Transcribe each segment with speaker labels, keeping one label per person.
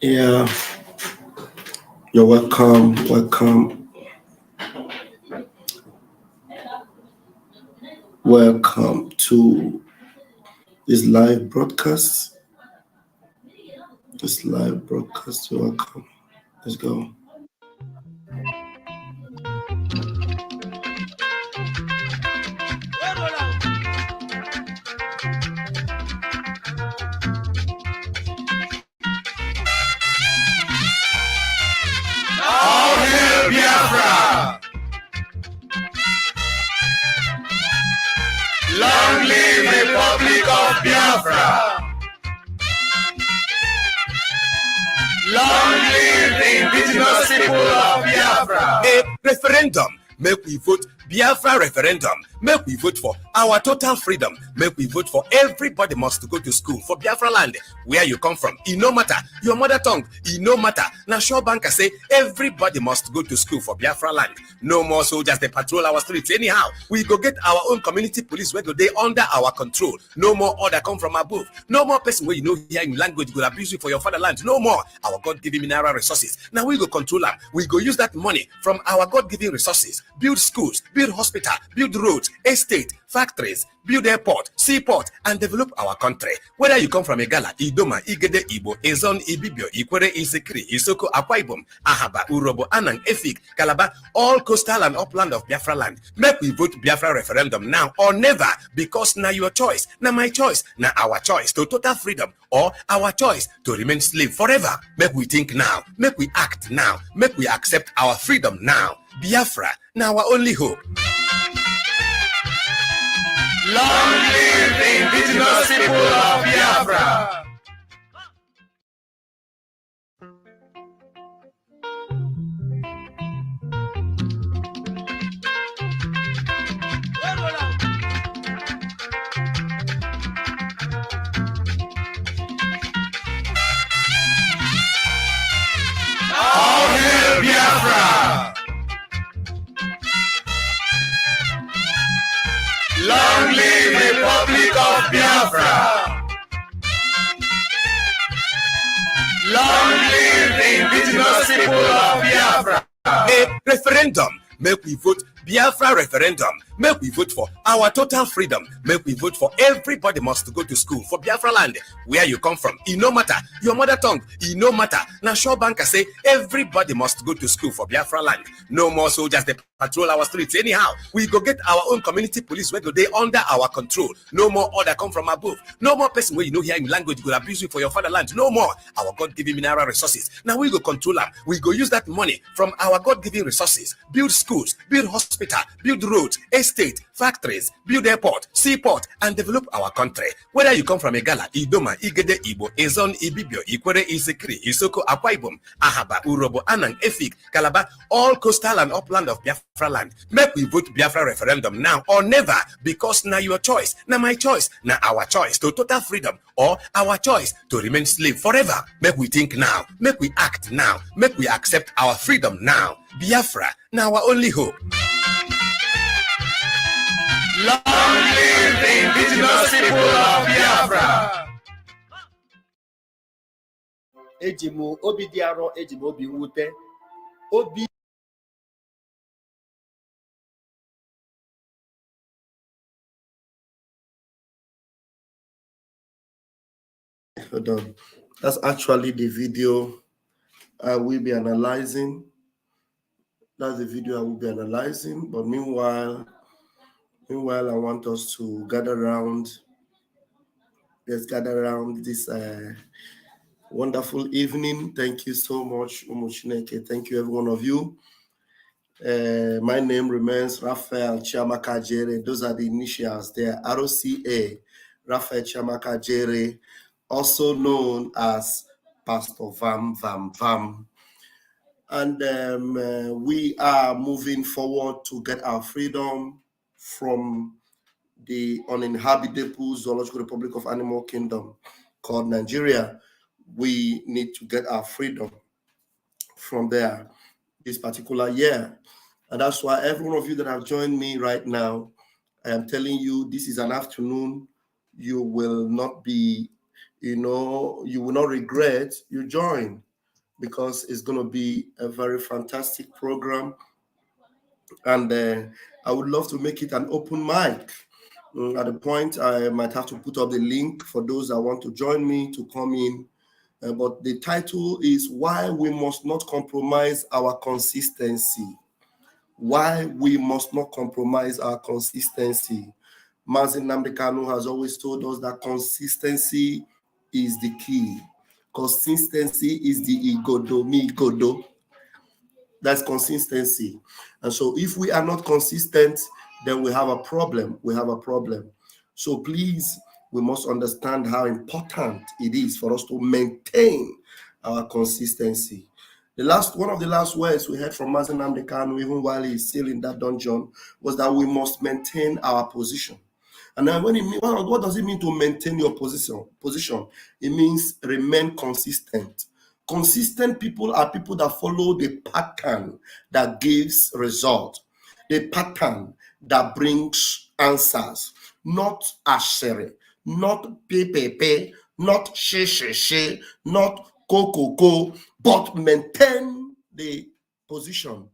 Speaker 1: Yeah, you're welcome. Welcome to this live broadcast. You're welcome. Let's go.
Speaker 2: All hail Biafra! Long live Republic of Biafra! Long live the indigenous people of Biafra! A referendum. Make we vote Biafra referendum. Make we vote for our total freedom. Make we vote for everybody must go to school for Biafra land. Where you come from, it no matter. Your mother tongue, it no matter. Now, sure banker say everybody must go to school for Biafra land. No more soldiers they patrol our streets anyhow. We go get our own community police where they under our control. No more order come from above. No more person where you know here in language go abuse you for your fatherland. No more. Our God-given mineral resources. Now we go control them. We go use that money from our God-given resources. Build schools, build hospital, build roads, estate, factories, build airport, seaport, and develop our country. Whether you come from Igala, Idoma, Igede, Igbo, Ezon, Ibibio, Ikwere, Isekri, Isoko, Akwa Ibom, Ahaba, Urobo, Anang, Efik, Calabar, all coastal and upland of Biafra land. Make we vote Biafra referendum now or never, because now your choice, now my choice, now our choice to total freedom or our choice to remain slave forever. Make we think now, make we act now, make we accept our freedom now. Biafra, now our only hope. Long live the indigenous people of Biafra! All hail Biafra! Long live Republic of Biafra! Long live the indigenous people of Biafra! A referendum. Make we vote Biafra referendum. Make we vote for our total freedom. Make we vote for everybody must go to school for Biafra land. Where you come from, it no matter. Your mother tongue, it no matter. Now, sure banker say everybody must go to school for Biafra land. No more soldiers they patrol our streets anyhow. We go get our own community police where they under our control. No more order come from above. No more person where you know here in language go abuse you for your fatherland. No more. Our God-given mineral resources. Now we go control them. We go use that money from our God-given resources. Build schools, build hospital, build roads, estate, factories, build airport, seaport, and develop our country. Whether you come from Igala, Idoma, Igede, Igbo, Ezon, Ibibio, Ikwere, Isekri, Isoko, Akwa Ibom, Ahaba, Urobo, Anang, Efik, Calabar, all coastal and upland of Biafra land. Make we vote Biafra referendum now or never, because now your choice, now my choice, now our choice to total freedom or our choice to remain slave forever. Make we think now, make we act now, make we accept our freedom now. Biafra, now our only hope. Long live the indigenous people of Biafra!
Speaker 3: Ejimu obi diaro, ejimu obi wute, obi.
Speaker 1: Hold on. That's actually the video I will be analyzing. That's the video I will be analyzing. But meanwhile, I want us to gather around. Let's gather around this wonderful evening. Thank you so much, Umuchineke. Thank you, every one of you. My name remains Raphael Chiamaka Jere. Those are the initials there. ROCA, Raphael Chiamaka Jere, also known as Pastor Vam Vam Vam. And we are moving forward to get our freedom from the uninhabitable Zoological Republic of Animal Kingdom called Nigeria. We need to get our freedom from there this particular year. And that's why every one of you that have joined me right now, I am telling you, this is an afternoon you will not be, you will not regret you join. because it's going to be a very fantastic program. And I would love to make it an open mic. At the point, I might have to put up the link for those that want to join me to come in. But the title is Why We Must Not Compromise Our Consistency. Why we must not compromise our consistency. Mazi Nnamdi Kanu has always told us that consistency is the key. Consistency is the igodo. That's consistency. And so if we are not consistent, then we have a problem. We have a problem. So please, we must understand how important it is for us to maintain our consistency. One of the last words we heard from Mazi Nnamdi Kanu, even while he's still in that dungeon, was that we must maintain our position. And then what does it mean to maintain your position? It means remain consistent. Consistent people are people that follow the pattern that gives result, the pattern that brings answers, not ashere, not PPP, not she, not ko, but maintain the position.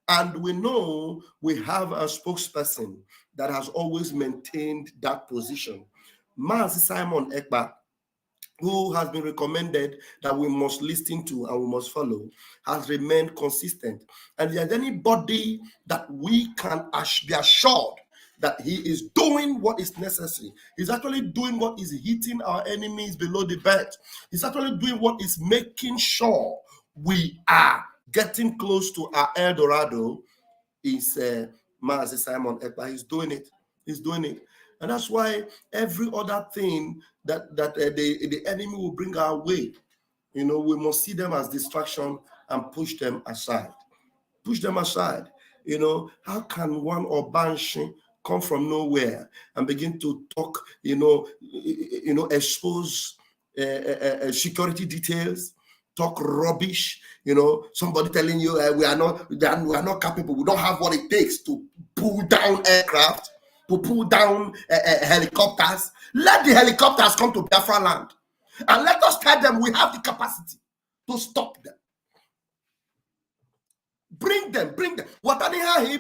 Speaker 1: And we know we have a spokesperson that has always maintained that position. Mazi Simon Ekpa, who has been recommended that we must listen to and we must follow, has remained consistent. And if there's anybody that we can be assured that he is doing what is necessary, he's actually doing what is hitting our enemies below the belt. He's actually doing what is making sure we are getting close to our El Dorado, is Mazi Simon Ekpa. He's doing it. He's doing it. And that's why every other thing that the enemy will bring our way, we must see them as distraction and push them aside. Push them aside. How can one Obanshi come from nowhere and begin to talk, expose security details, talk rubbish, somebody telling you we are not capable, we don't have what it takes to pull down aircraft, to pull down helicopters. Let the helicopters come to Biafran land and let us tell them we have the capacity to stop them. Bring them. What are he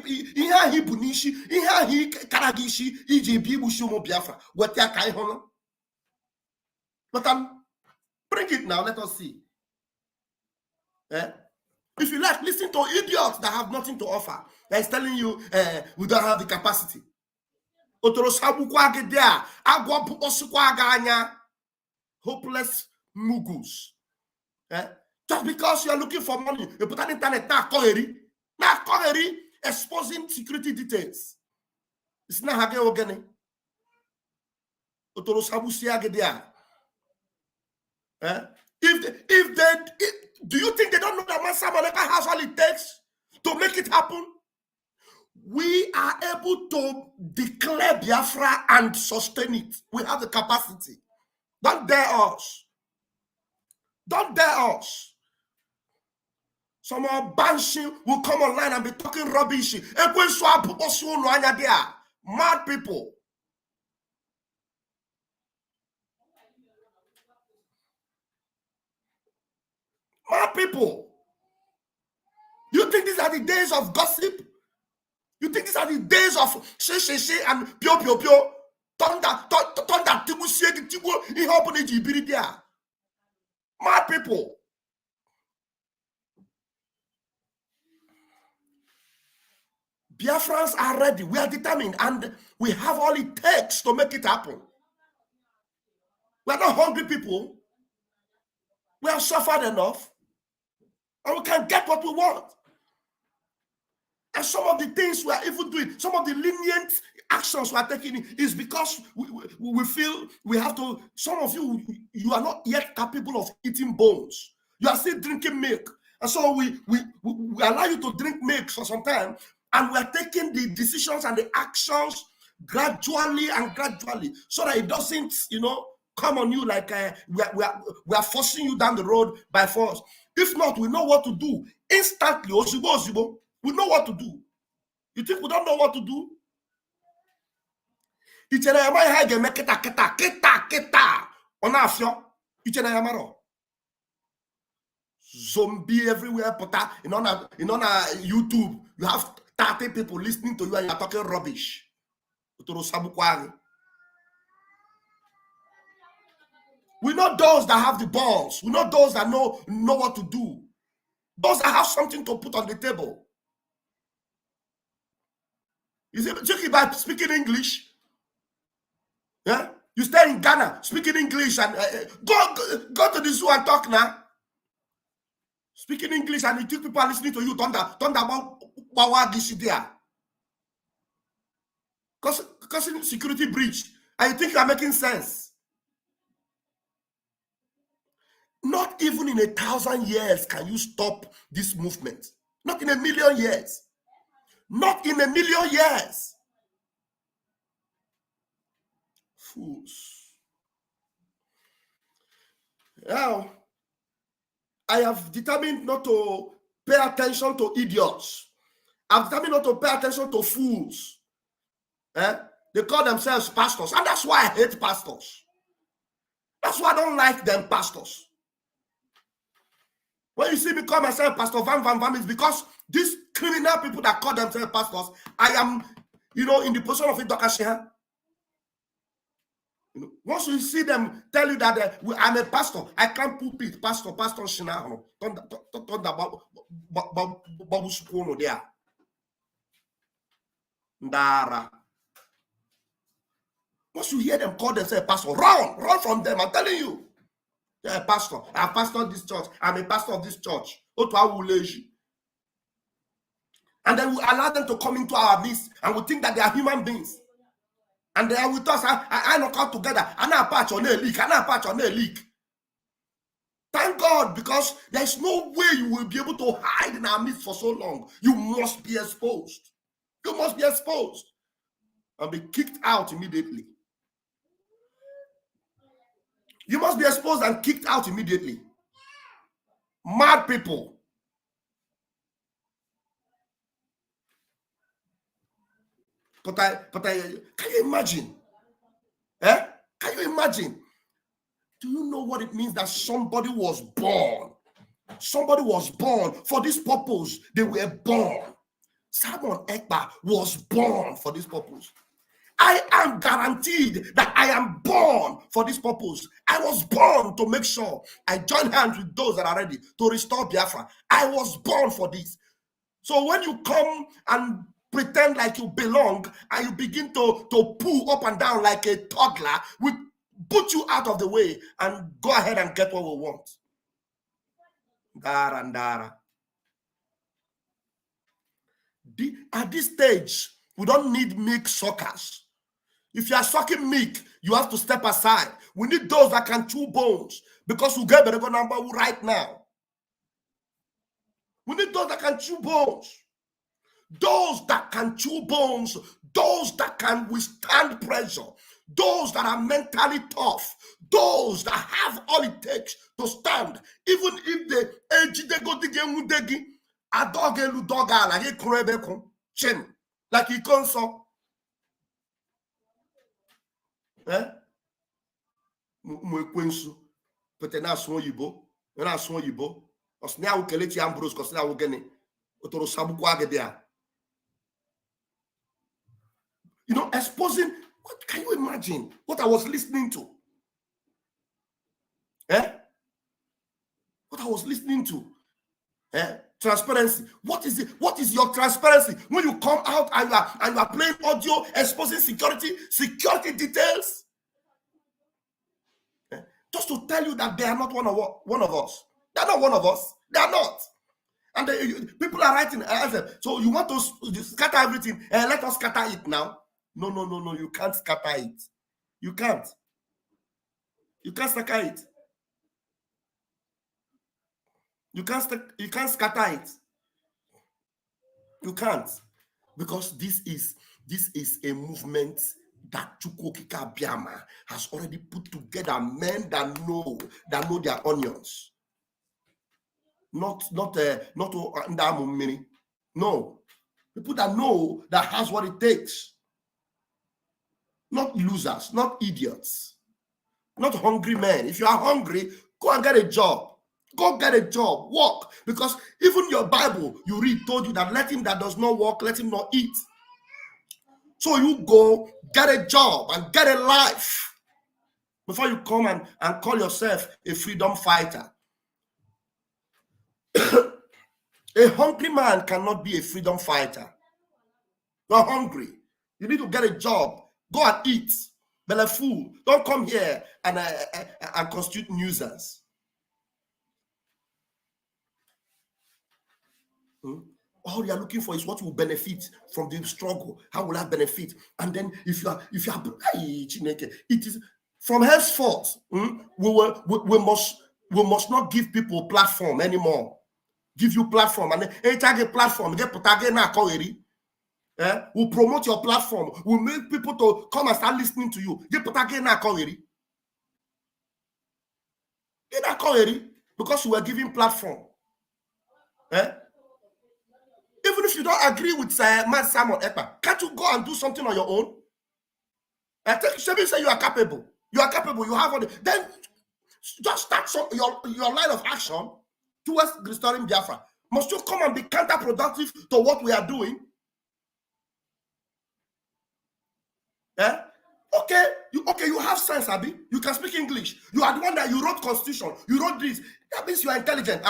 Speaker 1: bunishi, he karagishi, EJB Bushumo Biafra, what ya kai hono? But bring it now, let us see. If you like, listen to idiots that have nothing to offer. That's telling you we don't have the capacity. Hopeless mugus. Just because you are looking for money, you put on internet now exposing security details. It's not hage ogene. Do you think they don't know that Mansa Maleka has all it takes to make it happen? We are able to declare Biafra and sustain it. We have the capacity. Don't dare us. Don't dare us. Some more banshee will come online and be talking rubbish. Mad people. Mad people. You think these are the days of gossip? You think these are the days of she and pio? Thunder, mad people. Biafrans are ready. We are determined and we have all it takes to make it happen. We are not hungry people. We have suffered enough and we can get what we want. And some of the things we are even doing, some of the lenient actions we are taking is because we feel we have to. Some of you are not yet capable of eating bones. You are still drinking milk. And so we allow you to drink milk for some time, and we are taking the decisions and the actions gradually, so that it doesn't, come on you like we are forcing you down the road by force. If not, we know what to do instantly. Oshibo. We know what to do. You think we don't know what to do? Zombie everywhere, pota. In on YouTube, you have 30 people listening to you and you're talking rubbish. We know those that have the balls. We know those that know what to do. Those that have something to put on the table. You see, check by speaking English. Yeah, you stay in Ghana speaking English and go to the zoo and talk now. Speaking English and you think people are listening to you. Don't about this there. Because security breach, and you think you are making sense. Not even in 1,000 years can you stop this movement. Not in 1,000,000 years. Not in 1,000,000 years. Fools. Now, I have determined not to pay attention to idiots. I've determined not to pay attention to fools. They call themselves pastors, and that's why I hate pastors. That's why I don't like them pastors. When you see me call myself Pastor Van, it's because these criminal people that call themselves pastors, I am, in the position of Idokashiha. Once you see them tell you that I'm a pastor, I can't pulpit pastor Shinano. Don't babu sukono there. Ndara. Once you hear them call themselves pastor, run from them. I'm telling you. They're a pastor. I pastor this church. I'm a pastor of this church. And then we allow them to come into our midst and we think that they are human beings. And they are with us. I knock out together. And I patch on a leak. Thank God, because there's no way you will be able to hide in our midst for so long. You must be exposed. You must be exposed and be kicked out immediately. You must be exposed and kicked out immediately. Mad people. But can you imagine? Can you imagine? Do you know what it means that somebody was born? Somebody was born for this purpose. They were born. Simon Ekpa was born for this purpose. I am guaranteed that I am born for this purpose. I was born to make sure I join hands with those that are ready to restore Biafra. I was born for this. So when you come and pretend like you belong and you begin to pull up and down like a toddler, we put you out of the way and go ahead and get what we want. Dara. At this stage, we don't need milk suckers. If you are sucking milk, you have to step aside. We need those that can chew bones because we get the number right now. We need those that can chew bones. Those that can chew bones, those that can withstand pressure, those that are mentally tough, those that have all it takes to stand, even if they go to a dog like a crebe chin, like he console. Mwekwensu, pete na asụ oyibo, na asụ oyibo, osnya ukelechi Ambrose, kosnya ugene, otoro sabuku agedea. Exposing. What can you imagine? What I was listening to? What I was listening to? Transparency. What is it? What is your transparency when you come out and you are playing audio exposing security details? Just to tell you that they are not one of us. They are not one of us. They are not. And people are writing. So you want to scatter everything? Let us scatter it now. No. You can't scatter it. You can't. You can't scatter it. You can't scatter it. You can't, because this is a movement that Chukwokika Biama has already put together men that know their onions. Not no, people that know, that has what it takes. Not losers, not idiots, not hungry men. If you are hungry, go and get a job. Go get a job, work. Because even your Bible, you read, told you that let him that does not work, let him not eat. So you go get a job and get a life before you come and call yourself a freedom fighter. A hungry man cannot be a freedom fighter. You're hungry. You need to get a job. Go and eat. Bella fool. Don't come here and constitute nuisance. All you are looking for is what will benefit from the struggle. How will I benefit? And then if you are, it is from henceforth. We must not give people platform anymore. Give you platform and then target platform. We'll promote your platform. We'll make people to come and start listening to you. Because you were giving platform. Even if you don't agree with Man Simon Ekpa, can't you go and do something on your own? I think Shebi say you are capable. You are capable. You have all the. Then just start your line of action towards restoring Biafra. Must you come and be counterproductive to what we are doing? Okay, you have sense, Abi. You can speak English. You are the one that you wrote Constitution. You wrote this. That means you are intelligent.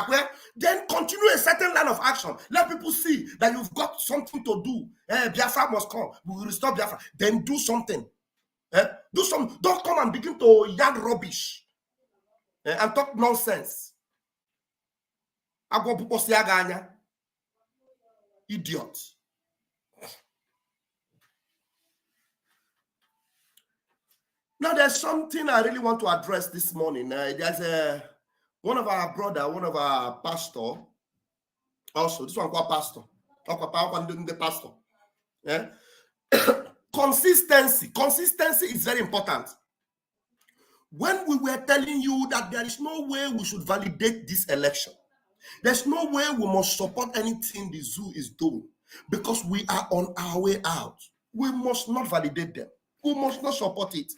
Speaker 1: Then continue a certain line of action. Let people see that you've got something to do. Biafra must come. We will restore Biafra. Then do something. Do some. Don't come and begin to yard rubbish and talk nonsense. Idiot. Now, there's something I really want to address this morning. There's one of our brother, one of our pastor, also, this one called pastor. The pastor. Yeah? Consistency is very important. When we were telling you that there is no way we should validate this election, there's no way we must support anything the zoo is doing because we are on our way out. We must not validate them. We must not support it.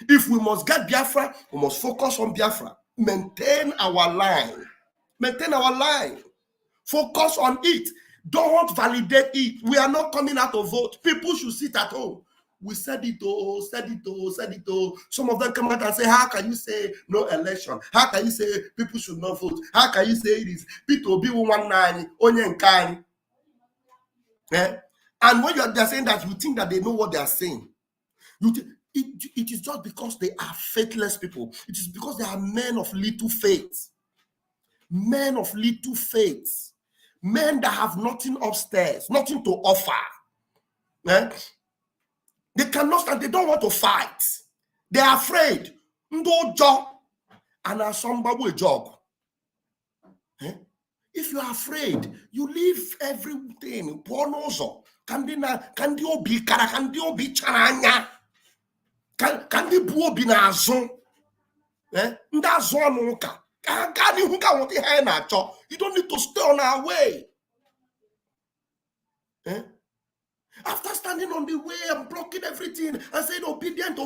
Speaker 1: If we must get Biafra, we must focus on Biafra. Maintain our line. Maintain our line. Focus on it. Don't validate it. We are not coming out to vote. People should sit at home. We said it. Some of them come out and say, how can you say no election? How can you say people should not vote? How can you say it is P2B119, Onyenkani? And when they're saying that, you think that they know what they are saying. It is just because they are faithless people. It is because they are men of little faith. Men of little faith. Men that have nothing upstairs, nothing to offer. They cannot stand, they don't want to fight. They are afraid. No job. And somebody will jog. If you are afraid, you leave everything. Kandi obi kara, kandi obi charanya. Kandi buo binazon. Ndazon uka. You don't need to stay on our way. After standing on the way and blocking everything and saying obedient,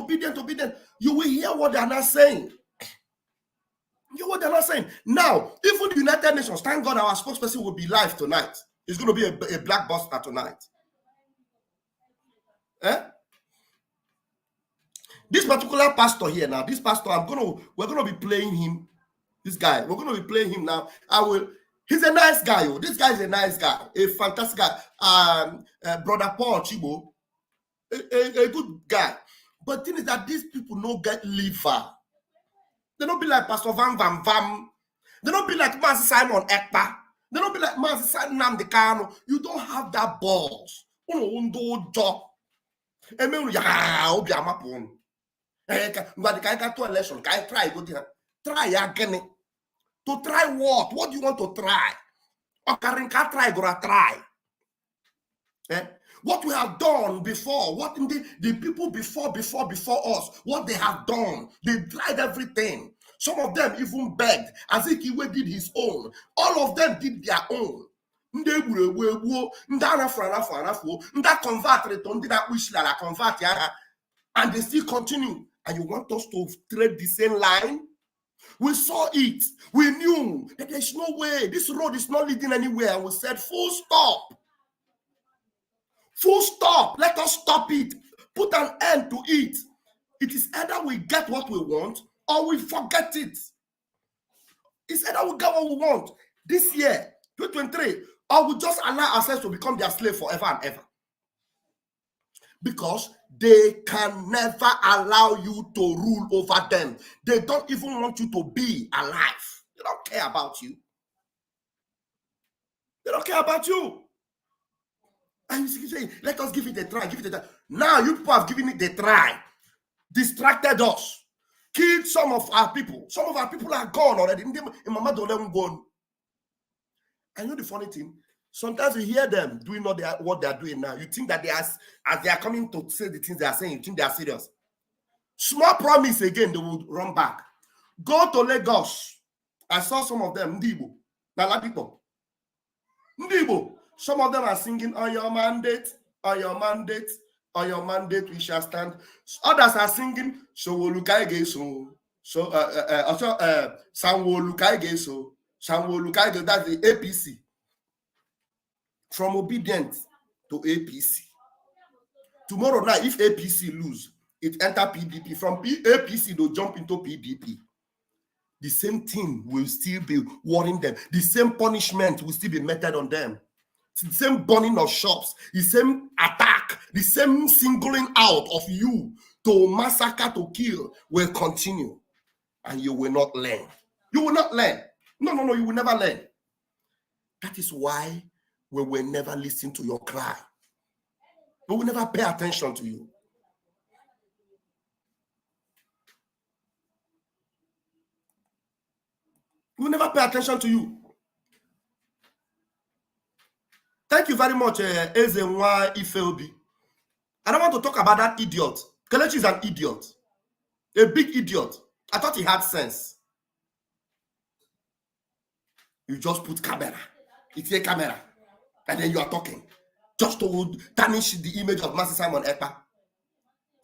Speaker 1: you will hear what they are not saying. You hear what they are not saying. Now, even the United Nations, thank God our spokesperson will be live tonight. It's going to be a blockbuster tonight. This particular pastor here now, this pastor, we're going to be playing him. This guy, we're going to be playing him now. He's a nice guy. This guy is a nice guy, a fantastic guy. Brother Paul Chibo, a good guy. But the thing is that these people don't get liver. They don't be like Pastor Van Vam. They don't be like Master Simon Ekpa. They don't be like Master Simon Namdekano. You don't have that balls. Try again. To try what? What do you want to try? Try. What we have done before, what the people before us, what they have done, they tried everything. Some of them even begged, as if he did his own. All of them did their own. And they still continue. And you want us to tread the same line? We saw it. We knew no way. This road is not leading anywhere. And we said, full stop. Full stop. Let us stop it. Put an end to it. It is either we get what we want or we forget it. It's either we get what we want this year, 2023, or we just allow ourselves to become their slave forever and ever. Because they can never allow you to rule over them. They don't even want you to be alive. They don't care about you. They don't care about you. And you say, let us give it a try, give it a try. Now you people have given it a try. Distracted us. Killed some of our people. Some of our people are gone already. Mama don't let them go. I know the funny thing. Sometimes you hear them doing what they are doing now. You think that as they are coming to say the things they are saying, you think they are serious. Small promise again, they will run back. Go to Lagos. I saw some of them. Ndibo. Naladipo. Ndibo. Some of them are singing, on your mandate, on your mandate, on your mandate, we shall stand. Others are singing, so Lukai so Sanwo Lukai so Sanwo Lukai, that's the APC. From obedience to APC. Tomorrow night, if APC lose, it enter PDP. From APC, they'll jump into PDP. The same thing will still be warning them. The same punishment will still be meted on them. The same burning of shops, the same attack, the same singling out of you to massacre, to kill will continue. And you will not learn. You will not learn. No, you will never learn. That is why we will never listen to your cry. We will never pay attention to you. We will never pay attention to you. Thank you very much, Ezenwa Ifeobi. I don't want to talk about that idiot. Kelechi is an idiot. A big idiot. I thought he had sense. You just put camera. It's a camera. And then you are talking. Just to tarnish the image of Master Simon Ekpa.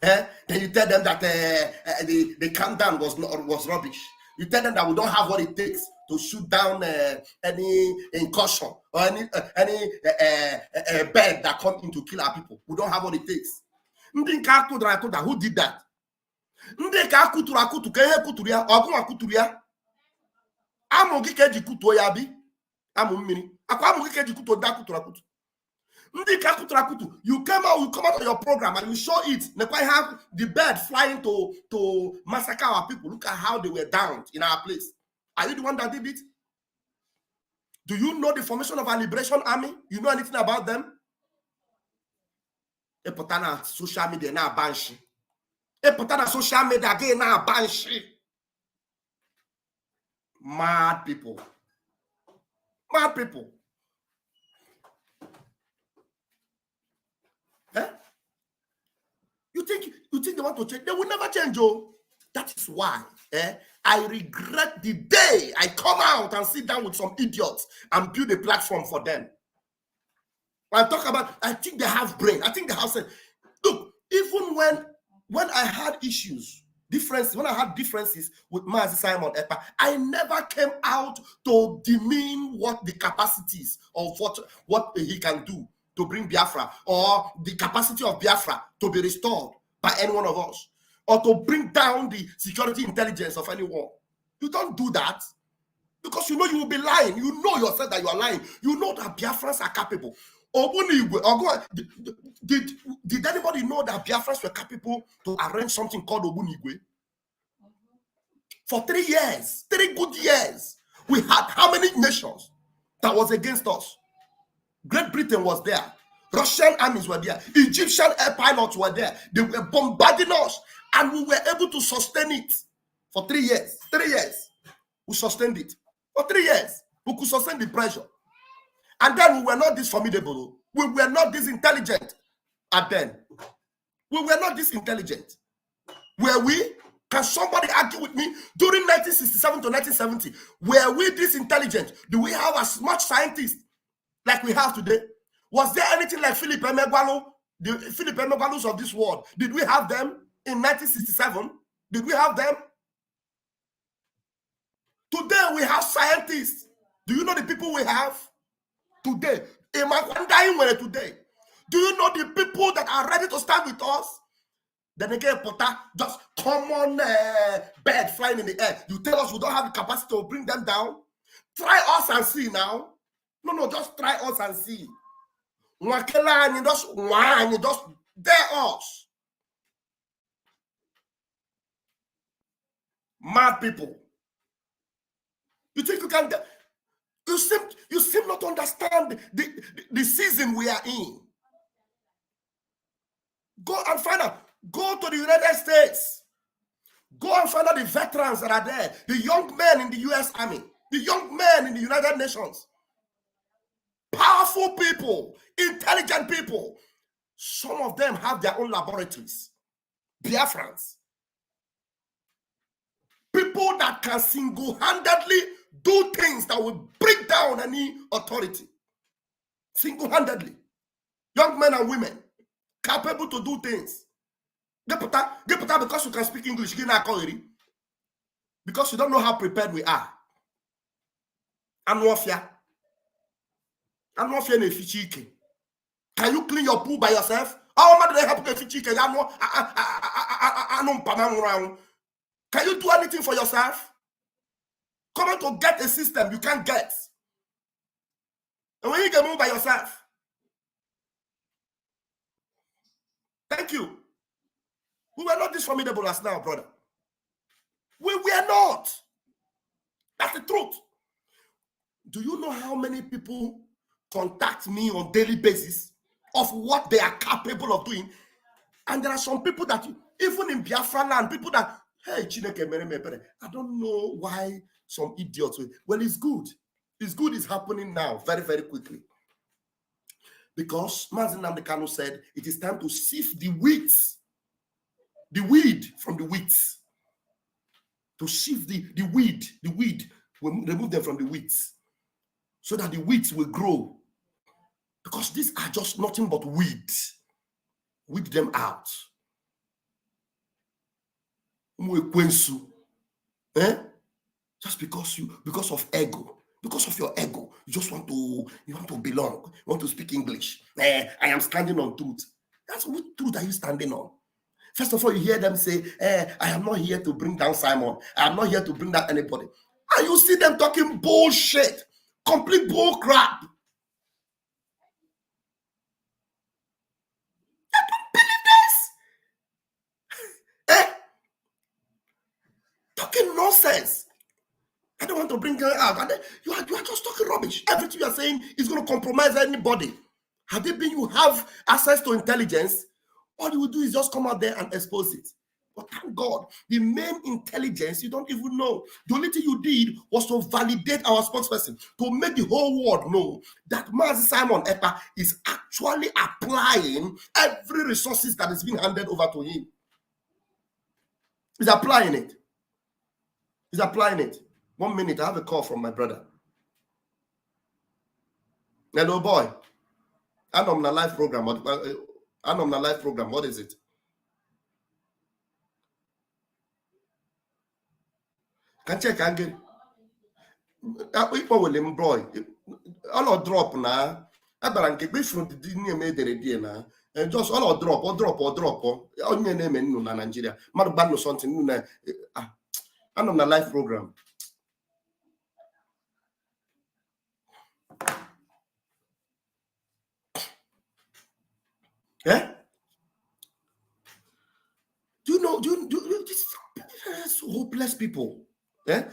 Speaker 1: Then you tell them that the countdown was rubbish. You tell them that we don't have what it takes to shoot down any incursion or any bird that come in to kill our people. We don't have what it takes. Who did that? You come out on your program and you show it. I have the bird flying to massacre our people. Look at how they were downed in our place. Are you the one that did it? Do you know the formation of our liberation army? You know anything about them? Epotana social media na banshee. Epotana social media again na banshee. Mad people. Mad people. You think they want to change? They will never change, oh. That is why I regret the day I come out and sit down with some idiots and build a platform for them. I talk about, I think they have brain. I think they have sense. Look, even when I had issues, when I had differences with Mazi Simon Ekpa, I never came out to demean what the capacities of what he can do to bring Biafra, or the capacity of Biafra to be restored by any one of us, or to bring down the security intelligence of anyone. You don't do that because you know you will be lying. You know yourself that you are lying. You know that Biafrans are capable. Did anybody know that Biafrans were capable to arrange something called Obunigwe? For 3 years, 3 good years, we had how many nations that was against us? Great Britain was there. Russian armies were there. Egyptian air pilots were there. They were bombarding us, and we were able to sustain it for 3 years. 3 years. We sustained it. For 3 years, we could sustain the pressure. And then we were not this formidable. We were not this intelligent. And then, we were not this intelligent. Were we? Can somebody argue with me? During 1967 to 1970, were we this intelligent? Do we have as much scientists like we have today? Was there anything like Philip Emeagwalo, the Philip Emeagwalos of this world? Did we have them in 1967? Did we have them? Today we have scientists. Do people we have today? Today, do you know the people that are ready to stand with us? Then again, just common bird flying in the air. You tell us we don't have the capacity to bring them down? Try us and see now. No, just try us and see. Just dare us. Mad people. You think you can? You seem not to understand the season we are in. Go and find out. Go to the United States. Go and find out the veterans that are there. The young men in the U.S. Army. The young men in the United Nations. Powerful people. Intelligent people. Some of them have their own laboratories. Biafrans. People that can single-handedly do things that will break down any authority. Single-handedly. Young men and women capable to do things. Get because you can speak English. Because you don't know how prepared we are. Can you clean your pool by yourself? Can you do anything for yourself? Come on to get a system you can't get. And when you can move by yourself. Thank you. We were not this formidable as now, brother. We were not. That's the truth. Do you know how many people contact me on daily basis of what they are capable of doing? And there are some people that, even in Biafran land, people that, hey, I don't know why some idiots. Well, it's good. It's good. It's happening now, very, very quickly. Because Mazi Nnamdi Kanu said it is time to sift the weed from the weeds. To sift the weed, we'll remove them from the weeds. So that the weeds will grow. Because these are just nothing but weeds. Weed them out. Just because of ego. Because of your ego, you want to belong. You want to speak English. I am standing on truth. That's what truth are you standing on? First of all, you hear them say, I am not here to bring down Simon. I am not here to bring down anybody. And you see them talking bullshit. Complete bull crap. I don't believe this. Talking nonsense. I don't want to bring her out. And you are just talking rubbish. Everything you are saying is going to compromise anybody. Had it been you have access to intelligence, all you will do is just come out there and expose it. But thank God, the main intelligence you don't even know. The only thing you did was to validate our spokesperson, to make the whole world know that Mazi Simon Ekpa is actually applying every resources that is being handed over to him. He's applying it. He's applying it. 1 minute, I have a call from my brother. Hello, boy. I'm on a live program. What is it? Can check again. People will employ. All drop now. I better get from the name na. And just all drop. All your name in Nigeria. Mad ban something. I'm on a live program. Yeah? Do you know this hopeless people? Yeah?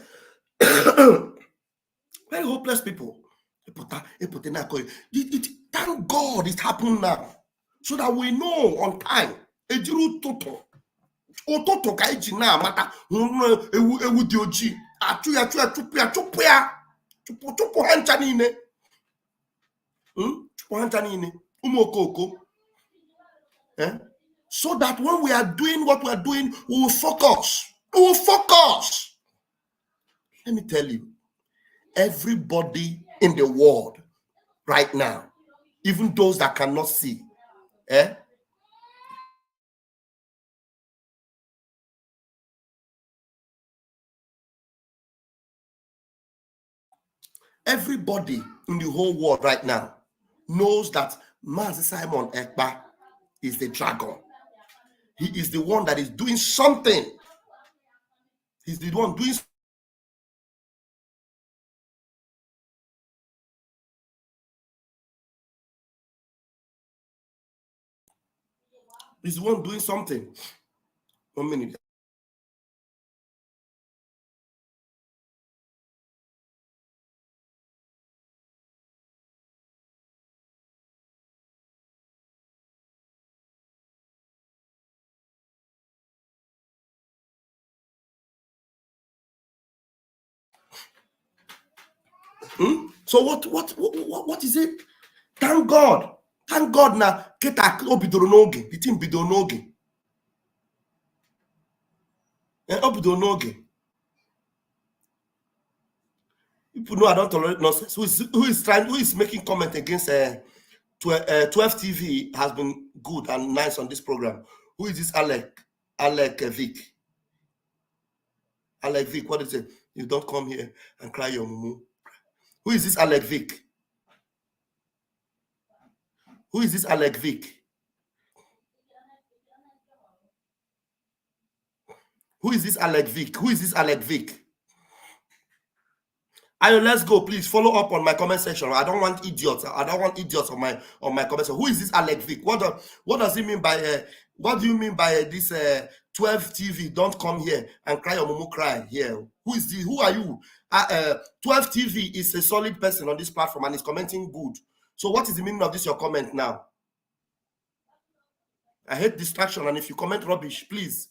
Speaker 1: Very hopeless people. Thank God it's happening now. So that we know on time. Ejiru toto. Ototo ka iji na mata ewu di oji. Atu ya chupu hancha niile. Chupu hancha niile. Umokoko. So that when we are doing what we are doing, we will focus. Let me tell you, everybody in the world right now, even those that cannot see, Everybody in the whole world right now knows that Mazi Simon Ekpa is the dragon. He is the one that is doing something. He's the one doing. He's the one doing something. 1 minute. So what is it? Thank God now. Keta obidoro n'oge. The team bidoro n'oge. Obidoro n'oge. People know I don't tolerate nonsense. Who is making comment against 12 TV has been good and nice on this program. Who is this Alec Vic? Alec Vic, what is it? You don't come here and cry your mumu. Who is this Alec Vic? Who is this Alec Vic? Who is this Alec Vic? Who is this Alec Vic? Ayo, let's go, please follow up on my comment section. I don't want idiots. I don't want idiots on my comment section. Who is this Alec Vic? What does he mean by what do you mean by this 12 TV? Don't come here and cry your mumu cry here. Who are you? 12 TV is a solid person on this platform and is commenting good. So what is the meaning of this your comment now? I hate distraction, and if you comment rubbish, please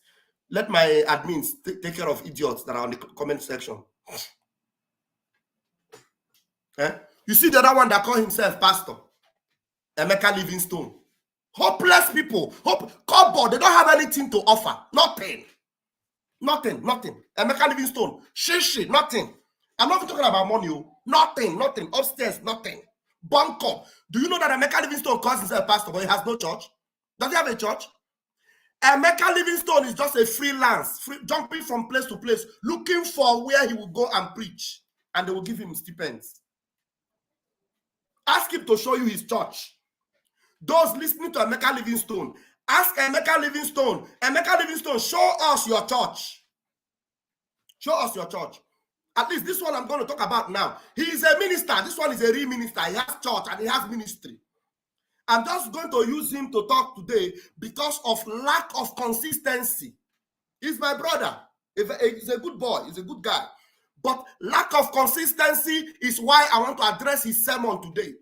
Speaker 1: let my admins take care of idiots that are on the comment section. You see the other one that call himself pastor, Emeka Livingstone. Hopeless people, cupboard, they don't have anything to offer. Nothing. Emeka Livingstone, shishi, nothing. I'm not even talking about money. Nothing. Upstairs, nothing. Bunker. Do you know that Emeka Livingstone calls himself pastor, but he has no church? Does he have a church? Emeka Livingstone is just a freelance, jumping from place to place, looking for where he will go and preach, and they will give him stipends. Ask him to show you his church. Those listening to Emeka Livingstone, ask Emeka Livingstone, show us your church. Show us your church. At least this one I'm going to talk about now. He is a minister. This one is a real minister. He has church and he has ministry. I'm just going to use him to talk today because of lack of consistency. He's my brother. He's a good boy. He's a good guy. But lack of consistency is why I want to address his sermon today.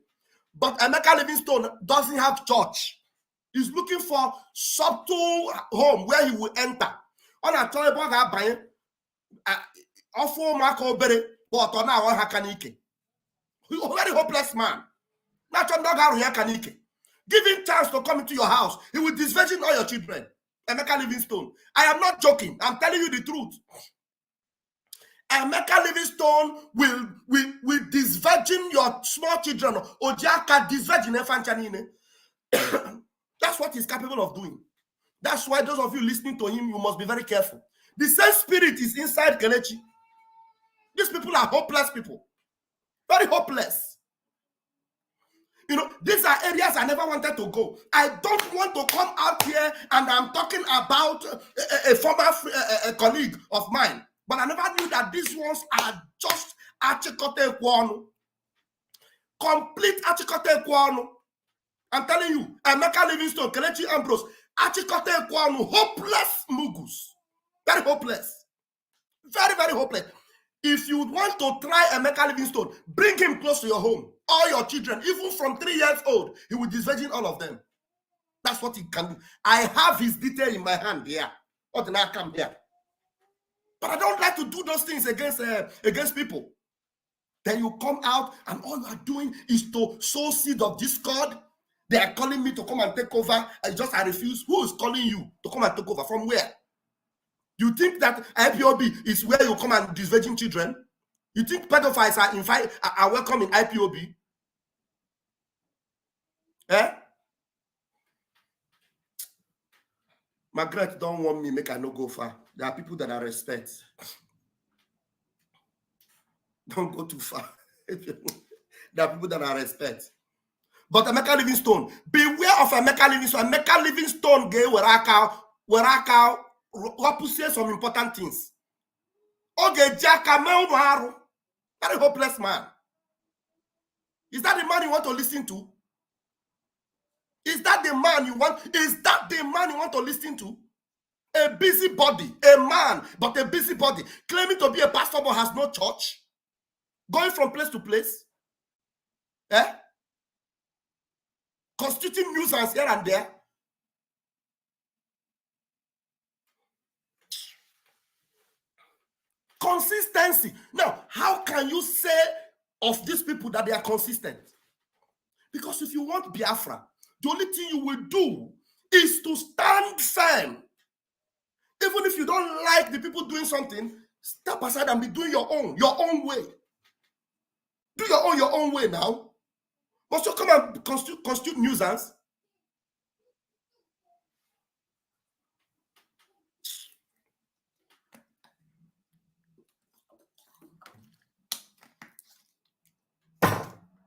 Speaker 1: But Emeka Livingstone doesn't have church. He's looking for subtle home where he will enter. On a very hopeless man. Give him chance to come into your house. He will disvirgin all your children. Emeka Livingstone. I am not joking. I'm telling you the truth. Emeka Livingstone will disvirgin your small children. Ojaka disvirgin efanchanine. That's what he's capable of doing. That's why those of you listening to him, you must be very careful. The same spirit is inside Kelechi. These people are hopeless people. Very hopeless. You know, these are areas I never wanted to go. I don't want to come out here and I'm talking about a former colleague of mine. But I never knew that these ones are just Achikote Kwonu. Complete Achikote Kwonu. I'm telling you, Emeka Livingstone, Kelechi Ambrose, Achikote Kwonu, hopeless mugus. Very hopeless. Very, very hopeless. If you want to try Emeka Livingstone, bring him close to your home. All your children, even from 3 years old, he will disvirgin all of them. That's what he can do. I have his detail in my hand here. What did I come here? But I don't like to do those things against people. Then you come out and all you are doing is to sow seed of discord. They are calling me to come and take over. I refuse. Who is calling you to come and take over? From where? You think that IPOB is where you come and disvirgin children? You think pedophiles are welcome in IPOB? Margaret don't want me, make I no go far. There are people that I respect. Don't go too far. There are people that I respect. But Emeka Livingstone, beware of Emeka Livingstone. Emeka Livingstone gay where I say some important things. Okay, Jaka Melmaru. Very hopeless man. Is that the man you want to listen to? Is that the man you want? Is that the man you want to listen to? A busybody, a man, but a busybody, claiming to be a pastor but has no church, going from place to place, constituting nuisance here and there. Consistency. Now, how can you say of these people that they are consistent? Because if you want Biafra, the only thing you will do is to stand firm. Even if you don't like the people doing something, step aside and be doing your own way. Do your own way now. Must you come and constitute nuisance?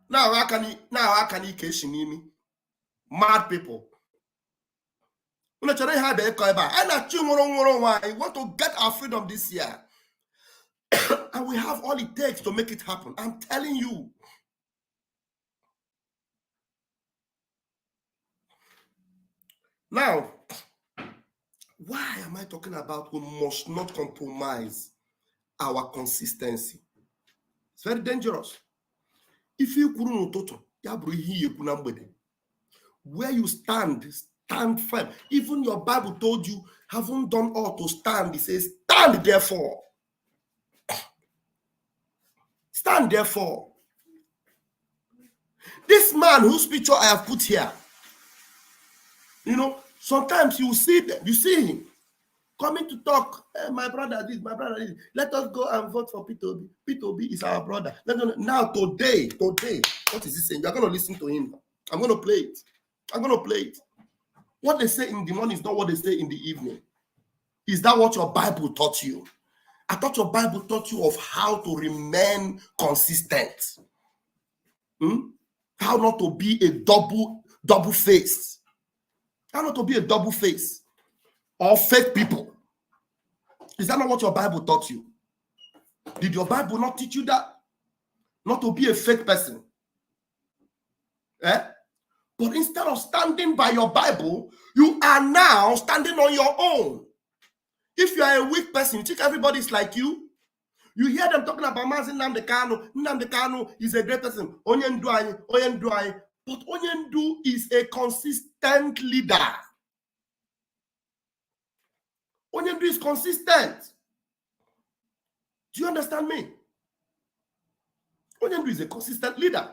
Speaker 1: Now how can he catch me? Mad people. We want to get our freedom this year. And we have all it takes to make it happen. I'm telling you. Now, why am I talking about we must not compromise our consistency? It's very dangerous. If you where you stand firm. Even your Bible told you, haven't done all to stand. It says, stand therefore. Stand therefore. This man whose picture I have put here, sometimes you see them, you see him coming to talk. Hey, my brother this, my brother this. Let us go and vote for P2B. P2B is our brother. Now today, what is he saying? You're going to listen to him. I'm going to play it. What they say in the morning is not what they say in the evening. Is that what your Bible taught you? I thought your Bible taught you of how to remain consistent. How not to be a double face. How not to be a double face or fake people. Is that not what your Bible taught you? Did your Bible not teach you that? Not to be a fake person. But instead of standing by your Bible, you are now standing on your own. If you are a weak person, you think everybody's like you. You hear them talking about Mazin Nnamdi Kanu is a great person. Onyendu. But Onyendu is a consistent leader. Onyendu is consistent. Do you understand me? Onyendu is a consistent leader.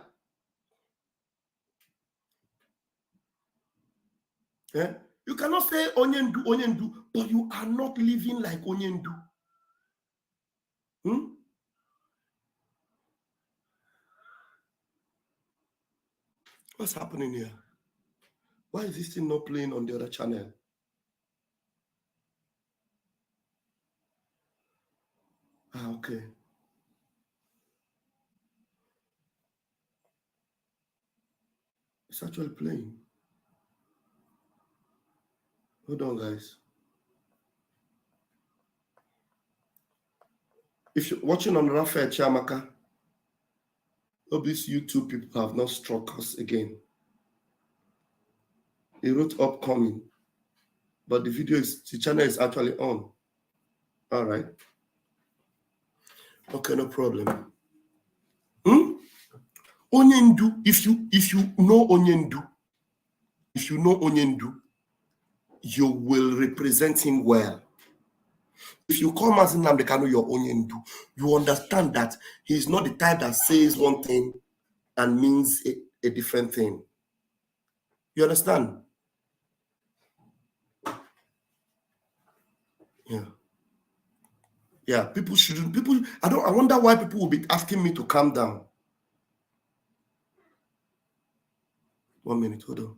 Speaker 1: You cannot say Onyendu, but you are not living like Onyendu. What's happening here? Why is this thing not playing on the other channel? Okay. It's actually playing. Hold on, guys. If you're watching on Raphael Chiamaka, hope these YouTube people have not struck us again. He wrote upcoming, but the channel is actually on. All right. Okay, no problem. Onyendu, if you know Onyendu, you will represent him well. If you call Mazin Nnamdi Kanu your Onyendu, you understand that he's not the type that says one thing and means a different thing. You understand? Yeah. I wonder why people will be asking me to calm down. 1 minute, hold on.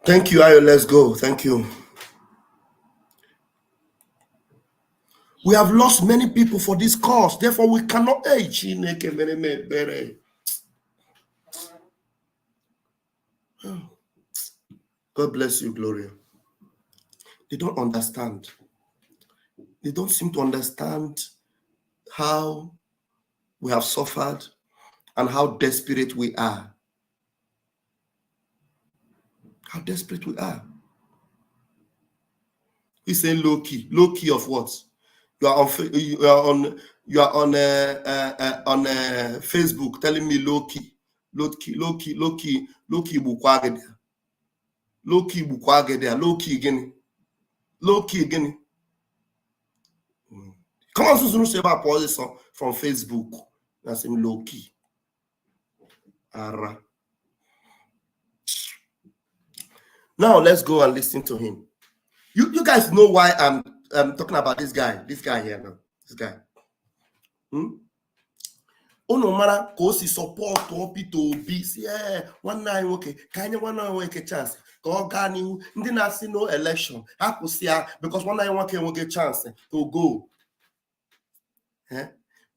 Speaker 1: Thank you, Ayo. Let's go. Thank you. We have lost many people for this cause. Therefore, we cannot. God bless you, Gloria. They don't understand. They don't seem to understand how we have suffered and how desperate we are. How desperate we are. We say low key. Low key of what? You are on Facebook telling me low key. Low key bukwagede. Low key bukwagede. Low key again. Low key again. Come on, Susan, say about position from Facebook. That's him low key. Ara. Now let's go and listen to him. You guys know why I'm talking about this guy here now. This guy. Ono mara ka o si support Peter Obi si nwanne anyị nwoke ka anyị nwanne anyị nwoke chance ka ọ gaa n'ihu ndị na-asị no election hapụsị ya because nwanne anyị nwoke nwoke chance to go.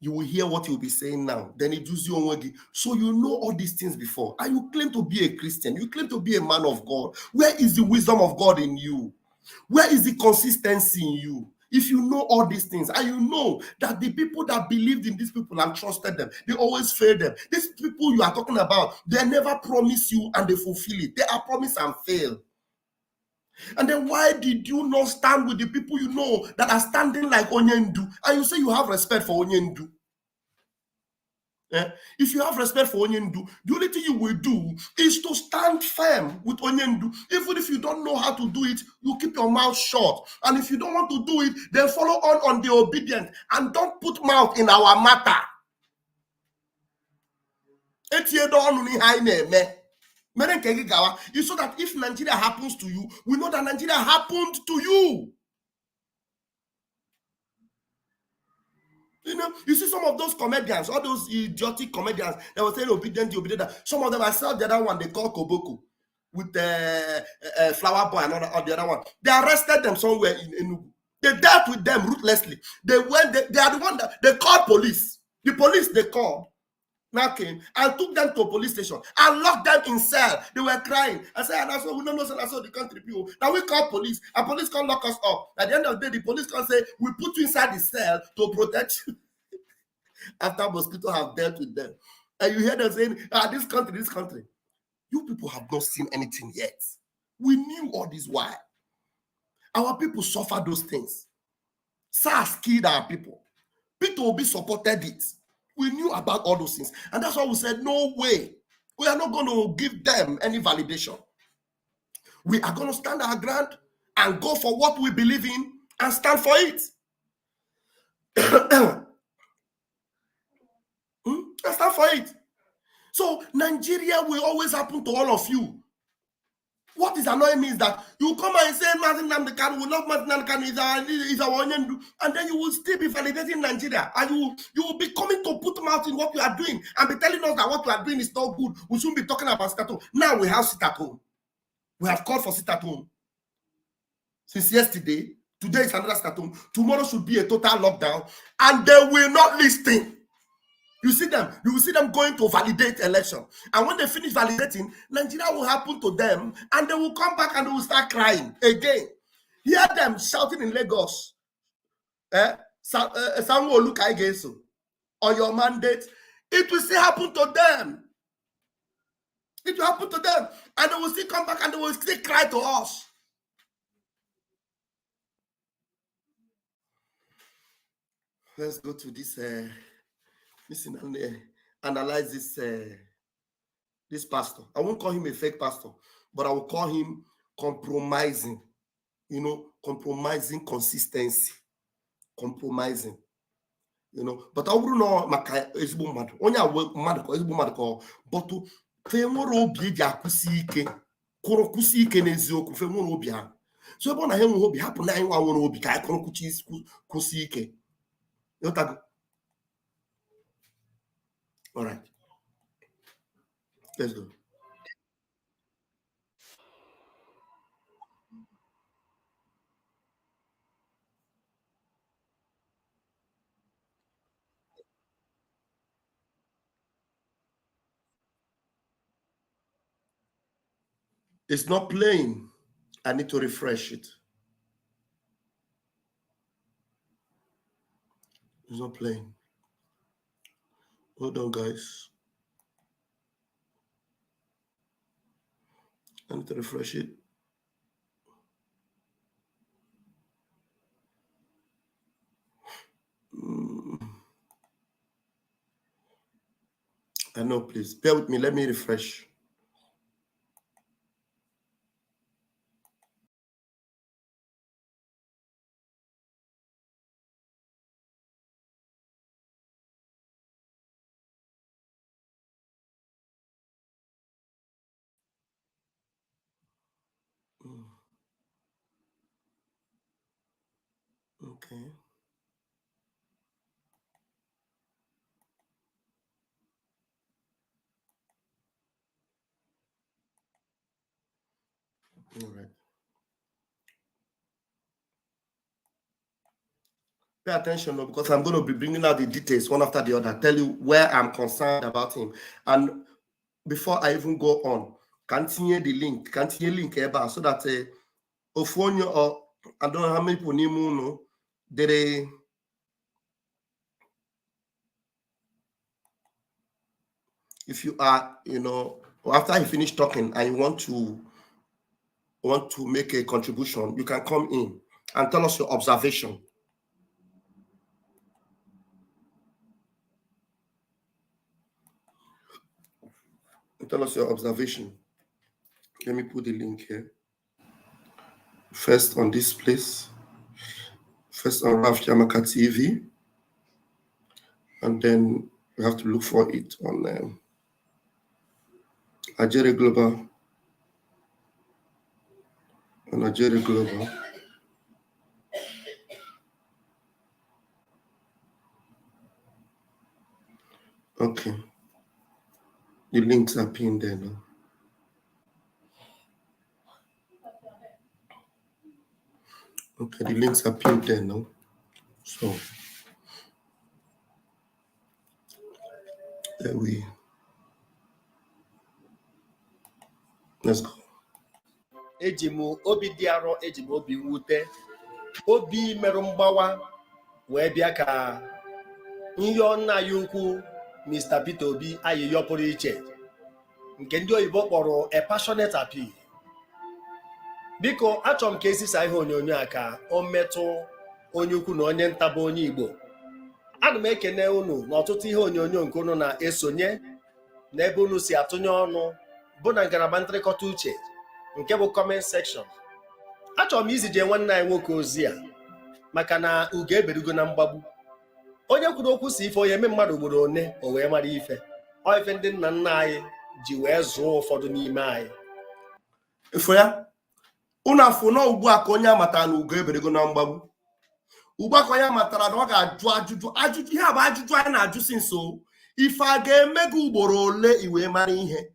Speaker 1: You will hear what he will be saying now. Then it does you onwegi. So you know all these things before. And you claim to be a Christian. You claim to be a man of God. Where is the wisdom of God in you? Where is the consistency in you? If you know all these things, and you know that the people that believed in these people and trusted them, they always fail them. These people you are talking about, they never promise you and they fulfill it. They are promise and fail. And then why did you not stand with the people you know that are standing like Onyendu? And you say you have respect for Onyendu. If you have respect for Onyendu, the only thing you will do is to stand firm with Onyendu. Even if you don't know how to do it, you keep your mouth shut. And if you don't want to do it, then follow on the obedient and don't put mouth in our matter. You so that if Nigeria happens to you, we know that Nigeria happened to you. You know, you see some of those comedians, all those idiotic comedians, they were saying obedient. Some of them, I saw the other one they call Koboko with the Flower Boy and all the other one. They arrested them somewhere in Enugu. They dealt with them ruthlessly. They are the one that they called police. The police they called now came and took them to a police station and locked them in cell. They were crying. I said, and also we don't know the country people. Now we call police, and police can lock us up. At the end of the day, the police can say, we put you inside the cell to protect you. After mosquitoes have dealt with them. And you hear them saying, this country. You people have not seen anything yet. We knew all this while. Our people suffer those things. SARS killed our people. Peter Obi supported it. We knew about all those things. And that's why we said, no way. We are not going to give them any validation. We are going to stand our ground and go for what we believe in and stand for it. And stand for it. So Nigeria will always happen to all of you. What is annoying me is that you come and say Martin Namdekan will love Martin Namdekan is our Onyendu, and then you will still be validating Nigeria, and you will be coming to put mouth in what you are doing and be telling us that what you are doing is not good. We shouldn't be talking about sit at home. Now we have sit at home. We have called for sit at home. Since yesterday, today is another sit at home. Tomorrow should be a total lockdown, and they will not listen. You will see them going to validate election. And when they finish validating, Nigeria will happen to them and they will come back and they will start crying again. Hear them shouting in Lagos. Someone look against on your mandate. It will still happen to them. It will happen to them. And they will still come back and they will still cry to us. Let's go to this listen and analyze this pastor. I won't call him a fake pastor, but I will call him compromising. You know, compromising consistency. Compromising. You know, but I wouldn't know maka ezigbo mmadụ. Onye awe mmadụ ko ezigbo mmadụ ko but fe nwere obi eji akwụsị ike. Kwụrụ kwụsị ike n'eziokwu fe nwere obi ha. So ebe ọ na ha nwere obi hapụ na anyị nwa nwere obi ka anyị kwụrụ kwụsị ike. Yotago. All right. Let's go. It's not playing. I need to refresh it. It's not playing. Hold on, guys. I need to refresh it. I know, please. Bear with me. Let me refresh. Okay. All right. Pay attention, because I'm going to be bringing out the details one after the other, tell you where I'm concerned about him. And before I even go on, continue the link, about so that Ofonyo or I don't know how many people know they if you are, after I finish talking and you want to make a contribution, you can come in and tell us your observation. Tell us your observation. Let me put the link here. First on this place. First on Raf Yamaka TV. And then we have to look for it on Ajere Global. On Ajere Global. Okay. The links are pinned there now. Okay, the links are pinned there now. So there let's go.
Speaker 3: Eji m obi dị arọ, eji m obi mwute, obi merụ mgbawa wee bịa ka nyọ nna ya ukwu Mr. Peter Obi ayịyọ pụrụ iche nke ndị oyibo kpọrọ a passionate appeal. Biko achọrọ m ka esisa ihe onyonyo a ka o metụ onye ukwu na onye nta bụ onye Igbo. Ana m ekene unu n'ọtụtụ ihe onyonyo nke unu na-esonye n'ebe unu si atụnye ọnụ bụ na ngalaba ntrịkọta uche nke bụ comment section. Achọrọ m izije nwanne anyị nwoke ozi a maka na ugo eberugo na mgbagbu. Onye kwuru okwu si ife onye eme mmadụ ugboro one o wee mara ife. Ọ ife ndị nna nna anyị ji wee zụọ ụfọdụ n'ime anyị.
Speaker 1: Ifo ya, unu afọ na ugbu a ka onye amatara na ugo eberugo na mgbagbu. Ugbu a ka onye amatara na ọ ga-ajụ ajụjụ ihe bụ ajụjụ anyị na-ajụ si nso. Ife a ga-eme gị ugboro ole iwe mara ihe.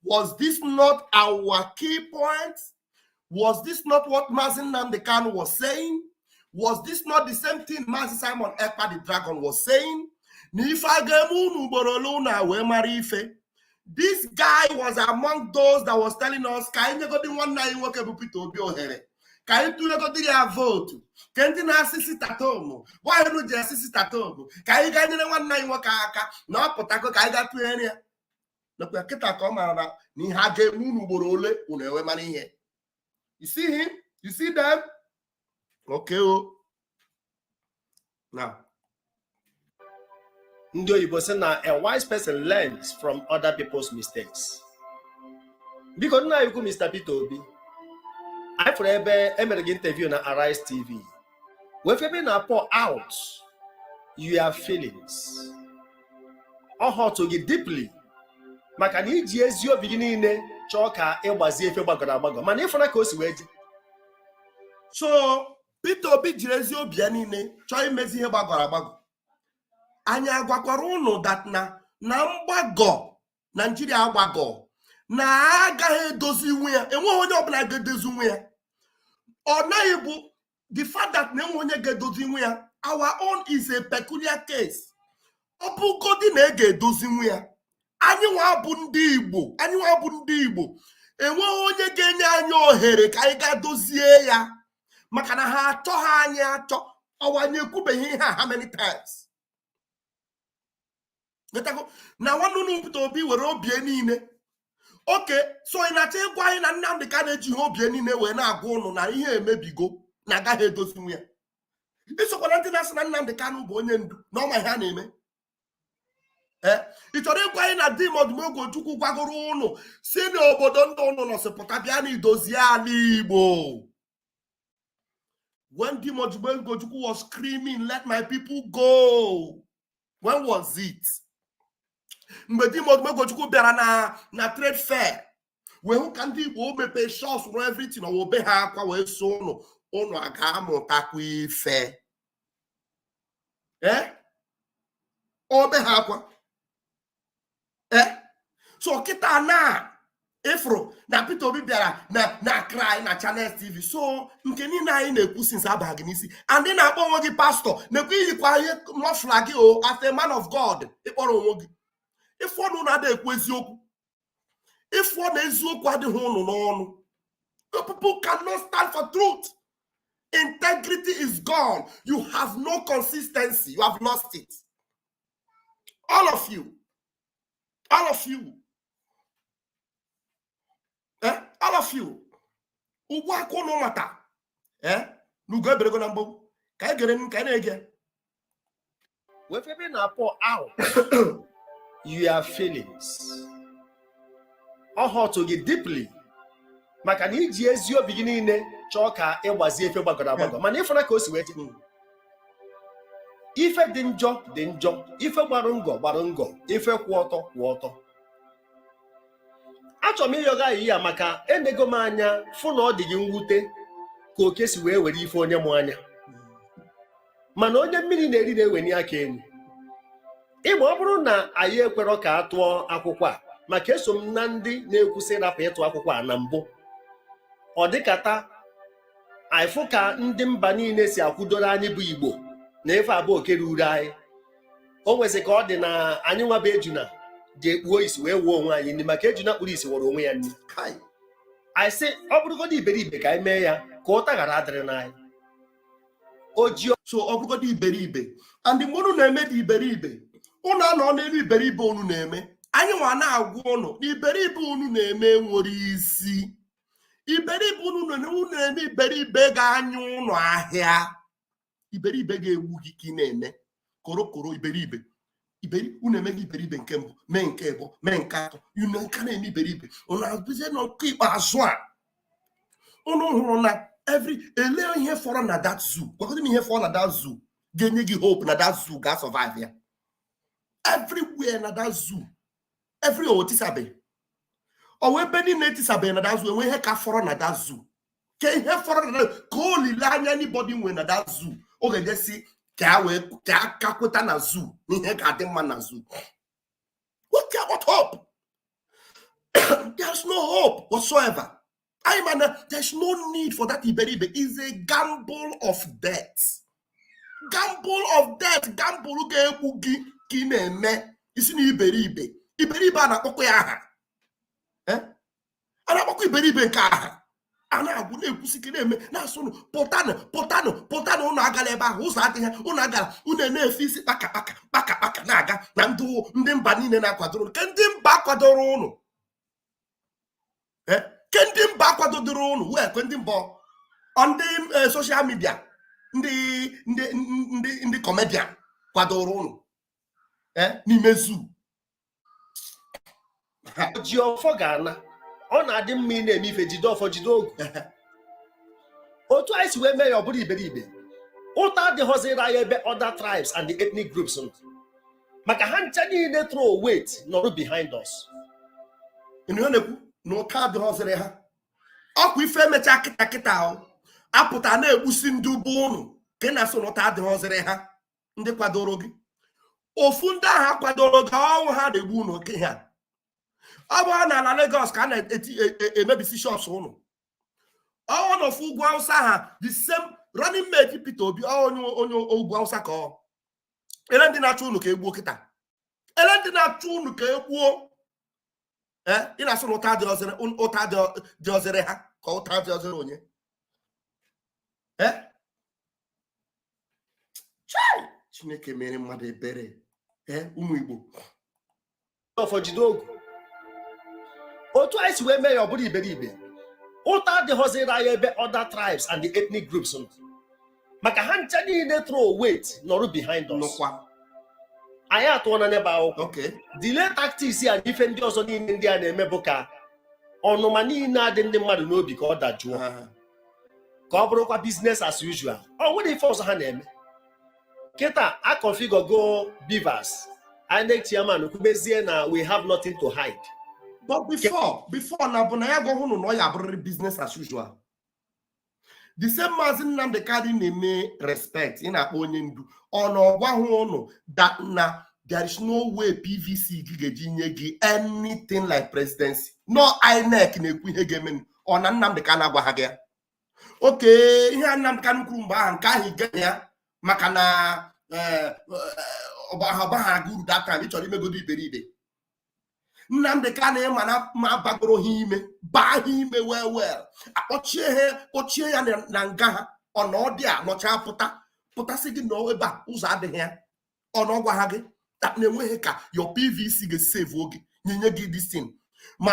Speaker 1: Was this not our key point? Was this not what Mazi Nnamdi Kanu was saying? Was this not the same thing Mazi Simon Ekpa the Dragon was saying? This guy was among those that was telling us, can you go to one night work a can you do not vote? Can you not assist at home? Why don't you assist at home? Can you get one night work? No, Potako, I got to area. You see him? You see them? Okay. Now,
Speaker 3: Ndị oyibo sị na a wise person learns from other people's mistakes. Biko nna ya ukwu Mr. Peter Obi, anyị fụrụ ebe emere gị interview na Arise TV. Wefebe na pour out your feelings. Ọ hurt gị deeply. Maka na iji ezi obi gị niile chọọ ka ịgbazie efe gbagọrọ agbagọ mana ịfụna ka o si wee ji.
Speaker 1: So Peter Obi jiri ezi obi ya niile chọọ imezi ihe gbagọrọ agbagọ. Anyị agwakwara unu that na mgbagọ Nigeria agbagọ na agaghị edozi nwe ya, enweghị onye ọbụla ga-edozi nwe ya. Ọ naghị bụ the fact that na enweghị onye ga-edozi nwe ya. Our own is a peculiar case. Ọ bụgodị na ga-edozi nwe ya. Anyị nwa bụ ndị Igbo, enweghị onye ga-enye anyị ohere ka anyị gaa dozie ya maka na ha achọ ha anyị achọ ọwanye ekwubeghị ihe how many times na nwanne unu Peter Obi were obie niile oke so ị na-achọ ịgwa anyị na Nnamdi Kanu eji ihe obie niile wee na-agwa ụnụ na ihe emebigo na agaghị edozinwu ya isokwana ndị na-asị na Nnamdi Kanu bụ onye ndu na ọma ihe a na-eme ị chọrọ ịgwa anyị na di Odumegwu Ojukwu gwagoro ụnụ si n'obodo ndị ụnụ nọsịpụta bịa na idozie ala Igbo. When Dim Odumegwu Ojukwu was screaming, let my people go, when was it? Mgbe Dim Odumegwu Ojukwu bịara na trade fair wee hụ ka ndị Igbo mepe shops rụ everything na obe ha akwa wee so ụnụ aga amụtakwa ife obe ha akwa so kịta na ifro na Peter Obi bịara na cry na Channels TV so nke niile anyị na-ekwu since abaghị n'isi and na-akpọ onwe gị pastor na-ekwu iyikwa ihe mọfla gị o as a man of God ịkpọrọ onwe gị ife ọnụ na-ada ekwu eziokwu ife ọ na eziokwu adịghị ụnụ n'ọnụ. People cannot stand for truth. Integrity is gone. You have no consistency. You have lost it. All of you. All of you. All of you. Ugbu a ka ụnụ mata n'ugo eberego na mgbogbu ka anyị gere ka anyị na-ege
Speaker 3: with every pour out your feelings or hurt to get deeply maka na iji ezi obi gị niile chọọ ka ịgbazie efe gbagọrọ agbagọ mana ịfụna ka o si wee dị ife dị njọ dị njọ ife gbara ngọ ife kwụ ọtọ achọrọ m ịyọga iyi ya maka enego m anya fụ na ọ dị gị mwute ka oke si wee were ife onye mụ anya mana onye mmiri na-eri na-eweni aka enu ịgba ọ bụrụ na anyị ekwerọ ka a tụọ akwụkwọ a maka eso m na ndị na-ekwusị rapụ ịtụ akwụkwọ a na mbụ ọ dịkata anyịfụ ka ndị mba niile si akwụdoro anyị bụ Igbo na ife abụọ oke ruru anyị o nwezi ka ọ dị na anyị nwaba ejuna ji ekpuo isi wee wuo onwe anyị ndị maka ejuna kpụrụ isi were onwe ya nri anyị sị ọ bụrụgodị iberibe ka anyị mee ya ka ụta ghara adịrị n'anyị ojii
Speaker 1: so ọ bụrụgodị iberibe and mgbe unu na-eme dị iberibe unu anọ n'elu iberibe unu na-eme anyị nwa na-agwa ụnụ na iberibe unu na-eme nwere isi iberibe unu na-eme iberibe ga-anya ụnụ ahịa iberibe ga-egbu gị ka ị na-eme korokoro iberibe unu eme gị iberibe nke mbụ mee nke ịbụ mee nke atọ unu nka na-eme iberibe unu abụzie na nke ikpeazụ a unu hụrụ na ele ihe fọrọ na that zoo gwagodị m ihe fọrọ na that zoo ga-enye gị hope na that zoo ga-survive ya everywhere na that zoo every otisabe ọwa ebe niile etisabe na that zoo enwe ihe ka fọrọ na that zoo ka ihe fọrọ na ka olileanya anybody nwe na that zoo ọ ga-ejesi ka aka kweta na zoo n'ihe ga-adị mma na zoo. What hope? There's no hope whatsoever. There's no need for that iberibe. It's a gamble of death. Gamble of death. Gamble ga-egbu gị ka ị na-eme isi na iberibe a na-akpọkwa ya aha a na-akpọkwa iberibe nke aha a na-agwụ na-ekwusi ka na-eme na-asụnụ pụtanụ ụnụ agala ebe ahụ ụzọ adịghị ụnụ agala unu na-efe isi kpaka na-aga na ndị mba niile na-akwadoro ke ndị mba akwadoro ụnụ ke ndị mba akwadodoro ụnụ wee kwe ndị mba ndị soshal midia ndị kọmedian kwadoro ụnụ n'ime zoo
Speaker 3: ji ọfọ ga-ana ọ na-adị mma ị na-eme ife jide ọfọ jide ogu otu anyị si wee mee ya ọ bụrụ iberibe ụta adịghọziri anyị ebe other tribes and the ethnic groups maka ha ncha niile throw weight nọrụ behind us
Speaker 1: na-ekwu na ụta adịghọziri ha ọkwa ife emecha kịta ahụ apụta na-egbusi ndị ugbo ụnụ ka ị na-asụ na ụta adịghọziri ha ndị kwadoro gị ofu ndị agha kwadoro gị ọnwụ ha na-egbu ụnụ oke ha ọ bụ ha na Lagos ka a na-emebisi shops ụnụ ọnwụ na ofu ugwu Hausa ha the same running mate Peter Obi onye ugwu Hausa ka ọ ele ndị na-achụ ụnụ ka egbuo kịta ele ndị na-achụ ụnụ ka egbuo ị na-asụ na ụta dị ozere ha ka ụta dị ozere onye Chineke mere mmadụ ebere ụmụ Igbo
Speaker 3: ọfọjide ogu otu anyị si wee mee ya ọ bụrụ iberibe ụta adịghọziri anyị ebe other tribes and the ethnic groups nọ maka ha ncha niile throw weight nọrụ behind us anyị atụọ na n'ebe akwụkwọ delay tactics ya na ife ndị ọzọ niile ndị a na-eme bụ ka ọnụma niile adị ndị mmadụ n'obi ka ọ dajụọ ka ọ bụrụkwa business as usual ọ nwere ife ọzọ ha na-eme kịta a configure go beavers INEC chairman kwubezie na we have nothing to hide.
Speaker 1: But before na bụ na ya gwa hụnụ na ọ ya bụrịrị business as usual. The same Maazị Nnamdi Kanu na-eme respect ị na-akpọ onye ndu ọ na ọgwa hụ ụnụ that na there is no way PVC gị ga-eji nye gị anything like presidency. No INEC na-ekwu ihe ga-eme ọ na Nnamdi Kanu agwa ha gị. Okay, ihe Nnamdi Kanu kwuru mgbe ahụ nke ahụ ige ya maka na ọbaha guru that time ị chọrọ imegodo iberibe. Nnamdi Kanu ma bagoro ha ime baa ha ime well akpọchie ya na nga ha ọnọdụ a nọcha pụtasị gị na ebe a ụzọ adịghị ya ọnọgwa ha gị na-enweghị ka your PVC ga-save oge nye gị this thing ma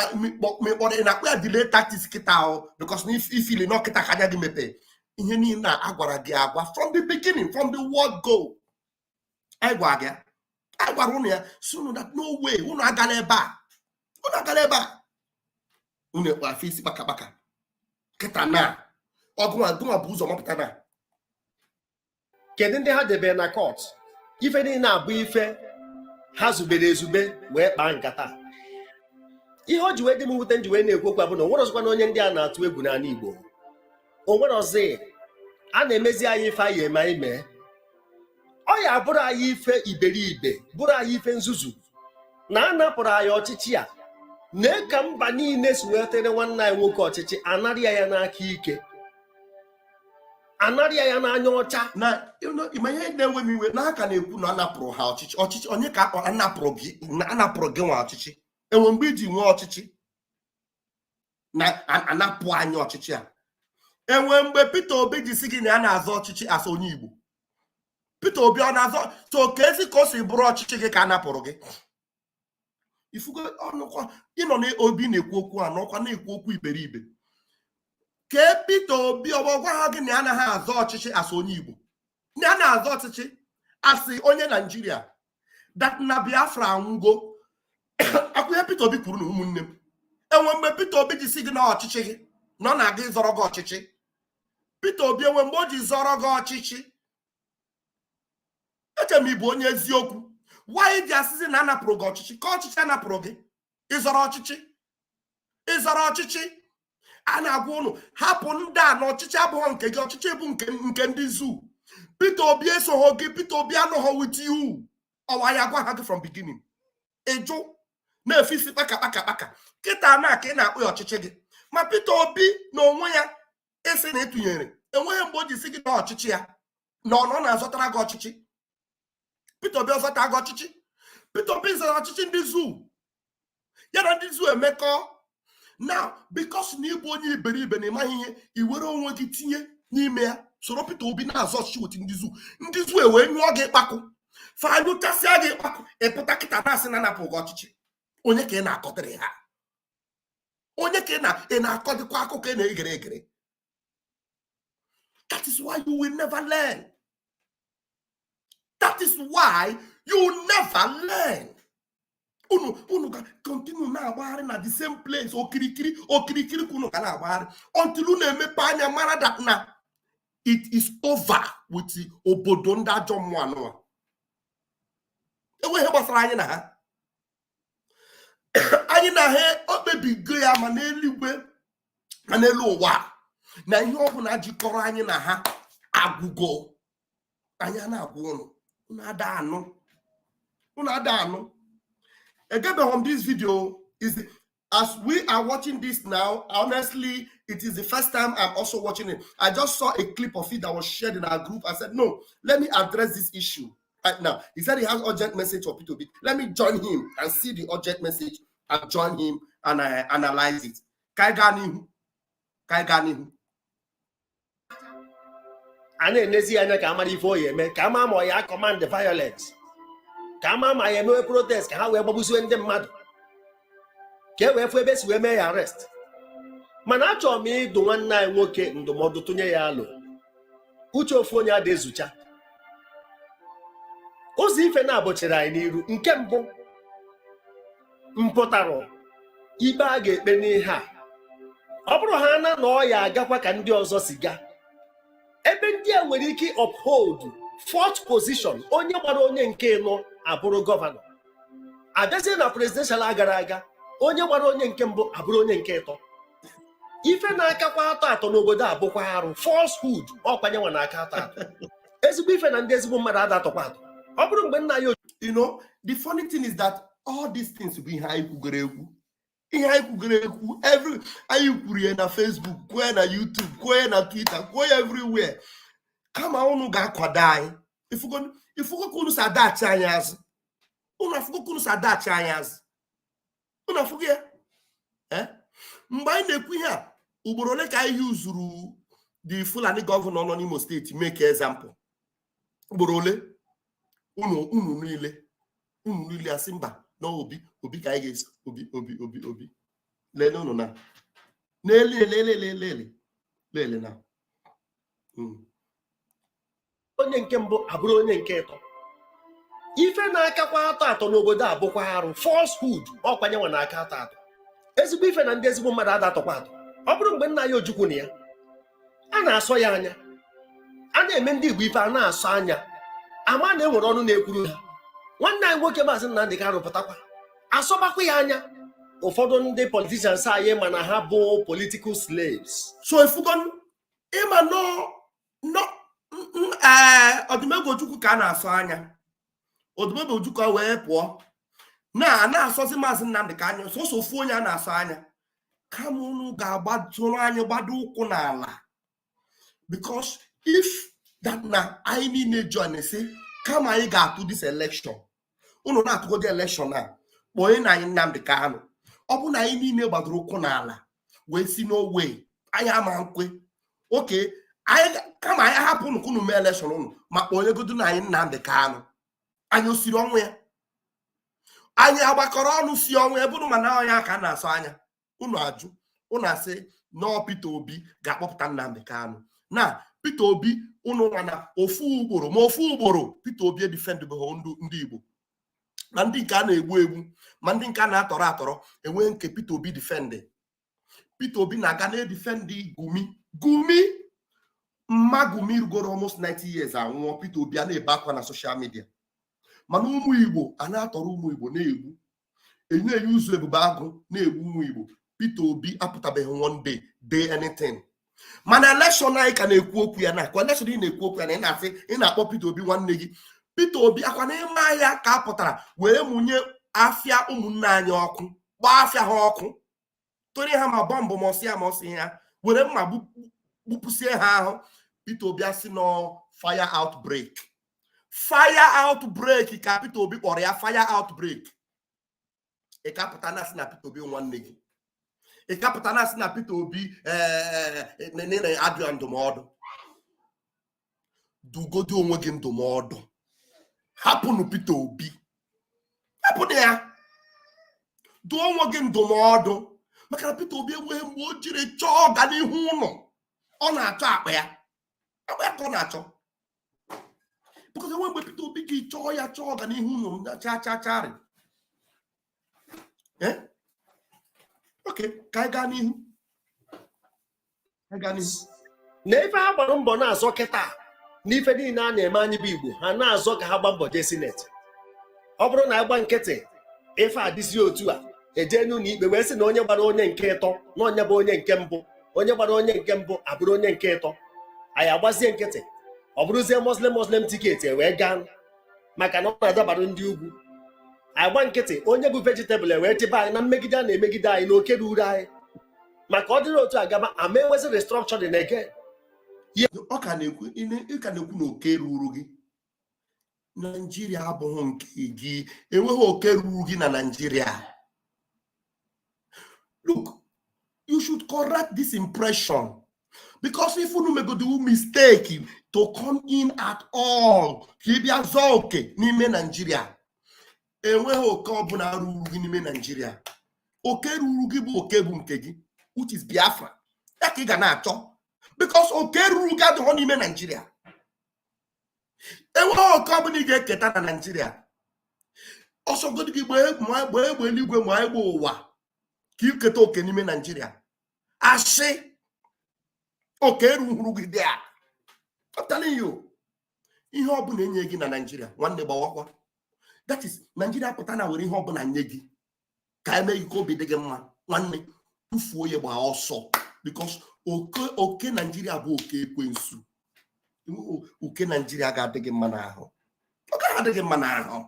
Speaker 1: mekpọrọ na akpọ ya delay tactics kịta ahụ because na ifili na ọkịta ka anya gị mepee ihe niile a gwara gị agwa from the beginning from the word go anyị gwara gị anyị gwara ụnụ ya so that no way ụnụ agala ebe a unu ekpe afọ isi kpakakpaka kịta na ọgụnwa bụ ụzọ mapụta na
Speaker 3: kedu ndị ha debere na court ife niile na-abụ ife ha zubere ezube wee kpaa nkata ihe o ji wee dị m nwute nji wee na-ekwu okwu abụ na onwere ọzọkwa na onye ndị a na-atụ egwu n'ala Igbo onwere ọzọ a na-emezi anyị ife anyị eme anyị mee ọ ya bụrụ anyị ife iberibe bụrụ anyị ife nzuzu na a napụrụ anyị ọchịchị a na ka mba niile si wee tere nwanne anyị nwoke ọchịchị anarịa ya n'aka ike anarịa ya n'anya ọcha
Speaker 1: na ihe na-enwe m iwe n'aka na-ekwu na anapụrụ ha ọchịchị onye ka anapụrụ gị nwa ọchịchị enwe mgbe iji nwee ọchịchị na anapụ anyị ọchịchị a enwe mgbe Peter Obi ji si gị na ya na-azọ ọchịchị asa onye Igbo Peter Obi ọ na-azọ so ka ezi ka o si bụrụ ọchịchị gị ka anapụrụ gị ifugo ọnụkwa ịnọ na Obi na-ekwu okwu a n'ọkwa na-ekwu okwu iberibe ka Peter Obi ọgwa ha gị na ya anaghị azọ ọchịchị asa onye Igbo na ya na-azọ ọchịchị asị onye Naijiria that na Biafra nwugo akwụnye Peter Obi kwuru na ụmụnne m enwe mgbe Peter Obi ji si gị na ọchịchị gị na ọ na-aga ịzọrọ gị ọchịchị Peter Obi enwe mgbe o ji zọrọ gị ọchịchị eche m ịbụ onye eziokwu why ji asịsị na anapụrụ gị ọchịchị ka ọchịchị anapụrụ gị ịzọrọ ọchịchị a na-agwa ụnụ hapụ ndị a na ọchịchị abụghị nke gị ọchịchị bụ nke ndị zoo Peter Obi esoghị gị Peter Obi anọghị with you ọwa ya gwa ha gị from beginning ịjụ na-efe isi kpaka kịta na aka ị na-akpụ ya ọchịchị gị ma Peter Obi na onwe ya esi na etụnyere enweghị mgbe o ji si gị na ọchịchị ya na ọ na-azọtara gị ọchịchị Peter Obi ọzọta gị ọchịchị Peter Obi zara ọchịchị ndị zoo ya na ndị zoo emekọ now because na ịbụ onye iberibe na ịmaghị ihe iwere onwe gị tinye n'ime ya soro Peter Obi na-azọ ọchịchị wet ndị zoo ewee nyụọ gị ịkpakụ fanyụtasịa gị ịkpakụ ịpụta kịta na-asị na anapụ gị ọchịchị onye ka ị na-akọtịrị ha onye ka ị na-akọdịkwa akụkọ ị na-egere egere that is why you will never learn. That is why you never learn. Unu continue na-agbagharị na the same place okirikiri kunu ka na-agbagharị until unu emepe anya mara that na it is over with obodo ndị ajọ mmụọ anụwa enweghị gbasara anyị na ha anyị na ha okpebigo ya ma n'eluigwe ma n'elu ụwa na ihe ọbụla jikọrọ anyị na ha agwụgo anyị na-agwụ ụnụ Unu ada anụ. Again, on this video is as we are watching this now. Honestly, it is the first time I'm also watching it. I just saw a clip of it that was shared in our group. I said, no, let me address this issue right now. He said he has urgent message for P2B. Let me join him and see the urgent message and join him and analyze it. Kaigani.
Speaker 3: And then they see anya ka amara ife oye eme ka ama ma ya command the violence. Ka ama ma ya emewe protest ka ha wee gbagbusiwe ndị mmadụ. Ka e wee fụ ebe si wee mee ya arrest. Mana achọrọ m ịdụ nwanne anyị nwoke ndụmọdụ tụnye ya alụ. Uche ofu onye ada ezucha. Ụzọ ife na-abụchiri anyị n'iru nke mbụ mpụtara ikpe a ga-ekpe n'ihe a. Ọ bụrụ ha na ọ ya agakwa ka ndị ọzọ si gaa. Ebe ndị a nwere ike uphold fourth position onye gbara onye nke nọ abụrụ gọvanọ. Abịazie na presidential agara aga onye gbara onye nke mbụ abụrụ onye nke ịtọ. Ife na-akakwa atọ n'obodo a bụkwa arụ falsehood ọkwanye nwa na-aka atọ. Ezigbo ife na ndị ezigbo mmadụ adatọkwa atọ. Ọ bụrụ mgbe nna ya,
Speaker 1: you know, the funny thing is that all these things will be high kugereku. Every ayukurie na Facebook, kwe na YouTube, kwe na Twitter, kwe everywhere. Kama unu ga kwadai. If you go kunu sadachi anyaz. Unafugo kunu sadachi anyaz. Unafugo eh? Mbai nekwi ha. Uborole ka uzuru the Fulani governor on Imo State make example. Uborole unu niile asimba no obi ka iges obi lele unu na lele na
Speaker 3: onye nke mbụ abụrụ onye nke ịtọ. Ife na-akakwa atọ n'obodo a bụkwa arụ falsehood ọkwanye nwa na-aka atọ. Ezigbo ife na ndị ezigbo mmadụ adatọkwa atọ. Ọ bụrụ mgbe nna ya Ojukwu na ya a na-asọ ya anya, a na-eme ndị Igbo ife a na-asọ anya, ama na enwere ọnụ na-ekwuru ha. Nwanne anyị nwoke Maazị Nnamdi Kanu pụtakwa asọbakwa ya anya. Ụfọdụ ndị politicians anyị mana ha bụ political slaves.
Speaker 1: So ifugon ịma no Odumegwu Ojukwu ka a na-asọ anya. Odumegwu Ojukwu wee pụọ na-asọzi Maazị Nnamdi Kanu sọsọ ofu onye a na-asọ anya. Kama unu ga-agbadoro anyị gbado ụkwụ n'ala, because if that na anyị niile join say kama anyị ga-atụ this election, unu na-atụgo the election na kpọnye na anyị Nnamdi Kanu, ọ bụ na anyị niile gbadoro ụkwụ n'ala wee si no way anyị ama nkwe okay anyị kama anyị hapụ unu kunu mee election unu ma kpọnye godu na anyị Nnamdi Kanu, anyị osiri ọnwụ ya, anyị agbakọrọ ọnụ si ọnwụ ya bụrụ mana onye aka na-asọ anya. Unu ajụ unu asị no Peter Obi ga-akpọpụta Nnamdi Kanu na Peter Obi unu mana ofu ugboro Peter Obi defend bụ ndị Igbo ma ndị nke a na-egbu ma ndị nke a na-atọrọ atọrọ enwe nke Peter Obi defend. Peter Obi na-aga na-edefend Gumi Gumi rugoro almost 90 years anwụọ. Peter Obi a na-ebe akwa na social media, mana ụmụ Igbo a na-atọrọ ụmụ Igbo na-egbu enye ụzọ ebube agụ na-egbu ụmụ Igbo. Peter Obi apụtabeghị one day anything. Mana election anyị ka na-ekwu okwu ya na kwa election ị na-ekwu okwu ya na ị na-asị ị na-akpọ Peter Obi nwanne gị. Peter Obi akwa na ịma ya ka apụtara were munye afịa ụmụnne anyị ọkụ, gbaa afịa ha ọkụ, tonye ha ma bọmbụ ma ọsị ha were mma gbupụsie ha ahụ. Peter Obi asị no fire outbreak ka Peter Obi kpọrọ ya fire outbreak. Ị kapụta na asị na Peter Obi nwanne gị, ị kapụta na asị na Peter Obi adịghị ndụmọdụ. Dugodi onwe gị ndụmọdụ, hapụnụ Peter Obi, hapụnụ ya, duo onwe gị ndụmọdụ, maka na Peter Obi enweghị mgbe o jiri chọọ ọganihu ụlọ. Ọ na-achọ akpa ya ka ọ na-achọ, because enwe mgbe Peter Obi ji chọọ ya chọọ ọganihu ụlọ chacharị. Okay, ka anyị gaa n'ihu.
Speaker 3: Na ife ha gbara mbọ na-azọ kịta n'ife niile a na-eme anyị bụ Igbo ha na-azọ ka ha gba mbọ jee sineti. Ọ bụrụ na agba nkịtị ife adịzi otu a eje n'ụlọ ikpe wee sị na onye gbara onye nke ịtọ na onye bụ onye nke mbụ, onye gbara onye nke mbụ abụrụ onye nke ịtọ, anyị agbazie nkịtị. Ọ bụrụzie Muslim tiketi wee gaa maka na ọ na-adabara ndị ugwu. Agba nkịtị onye bụ vegetable wee chebe anyị na mmegide a na-emegide anyị na oke ruru anyị, maka ọ dịrị otu agaba ama enwezi restructuring again.
Speaker 1: Ọ ka na-ekwu na oke ruru gị. Nigeria abụghị nke gị, enweghị oke ruru gị na Nigeria. Look, you should correct this impression. Because if you make do mistake to come in at all, Kibia Zoke, Nime Nigeria. Enweghị oke ọbụla ruru gị n'ime Nigeria. Oke ruru gị bụ oke bụ nke gị, which is Biafra. Ya ka ị ga na-achọ. Because oke ruru gị adịghị n'ime Nigeria. Enweghị oke ọbụla ị ga-eketa na Nigeria. Ọsọgodi gị gbee egbe eluigwe ma egbe ụwa ka ị keta oke n'ime Nigeria. Asị oke ruru gị there. I'm telling you. Ihe ọbụla enye gị na Nigeria, nwanne gbawakwa. That is Nigeria pụta na were ihe ọbụla nye gị ka eme gị ka obi dị gị mma, nwanne tufuo ya gbaa ọsọ. Because oke Nigeria bụ oke ekwensu. Oke Nigeria ga-adị gị mma n'ahụ. Ọ ga-adị gị mma n'ahụ.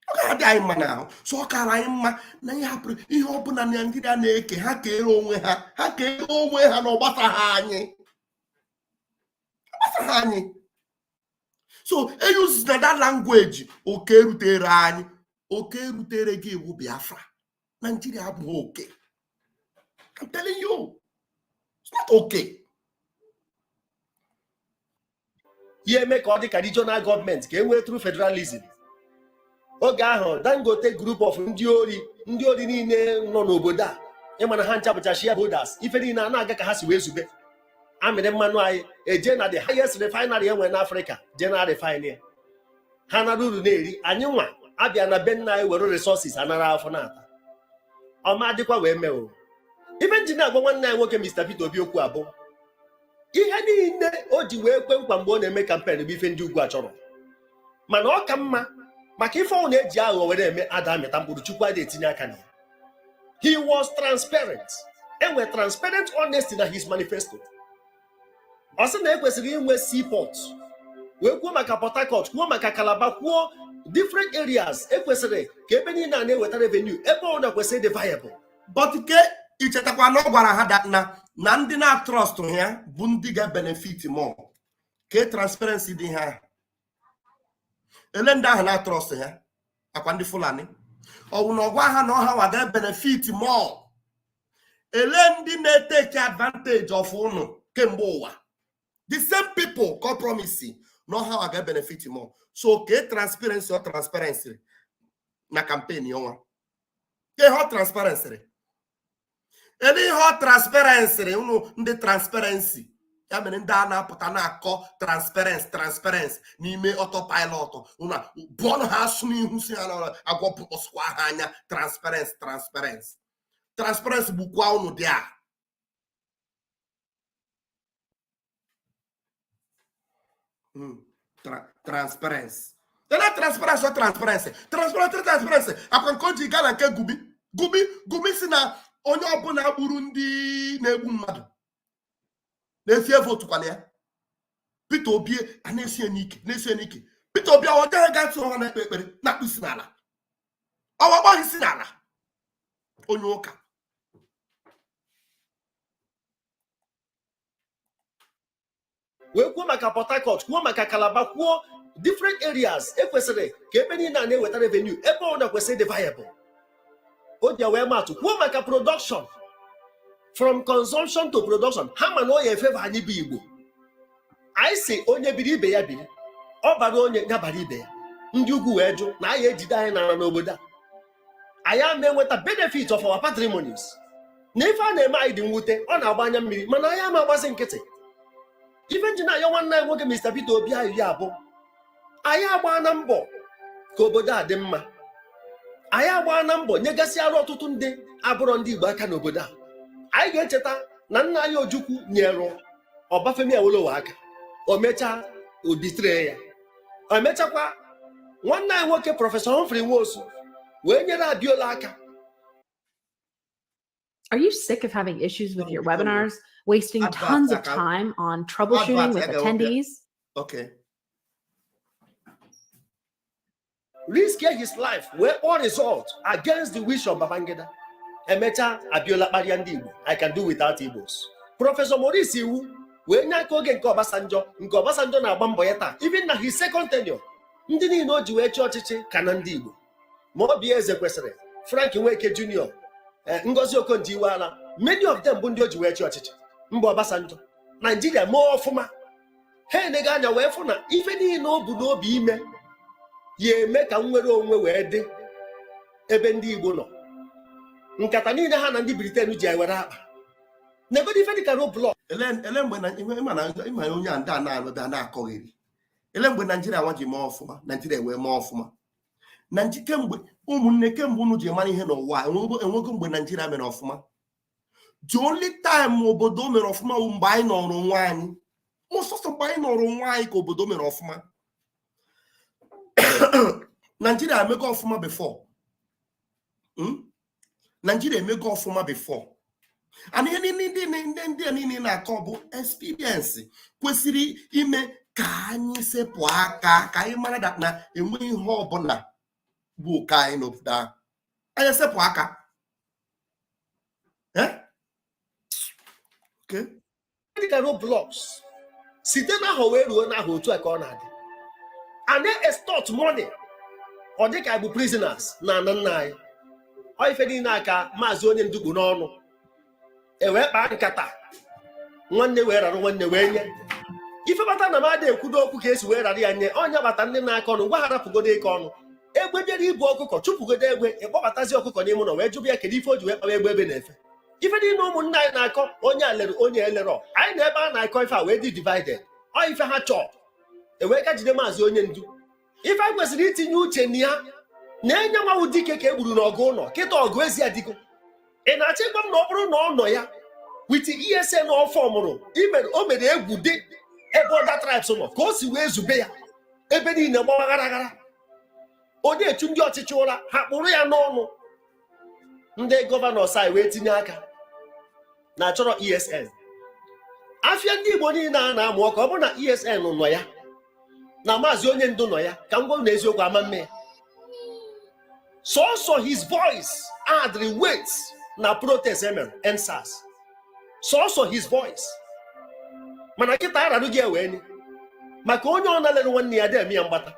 Speaker 1: Ọ ga-adị anyị mma n'ahụ. So ọ kara anyị mma na ihe hapụrụ ihe ọbụla Nigeria na-eke ha kere onwe ha. Ha kere onwe ha na ọgbasa ha anyị. Ọgbasa ha anyị. So, use that language. Okay, rutere anyị. Okay, rutere gị ewu Biafra. Nigeria bụ okay. I'm telling you. It's not okay.
Speaker 3: Ihe eme ka ọ dị ka regional government ka e wee through federalism. Oge ahụ Dangote group of ndị ori niile nọ n'obodo a. Ịma na ha nchapụcha shareholders. Ife niile a na-aga ka ha si wee zube. Amịrị mmanụ anyị eje na the highest refinery enwere n'Africa, general refinery. Ha nara uru na-eri, anyị nwa abịa na be nna anyị were resources anara afọ na-ata. Ọma dịkwa wee mee o. Ife nji na-agwa nwanne anyị nwoke Mr. Peter Obi okwu abụ. Ihe niile o ji wee kwe nkwa mgbe ọ na-eme campaign bụ ife ndị ugwu achọrọ. Mana ọ ka mma maka ife ọ na-eji aghụghọ were eme ada amịta mkpụrụ Chukwu adị etinye aka na ya. He was transparent. Enwe transparent honesty na his manifesto. Ọ sị na ekwesịrị inwe seaport. Wee kwuo maka Port Harcourt, kwuo maka Calabar, kwuo different areas. Ekwesịrị ka ebe niile a na-eweta revenue, ebe ọ na-ekwesịrị dị viable.
Speaker 1: But ke ichetakwa na ọ gwara ha na ndị na-trust ya bụ ndị ga-benefit more. Ke transparency dị ha. Ele ndị ahụ na-trust ya akwa ndị Fulani. Ọ bụ na ọ gwa ha na ọha wa ga-benefit more. Ele ndị na-etake advantage of unu kemgbe ụwa. The same people compromise know how I get benefit more. So okay, transparency or transparency na campaign yon. Okay, hot transparency. Any hot transparency, the transparency. Ya menen da na puta na ko transparency. Ni me autopilot. Una bon has ni husi ana agwo poskwa hanya transparency. Transparency bukwa unu dia. Transparency. They're not transparency or transparency. Transparency. Upon country gala nke gubi si na onye ọbụla gburu ndị na-egbu mmadụ. Na-esie vote kwala ya. Peter Obi a na-esie n'ike. Peter Obi ọ gaghị gatụ ọha na-ekpe ekpere na kpụsi n'ala. Ọ gbaghi si n'ala. Onye ụka.
Speaker 3: Wee kwuo maka Port Harcourt, kwuo maka Calabar, kwuo different areas. Ekwesịrị ka ebe niile na-eweta revenue, ebe ọ na-ekwesịrị dị viable. O ji wee matụ kwuo maka production, from consumption to production. Ha ma na ọ ya efeva anyị bụ Igbo. Anyị si onye biri ibe ya biri, ọ bara onye ya bara ibe ya. Ndị ugwu wee jụ na anyị ejide anyị nara n'obodo a. Anyị ama enweta benefit of our patrimonies. Na ife a na-eme anyị dị mwute, ọ na-agba anya mmiri, mana anyị ama agbasi nkịtị. Ife nji na ya nwanne anyị nwoke Mr. Peter Obi ahụ ya abụ. Anyị agba na mbọ ka obodo a dị mma. Anyị agba na mbọ nyegasịara ọtụtụ ndị abụrọ ndị Igbo aka n'obodo a. Anyị ga-echeta na nna anyị Ojukwu nyere Ọbafemi Awolowo aka. O mechaa o bitre ya. O mechakwa nwanne anyị nwoke Prọfesọ Humphrey Nwosu wee nyere Abiola aka.
Speaker 4: Are you sick of having issues with your webinars, wasting tons of time on troubleshooting with attendees?
Speaker 1: Okay.
Speaker 3: Risking his life were all result against the wish of Babangida. Emecha Abiola kparia ndị Igbo. I can do without Igbos. Professor Maurice Iwu wee nye aka oge nke Obasanjo na-agba mbọ ya taa. Even na his second tenure, ndị niile o ji wee chịa ọchịchị ka na ndị Igbo. Ma obi eze kwesịrị Frank Nweke Jr., Ngozi Okonjo-Iweala, many of them bụ ndị o ji wee chi ọchịchị. Mba Obasanjo, Nigeria mee ọfụma. Ha enega anya wee fụ na ife niile o bu n'obi ime ya eme ka nwere onwe wee dị ebe ndị Igbo nọ. Nkata niile ha na ndị Britain ji ewere akpa. Negodi ife dịka roadblock.
Speaker 1: Ele mgbe na ịma onye a ndị a na-alụda na-akọghịrị. Ele mgbe Nigeria nwa ji mee ọfụma, Nigeria wee mee ọfụma. Na kemgbe ụmụnne kemgbe unu ji mara ihe n'ụwa enwego mgbe Nigeria mere ọfụma. The only time obodo mere ọfụma bụ mgbe anyị nọrọ onwe anyị. Ọsọsọ mgbe anyị nọrọ onwe anyị ka obodo mere ọfụma. Nigeria emego ọfụma before. Nigeria emego ọfụma before. And ihe ndị niile na-akọ bụ experience kwesịrị ime ka anyị sepụ aka ka anyị mara na enweghị ihe ọbụla bụ ka anyị n'obodo ahụ. Anyị sepụ aka. Okay.
Speaker 3: Dịka roadblocks site n'ahụ wee ruo n'ahụ otu a ka ọ na-adị. And they extort money. Ọ dị ka bụ prisoners na nna anyị. Ọ ife niile aka maazị onye ndugbu n'ọnụ. Wee kpaa nkata. Nwanne wee rarụ nwanne wee nye. Ife bata na mmadụ ekwudo okwu ka esi wee rara ya nye. Onye bata ndị na-aka ọnụ ngwa ha rapụgodo ike ọnụ. Egbe bịara ibu ọkụkọ chụpụgodo egbe ịkpọbatazi ọkụkọ n'ime ụlọ wee jụbụ ya kedu ife o ji wee kpawa egbe ebe na-efe. Ife dị na ụmụnna anyị na-akọ onye alere onye elerọ. Anyị na ebe a na-akọ ife a wee dị divided. Ọ ife ha chọọ. Ewee ka jide maazị onye ndu. Ife anyị kwesịrị itinye uche na ya na-enye nwa dike ka e gburu n'ọgụ ụlọ kịta ọgụ ezi adịgo. Ị na-achọ ịgwa m na ọ bụrụ na ọ nọ ya with ESN ọfọ mụrụ o mere egwu dị ebe ọda tribes nọ ka o si wee zube ya ebe niile gbawa gharaghara. Onye echu ndị ọchịchị ụra ha kpụrụ ya n'ọnụ. Ndị gọvanọ sai wee tinye aka na achọrọ ESN. Afịa ndị Igbo niile a na-amụ ọka ọ bụ na ESN nọ ya na maazị onye ndu nọ ya ka m gwa na eziokwu ama mme ya. So his voice add the weight na protest emere EndSARS. So his voice. Mana kịta ararụ gị ewe ni maka onye ọ na-elere nwanne ya dị eme ya mgbata.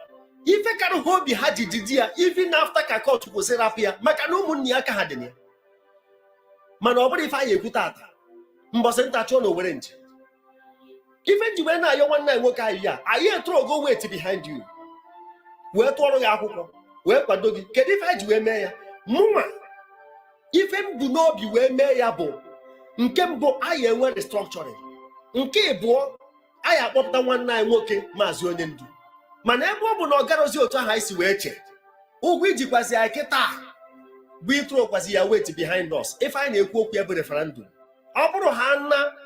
Speaker 3: Ife karị ha obi ha jididi ya even after ka court kwụsịrị apụ ya maka na ụmụnne ya ka ha dị na ya. Mana ọ bụrụ ife anyị ekwu tata mbọsị nta chụọ na Owere nche. Ife nji wee na-ayọ nwanne anyị nwoke anyị ya anyị etrogo weight behind you wee tụọrọ ya akwụkwọ wee kwado gị. Kedu ife anyị ji wee mee ya? Mụnwa ife m bụ n'obi wee mee ya bụ nke mbụ anyị enwe restructuring. Nke ịbụọ anyị akpọpụta nwanne anyị nwoke maazị onye ndu. Mana ebe ọ bụ na ọ garozi otu ahụ anyị si wee chee ụgwọ ijikwazi anyị kịta bụ ịtụrụkwazi ya weight behind us. Ife anyị na-ekwu okwu ya bụ referendum. Ọ bụrụ ha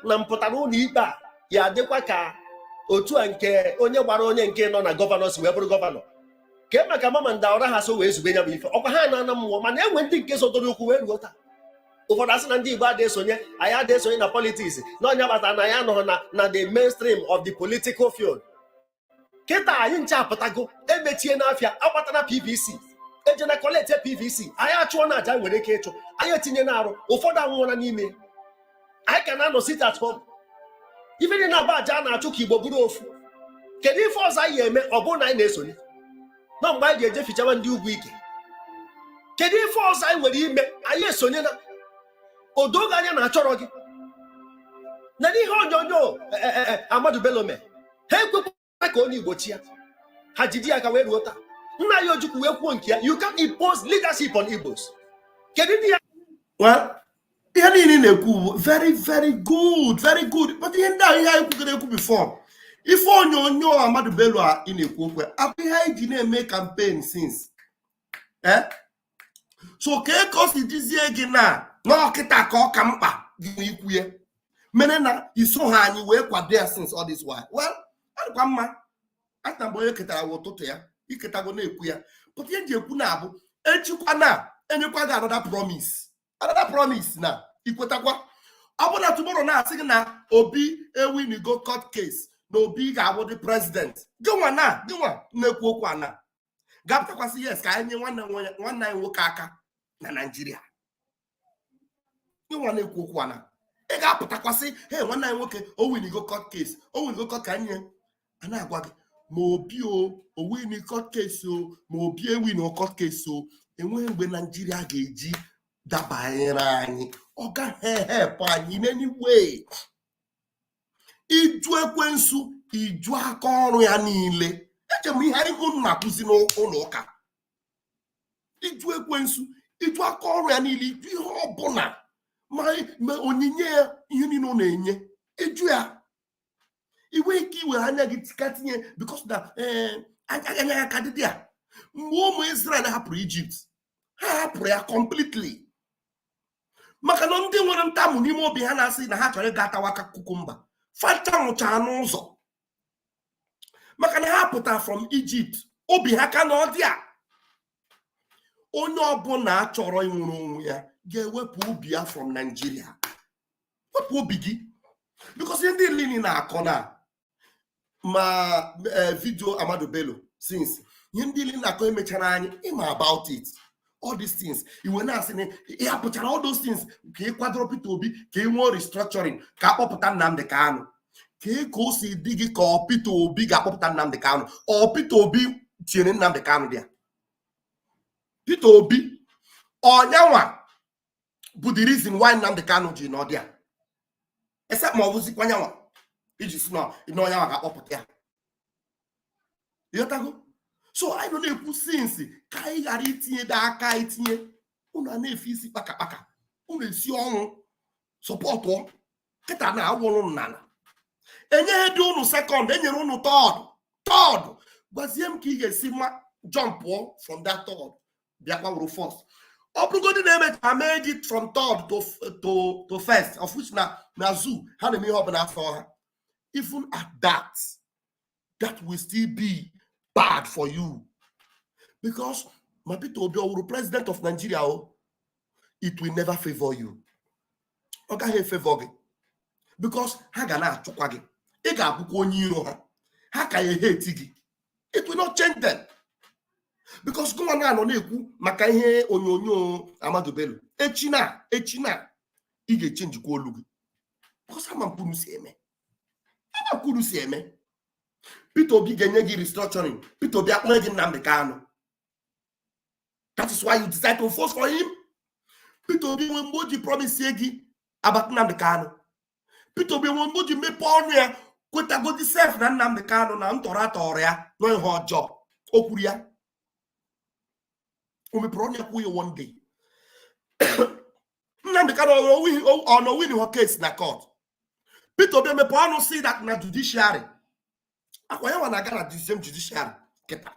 Speaker 3: na mpụtara ụlọ ikpe a ya adịkwa ka otu a nke onye gbara onye nke nọ na gọvanọ si wee bụrụ gọvanọ. Ke maka mama ndaụra ha so wee zube ya bụ ife ọkwa ha na-ana mmụọ. Mana enwe ndị nke sodoro okwu wee ruo taa. Ụfọdụ asị na ndị Igbo adịghị esonye anyị adịghị esonye na politics na onye batara na ya anọghị na the mainstream of the political field. Kịta anyị nche apụtago emechie n'afịa agbatara PVC eje na koleti PVC anyị achụọ na aja nwere ike ịchụ anyị etinye na-arụ ụfọdụ anwụọla n'ime anyị ka na-anọ sit at home. Ife dị na-aba aja a na-achụ ka Igbo bụrụ ofu. Kedu ife ọzọ anyị eme ọ bụrụ na anyị na-esonye na mgbe anyị ga-eje fichawa ndị ugwu ike? Kedu ife ọzọ anyị nwere ime anyị esonye na odoge anya na-achọrọ gị na n'ihe onyonyo Amadu Bello mee ha ekwekwa ka onye Igbo chi ya ha jide ya ka wee ruo taa. Nna ya Ojukwu wee kwuo nke ya you can impose leadership on Igbos. Kedu ndị ya?
Speaker 1: Well, ihe niile na-ekwu very very good but ihe ndị ahụ ihe anyị kwugoro ekwu before ife onyonyo Amadu Bello a ị na-ekwu okwu abụ ihe anyị ji na-eme campaign since so ka o si dizie gị na ọkịta ka ọ ka mkpa gị ikwu ya mere na iso ha anyị wee kwado ya since all this while. Well, adịkwa mma ata mgbe onye ketara ụtụtụ ya iketago na-ekwu ya but ihe ji ekwu na abụ echikwa na enyekwa gị another promise na ikwetakwa. Ọ bụ na tomorrow na-asị gị na Obi ewinigo court case na Obi ga-abụ the president gịnwa na-ekwu okwu a na ga-apụtakwasị yes ka anyị nye nwanne anyị nwoke aka na Nigeria. Gịnwa na-ekwu okwu a na ị ga-apụtakwasị hey nwanne anyị nwoke owinigo court case owinigo court ka anyị a na-agwa gị ma Obi o win court case o ma Obi ewin court case o enweghị mgbe Nigeria ga-eji dabanyere anyị. Ọ gaghị help anyị in any way. Iju ekwensu, iju aka ọrụ ya niile. Eche m ihe anyị unu na-akụzi n'ụlọ ụka. Iju ekwensu, iju aka ọrụ ya niile, iju ihe ọbụla ma onyinye ya ihe niile ọ na-enye. Iju ya. Iwe ike iwere anya gị tinye because na anya ya ka dị ya. Mgbe ụmụ Israel hapụrụ Egypt, ha hapụrụ ya completely. Maka na ndị nwere ntamu n'ime obi ha na-asị na ha chọrọ ịga atawa aka kukumba. Fata nwụcha n'ụzọ. Maka na ha pụtara from Egypt, obi ha ka na ọ dị a. Onye ọbụla chọrọ ịnwụrụ onwe ya ga-ewepụ obi ya from Nigeria. Wepụ obi gị. Because ndị lini na-akọ na ma video Amadu Bello since ndị lini na-akọ emechara anyị ịma about it. All these things. Iwe na-asị na ya pụchara all those things ka ị kwadoro Peter Obi ka ị nwee restructuring ka akpọpụta Nnamdi Kanu. Ka o si dị gị ka Peter Obi ga-akpọpụta Nnamdi Kanu. Peter Obi tinyere Nnamdi Kanu dị ya. Peter Obi ọnyanwa bụ the reason why Nnamdi Kanu ji n'ọdị ya. Except ma ọ bụzikwa nyanwa iji si n'ọnyanwa ga-akpọpụta ya. Yotago? So I don't know since ka anyị ghara itinye aka itinye unu na-efe isi kpakakpaka unu esi ọnwụ sọpọtụ kịta na awụrụ nnala enye dị unu second enyere unu third gwazie m ka ị ga-esi ma jump from that third bịakwa wuru first. Ọ bụrụgodị na-eme ka mee gị from third to first of which na zoo ha na-eme ihe ọbụla afọ ha. Even at that will still be bad for you because my Peter Obi or president of Nigeria, it will never favor you. Okay, favor you because ha ga na-achụkwa gị. Ị ga-abụkwa onye iro ha. Ha ka hate gị. It will not change them because gọvanọ nọ na-ekwu maka ihe onyonyo Amadu Bello. Echi na ị ga-echange kwa olu gị because ama mkpụrụ si eme. Peter Obi ga-enye gị restructuring. Peter Obi akpọrọ gị Nnamdi Kanu. That is why you decide to force for him. Peter Obi nwe mgbe o ji promise gị about Nnamdi Kanu. Peter Obi nwe mgbe o ji mepe ọnụ ya kwetagodi sef na Nnamdi Kanu na ntọrọ ya na ihe ọjọọ. O kwuru ya. O mepere ọnụ ya kwuo ya one day. Nnamdi Kanu ọ nọ win her case na court. Peter Obi mepe ọnụ si that na judiciary. Akwa ya na gara the same judiciary kịta.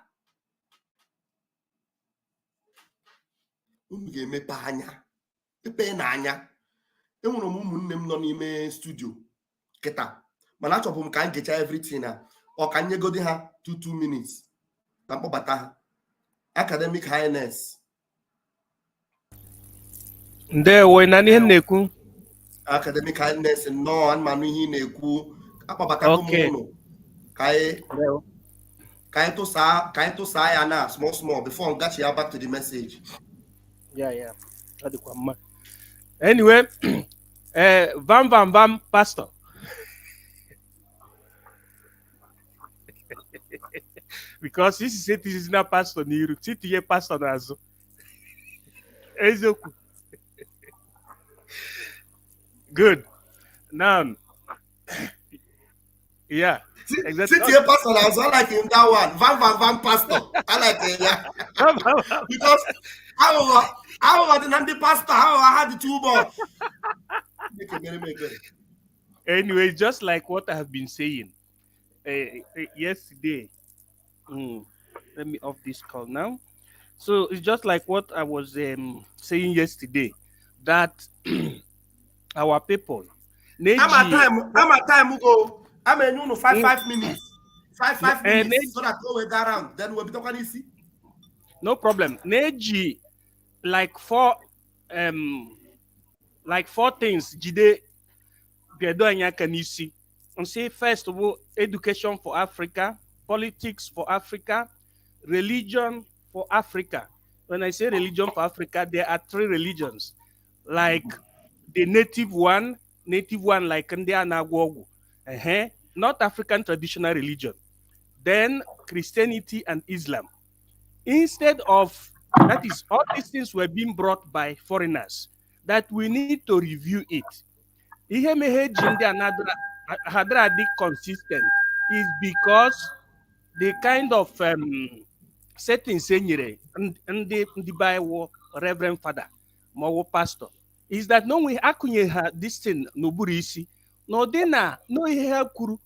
Speaker 1: Unu ga-emepe anya. Epe na anya. Enwere m ụmụnne m nọ n'ime studio kịta. Mana achọbụ m ka m gecha everything na ọ ka nyegodi ha 2 minutes na mkpọbata ha. Academic Highness.
Speaker 5: Ndewo na ihe na-ekwu.
Speaker 1: Academic Highness nnọọ anụmanụ ihe na-ekwu. Akpọbata ụmụ ka anyị tụsaa ya na small before I get you back to the message.
Speaker 5: Yeah. Anyway, vam pastor. Because this is not pastor niru, titi pastor nazo. Ezoku. Good. Now, yeah.
Speaker 1: Exactly. City pastor nazo, I like him that one. Vam pastor. I like it, yeah. Because how about the pastor? How I had the two balls.
Speaker 5: Anyway, just like what I have been saying yesterday. Let me off this call now. So it's just like what I was saying yesterday that our people.
Speaker 1: How much time we go? I'm a 5 minutes. 5 minutes. So that we go around. Then we'll be talking easy.
Speaker 5: No problem. Neji, like four things. Jide, Gedo can you see? And say first of all, education for Africa, politics for Africa, religion for Africa. When I say religion for Africa, there are 3 religions, like the native one like Ndiana Gwogu, not African traditional religion. Then Christianity and Islam. Instead of That is, all these things were being brought by foreigners, that we need to review it. Ihe meghe ji ndị hadra dị consistent is because the kind of settings enyere ndị Bible Reverend Father ma ọ pastor is that no we akụnye ha this thing n'ụbụrụ isi na ọ dị na no ihe ha kwuru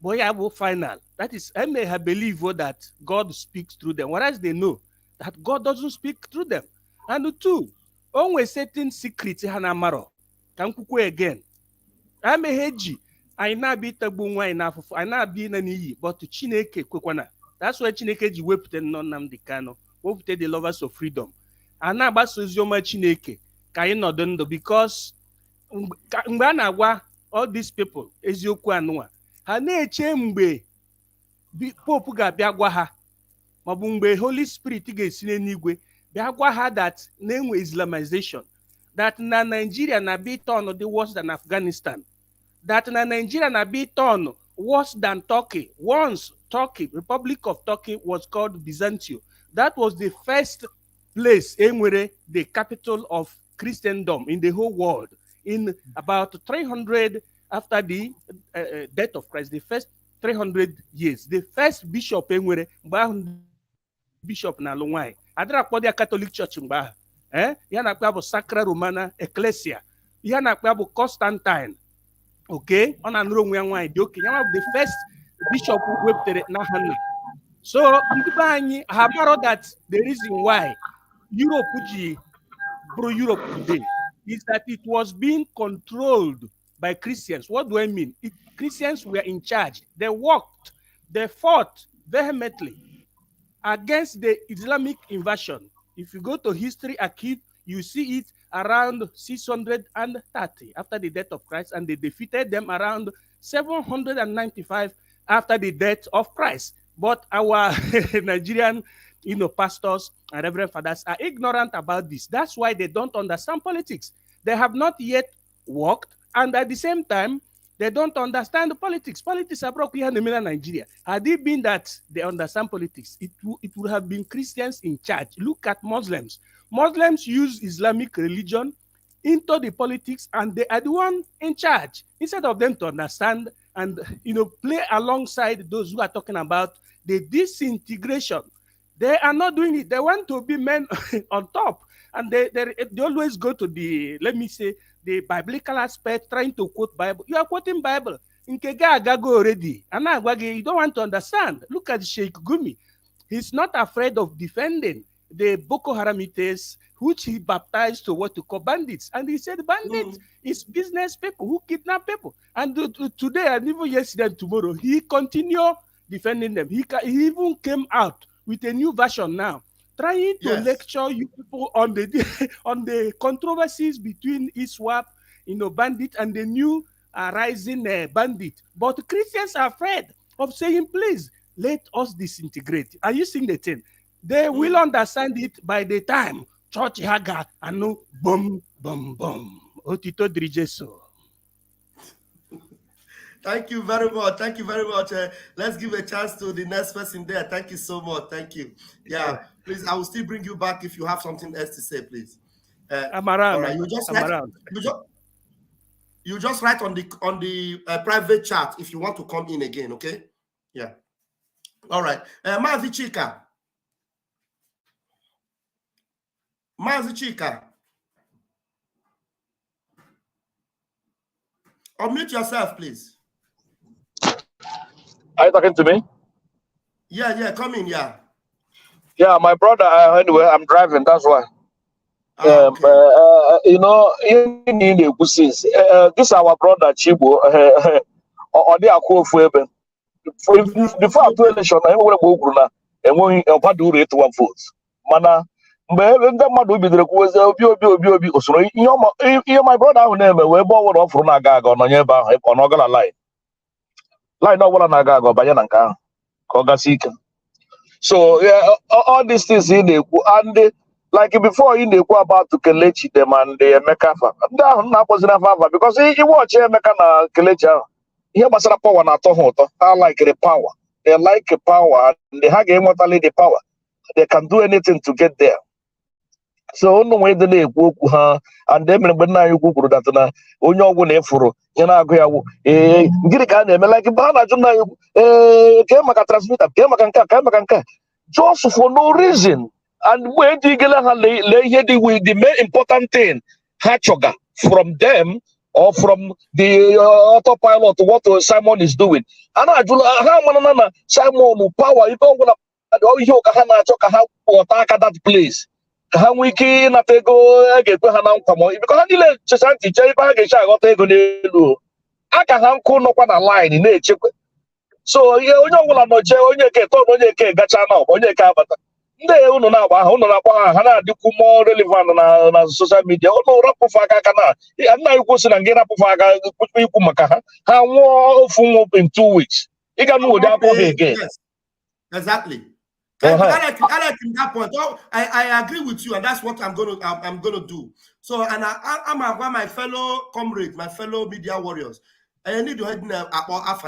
Speaker 5: bụ ya bụ final. That is, I may have believed that God speaks through them, whereas they know that God doesn't speak through them. And two, always certain secrets ha na maro ka nkwukwe again. Ameheji anyị na-abịa itagbu nwaanyị n'afụfụ, anyị na-abịa na n'iyi, but Chineke kwekwana. That's why Chineke ji wepụta Nnamdi Kanu, wepụta the lovers of freedom. A na-agbasa oziọma Chineke ka anyị nọdụ ndụ, because mgbe a na-agwa all these people eziokwu anụwa, ha na-eche mgbe Pope ga-abịa gwa ha, maọbụ mgbe Holy Spirit ga-esi n'eluigwe bịa gwa ha that na-enwe Islamization, that na Nigeria na be turn the worse than Afghanistan, that na Nigeria na be turn worse than Turkey. Once Turkey, Republic of Turkey, was called Byzantium. That was the first place anywhere, the capital of Christendom in the whole world. In about 300 after the death of Christ, the first 300 years, the first bishop anywhere, bishop na Lunwai. Adra kwa Catholic Church mba. Yana kwa Sacra Romana Ecclesia. Yana kwa Constantine. Okay, on an wrong way. Okay, the first bishop who wepted na Hana. So, that the reason why Europe today is that it was being controlled by Christians. What do I mean? Christians were in charge. They worked, they fought vehemently against the Islamic invasion. If you go to history archive, you see it around 630 after the death of Christ, and they defeated them around 795 after the death of Christ. But our Nigerian, pastors and reverend fathers are ignorant about this. That's why they don't understand politics. They have not yet worked, and at the same time, they don't understand the politics. Politics are broken here in Nigeria. Had it been that they understand politics, it would have been Christians in charge. Look at Muslims. Muslims use Islamic religion into the politics, and they are the one in charge. Instead of them to understand and play alongside those who are talking about the disintegration, they are not doing it. They want to be men on top, and they always go to the, let me say, the biblical aspect, trying to quote Bible. You are quoting Bible. Nkega agago already. You don't want to understand. Look at Sheikh Gumi. He's not afraid of defending the Boko Haramites, which he baptized to what to call bandits. And he said bandits is business people who kidnap people. And today, and even yesterday and tomorrow, he continue defending them. He even came out with a new version now, trying to lecture you people on the controversies between ISWAP, bandit, and the new rising bandit. But Christians are afraid of saying, please, let us disintegrate. Are you seeing the thing? They will understand it by the time church haga and no boom, boom, boom. Otito Drijeso.
Speaker 1: Thank you very much. Thank you very much. Let's give a chance to the next person there. Thank you so much. Thank you. Yeah, please, I will still bring you back if you have something else to say, please.
Speaker 5: I'm around.
Speaker 1: All right, you just write on the private chat if you want to come in again, okay? Yeah. All right. Mazi Chika. Unmute yourself, please.
Speaker 6: Are you talking to me?
Speaker 1: Yeah, come in, yeah.
Speaker 6: Yeah, my brother, anyway, I'm driving, that's why.
Speaker 1: Okay.
Speaker 6: This is our brother Chibo, or the Akuofuebe. Before I do election, I will go Gruna, and when you do rate one vote. Mana, but the man will be the request so you're my brother, who never were born off from Nagago on your bar on Ogala line. Line over Nagago, Bayanaka, Kogasika. So, yeah, all these things in the and like before in the about to Kelechi them and the Mekafa. That wasn't a favor because he watch Mekana Kelecha. He has a power na tohoto. I like the power. They like the power and they have immortality the power. They can do anything to get there. So no way the na-ekwu okwu ha and then mgbe nna anyị ukwu kwuru that na onye ọgwụ na-efuru ya na-agụ ya wụ gịnị ka a na-eme like mgbe ha na-ajụ nna anyị ukwu kee maka transmitter kee maka nke a kee maka nke a just for no reason and mgbe eji igele ha lee ihe dị with the main important thing ha chọga from them or from the autopilot what Simon is doing a na-ajụ ha amana na Simon power ibe ọgwụ na ihe ụka ha na-achọ ka ha pụta aka that place ka ha nwee ike ịnata ego a ga-ekwe ha na nkwa ma bikọ ha niile chesa ntị chee ebe ha ga-eche aghọta ego n'elu aka ha nkụ nọkwa na line na-echekwa so ihe onye ọbụla nọchie onye eke tọn onye eke gacha na onye eke abata ndị unu na-agba ha unu na-akpọ ha ha na-adịkwu more relevant na social media unu rapụfe aka na nna ikwu si na ngị rapụfe aka ikwu maka ha ha nwụọ ofu nwa in 2 weeks ị ga nụ ụdị akpọ ha again.
Speaker 1: Exactly. I like that point. Oh, I agree with you, and that's what I'm gonna do. So, and I'm my fellow comrades, my fellow media warriors. I need to head about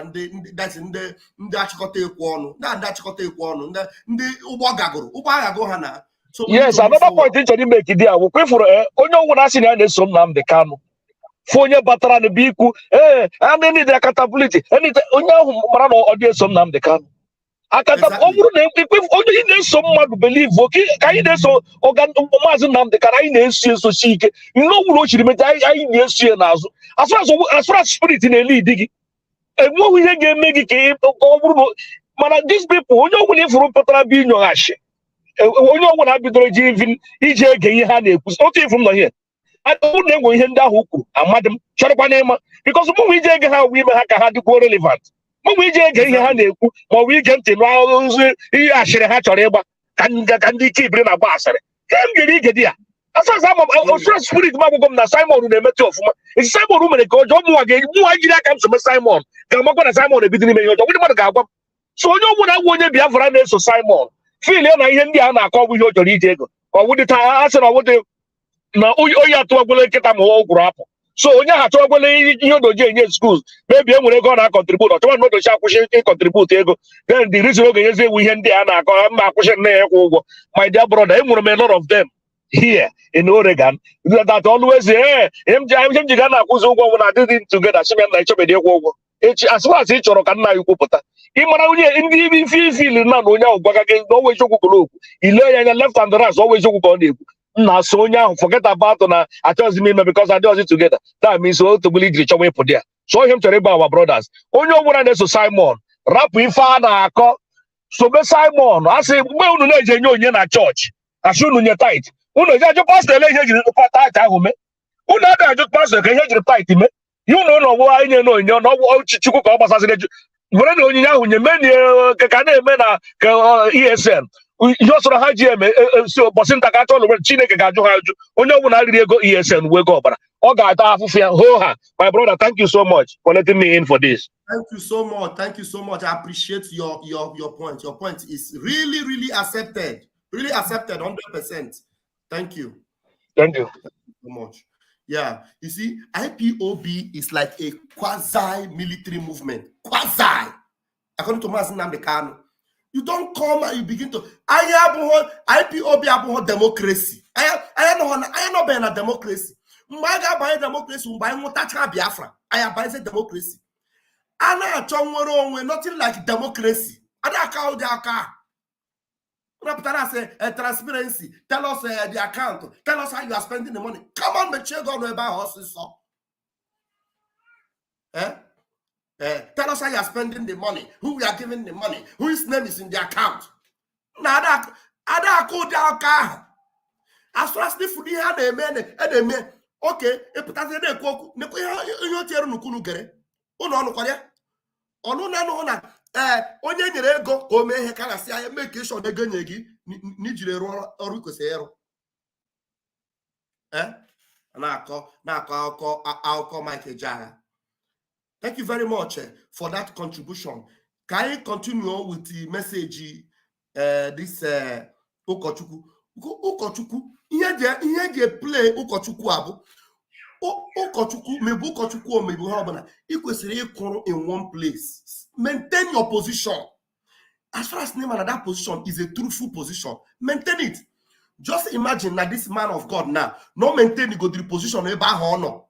Speaker 1: that's in the Chikote Kwonu, that Chikote Kwonu, the Ubagago Hana. So
Speaker 6: yes, another point you make it there. We for onye wona si na so nam de kanu. Fonye batara ne biku and any the accountability. Any onye ahụ mara na odi so nam de kanu. Akata oburu na onye na-eso mmadụ believe oke ka anyị na-eso organ maazị Nnamdi ka anyị na-eso eso ike nno wuru ochiri meta anyị na-eso ya n'azụ as far as spirit na-lead gị enweghị ihe ga-eme gị ka ọ bụrụ mana these people onye ọbụla ifuru pụtara bi nyoghachi onye ọbụla bidoro ji iji ege ihe ha na-ekwu otu ifu m nọ ihe adịbụ na enwe ihe ndị ahụ kwuru amadị m chọrọkwa n'ịma because mụ ije ege ha ime ha ka ha dịkwuo relevant mụ ije ege ihe ha na-ekwu ma ọ bụ ige ntị n'ozi ihe ashịrị ha chọrọ ịgba ka ndị ike ibiri na-agba asịrị ka m gere ige dị ya asasa spirit m agwụgwọ m na Simon na-emetụ ọfụma esi Simon mere ka ọjọọ mụnwa jiri aka m sobe Simon ga-amakwa na Simon ebido n'ime ihe ọjọọ ndị mmadụ ga-agwa m so onye ọbụla agwụ onye Biafra na-eso Simon fil ya na ihe ndị a na-akọ bụ ihe ọ chọrọ ije ego ka ọ wụdị taa a sị na ọwụdị na oyi atụwagwele nkịta ma ọ gwụrụ apụ so onye ahụ achọwagwele ihe odoji enye schools maybe e nwere ego ọ na-akọntribut ọchọwa na odochi akwụsị ịkọntribut ego then the reason oge nyezi ewu ihe ndị a na-akọ mma akwụsị nne ya ịkwụ ụgwọ my dear brother enwere m a lot of them here in Oregon that always m ji ga na-akwụzi ụgwọ ọbụla adịghị together sime na ịchọbedị ịkwụ ụgwọ echi asịrasị ị chọrọ ka nna ya kwupụta ịmara onye ndị ibe ifil na onye ahụ gwaga gị na ọnwa eziokwu kwuru okwu ile ya anya left and right ọnwa eziokwu ka ọ na-ekwu nna so onye ahụ forget about na achọghịzi m ime because adịghịzi together that means otogbuli jiri chọwa ịpụ dị ya so ihe m chọrọ ịgba our brothers onye ọbụla na-eso Simon rapụ ife a na-akọ sobe Simon asị mgbe unu na-eji enye onye na chọọchị asị unu nye tit unu eji ajụ pastọ ele ihe jiri tit ahụ mee unu adịghị ajụ pastọ ka ihe jiri tit mee ihe unu ụlọ ọgwụwa inye na onyinye na ọgwụ Chukwu ka ọ gbasasịrị eju were na onyinye ahụ nye meni ka na-eme na ka ESN ihe ọsọrọ ha ji eme si ụbọchị nta ka achọ ụlọ Chineke ga-ajụ ha ajụ onye ọbụla riri ego ESN wee ego ọbara ọ ga-ata afụfụ ya ho ha. My brother, thank you so much for letting me in for this.
Speaker 1: Thank you so much. Thank you so much. I appreciate your point. Your point is really accepted. Really accepted 100%. Thank you.
Speaker 6: Thank you.
Speaker 1: Thank you so much. Yeah, you see, IPOB is like a quasi-military movement. Quasi. According to Mazi Nnamdi Kanu. You don't come and you begin to IPOB abụghị democracy. I know being a democracy. Mmaga by democracy, by mutacha Biafra. I abide democracy. Ana achọ nwere nothing like democracy. Ada aka ụdị aka. Rapụtara say transparency. Tell us the account. Tell us how you are spending the money. Come on, mechie go ebe ahụ ọsịsọ. Tell us how you are spending the money, who we are giving the money, whose name is in the account. Now as far as the food had okay, onye nyere ego ka o mee ihe ka na-asị anya make sure na ego nye gị n'ijiri rụọ ọrụ kwesịrị ịrụ na-akọ akụkọ Mike Ejeagha. Thank you very much for that contribution. Can I continue with the message this Ụkọchukwu? Ụkọchukwu ihe je play Ụkọchukwu abụ Ụkọchukwu mebu Ụkọchukwu o mebu ha ọbụla ị kwesịrị ịkwụrụ in one place. Maintain your position. As far as name and that position is a truthful position, maintain it. Just imagine that this man of God now no maintain the position ebe ahụ ọ nọ.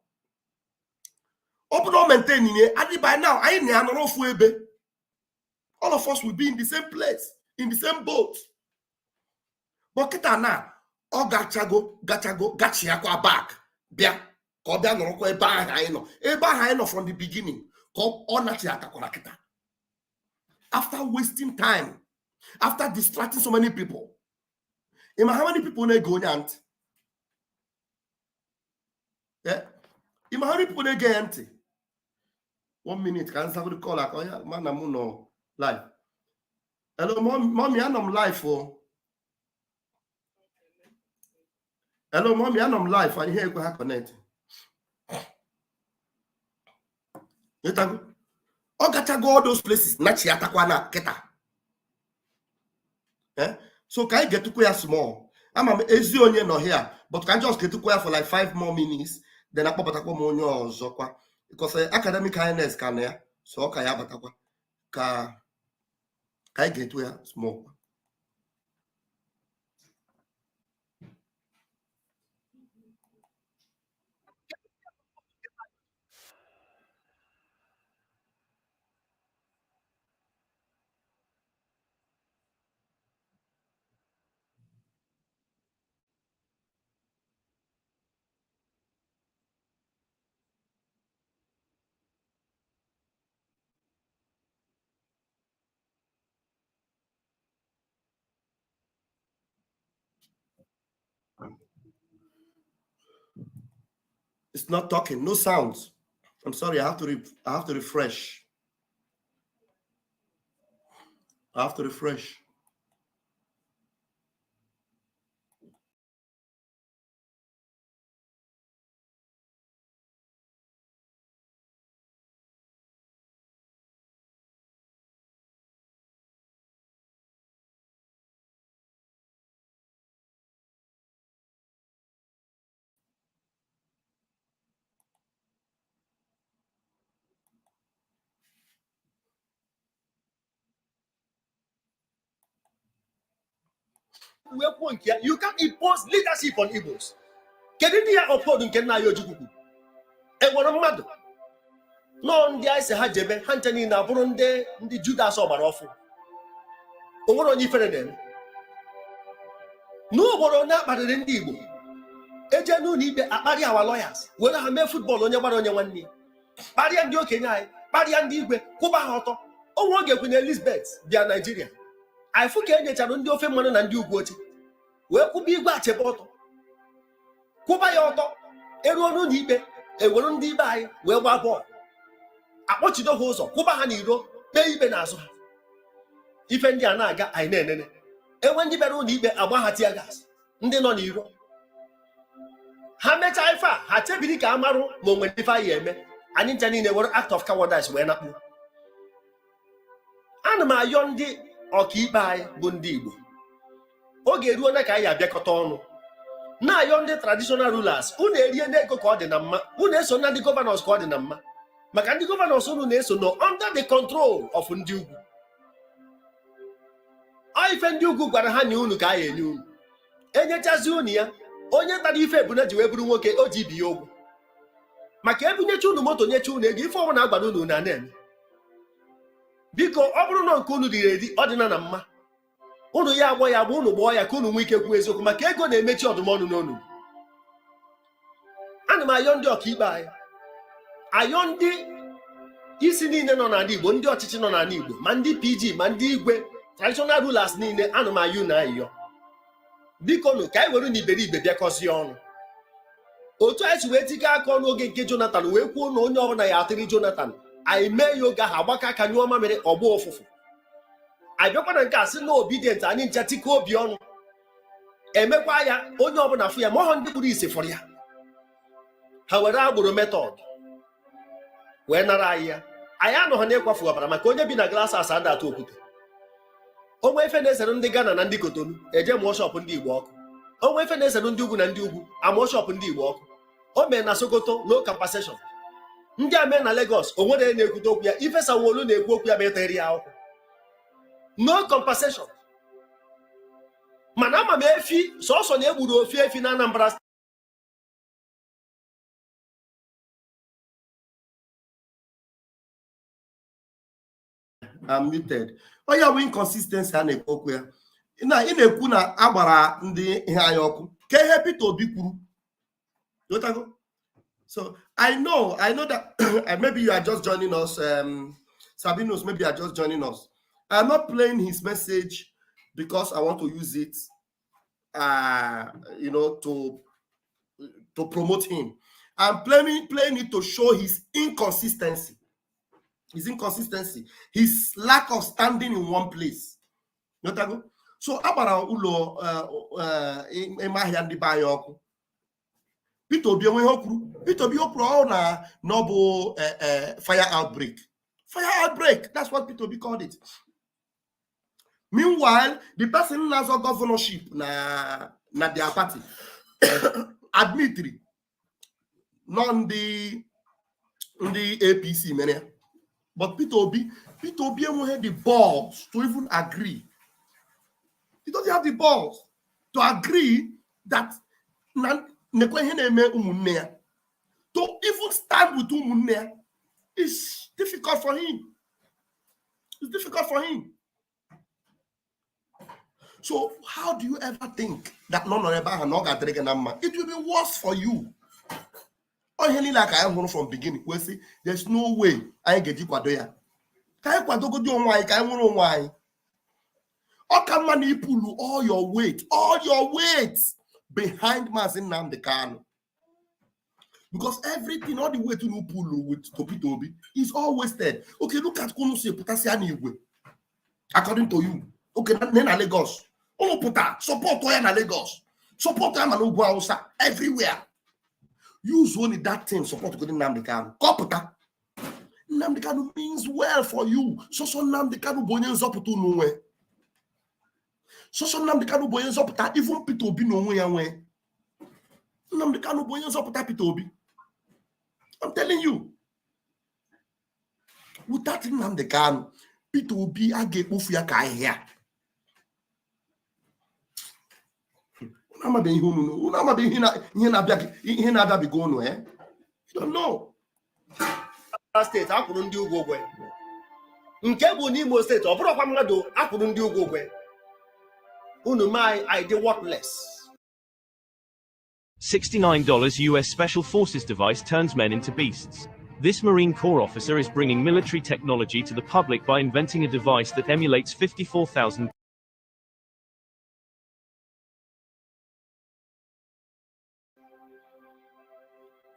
Speaker 1: Open no maintaining it, and by now I ain't another ebe. All of us will be in the same place, in the same boat. But kita na ọ gachago gachiakwa back bịa ka ọ bịa nọrọkwa ebe ahụ anyị nọ from the beginning ka ọ nachiatakwa kita. After wasting time, after distracting so many people. How many people na-ege onye ntị? How many people na-ege ntị? 1 minute, can I have the call? Like, oh yeah, man, I'm no live. Hello, mommy, I'm live. Oh. Hello, mommy, I'm live. I hear you have connect. You talk. Oh, gotta go all those places. Nachi atakwana keta. So can I get to Korea small? I'm onye no here, but can I just get to Korea for like 5 more minutes? Then I pop atakwa monyo zokwa. Because academic kindness can there. So okay, abatakwa. Can I get to here small? It's not talking, no sounds. I'm sorry, I have to refresh. I have to refresh.
Speaker 3: You can impose leadership on Igbos. Kedu ya uphold nke nna ya Ojukwu? Enwere mmadụ. No ndị anyị si ha jebe ha nche niile abụrụ ndị Judas ọgbara ọfụ. O nwere onye ifere na-eme. N'obodo na-akparịrị ndị Igbo. Eje n'ụlọ ikpe akparị awa lawyers were ha mee football onye gbara onye nwanne ya. Kparịa ndị okenye anyị, kparịa ndị igwe, kwụba ha ọtọ. O nwere oge kwenye Elizabeth bịa Nigeria. Anyị fụ ka e nyechara ndị ofe mmanụ na ndị ugwu oche. Wee kwụba igwe achebe ọtọ. Kwụba ya ọtọ. Eruo n'ụlọ ikpe, ewere ndị ibe anyị wee gbaa bọọlụ. Akpọchido ha ụzọ, kwụba ha n'iro, kpee ikpe n'azụ ha. Ife ndị a na-aga anyị na-enene. Enwe ndị bịara ụlọ ikpe agba ha tia gas, ndị nọ n'iro. Ha mechaa ife a, ha chebiri ka amarụ ma onwe ife anyị eme. Anyị ncha niile were act of cowardice wee nakpu. Ana m ayọ ndị ọkaikpe anyị bụ ndị Igbo. Oge eruo na ka anyị abịakọta ọnụ. Na-ayọ ndị traditional rulers, unu erie n'ego ka ọ dị na mma, unu eso na ndị governors ka ọ dị na mma. Maka ndị governors unu na-eso no under the control of ndị ugwu. Ife ndị ugwu gwara ha nye unu ka anyị enye unu. Enyechazi unu ya, onye tara ife ebuna ji wee bụrụ nwoke o ji bi ya ogwu. Maka ebunyecha unu moto nyecha unu ego ife ọbụla na-agbara unu na-eme. Biko ọ bụrụ na nke unu riri eri ọ dịna na mma. Unu ya agbọ ya agba unu gbọọ ya ka unu nwee ike kwuo eziokwu maka ego na-emechi ọdụmọnụ n'onu. Ana m ayọ ndị ọkaikpe anyị. Ayọ ndị isi niile nọ n'ala Igbo, ndị ọchịchị nọ n'ala Igbo, ma ndị PG ma ndị igwe, traditional rulers niile ana m ayọ na ayọ. Biko nụ ka anyị were n'iberibe bịakọzie ọnụ. Otu anyị si wee tike aka ọnụ oge nke Jonathan wee kwuo na onye ọbụla ya atịrị Jonathan, anyị mee ya oge ahụ agbaka aka nyụọ mamịrị ọgbọ ụfụfụ. Anyị bịakwa na nke a sị na obedient anyị ncha tike obi ọnụ. Emekwa ya onye ọbụla fụ ya ma ọhụ ndị kpụrụ isi fọrọ ya. Ha were agbụrụ metọd wee nara anyị ya. Anyị anọghị na-ekwafu ọbara maka onye bi na glass asa ada atụ okwute. Onwe ife na-esere ndị Ghana na ndị Kotonu eje mụọ shọpụ ndị Igbo ọkụ. Onwe ife na-esere ndị ugwu na ndị ugwu amụọ shọpụ ndị Igbo ọkụ. O mee na Sokoto no compensation. Ndị a mee na Lagos o nwere na-ekwute okwu ya. Ife Sanwo-Olu na-ekwu okwu ya ma etere ya akwụkwọ. No compensation. mana ama m efi sọsọ na egburu ofi efi na Anambra.
Speaker 1: I'm muted. Oh yeah, we inconsistency and ekwu ya. Na ị na-ekwu na agbara ndị ihe anya ọkụ. Ka ihe Peter Obi kwuru. So I know that maybe you are just joining us. Sabinos, maybe you are just joining us. I'm not playing his message because I want to use it, to promote him. I'm playing it to show his inconsistency. His lack of standing in one place. So abara ulo emahia ndị ba ọkụ. Peter Obi enwe okwu. Peter Obi okwu na noble fire outbreak. Fire outbreak. That's what Peter Obi called it. Meanwhile, the person who has a governorship na their party, admittedly, non the APC many. But Peter Obi had the balls to even agree. He doesn't have the balls to agree that to even stand with Umunne is difficult for him. It's difficult for him. So how do you ever think that it will be worse for you? Or like I am from beginning, we say there's no way I get you kwadoya. Kai kwado go do why kai won why. Or can manipulate all your weight behind Mazin Nnamdi Kanu. Because everything, all the way to Nupulu with Tobi is all wasted. Okay, look at Kunusi Potasiani. According to you. Okay, Nena Lagos. Oh, puta, support Toya Lagos. Support Amanu everywhere. Use only that thing support to go to Nnamdi Kanu. Koputa. Nnamdi Kanu means well for you. So Nnamdi Kanu bonyen zoputu nwe. So Nnamdi Kanu bonyen zoputa even Peter Obi no we yanwe. Nnamdi Kanu bonyen zoputa Peter Obi. I'm telling you. Without Nnamdi Kanu, Peter Obi age kpofu ya ka ahia. You don't know.
Speaker 3: State akwuru ndị ugwu ogwe. Nke bụ n'Imo State ọ bụrụ kwa mmadụ akwuru ndị ugwu ogwe. Unu mai I dey worthless.
Speaker 7: $69 US Special Forces device turns men into beasts. This Marine Corps officer is bringing military technology to the public by inventing a device that emulates 54,000.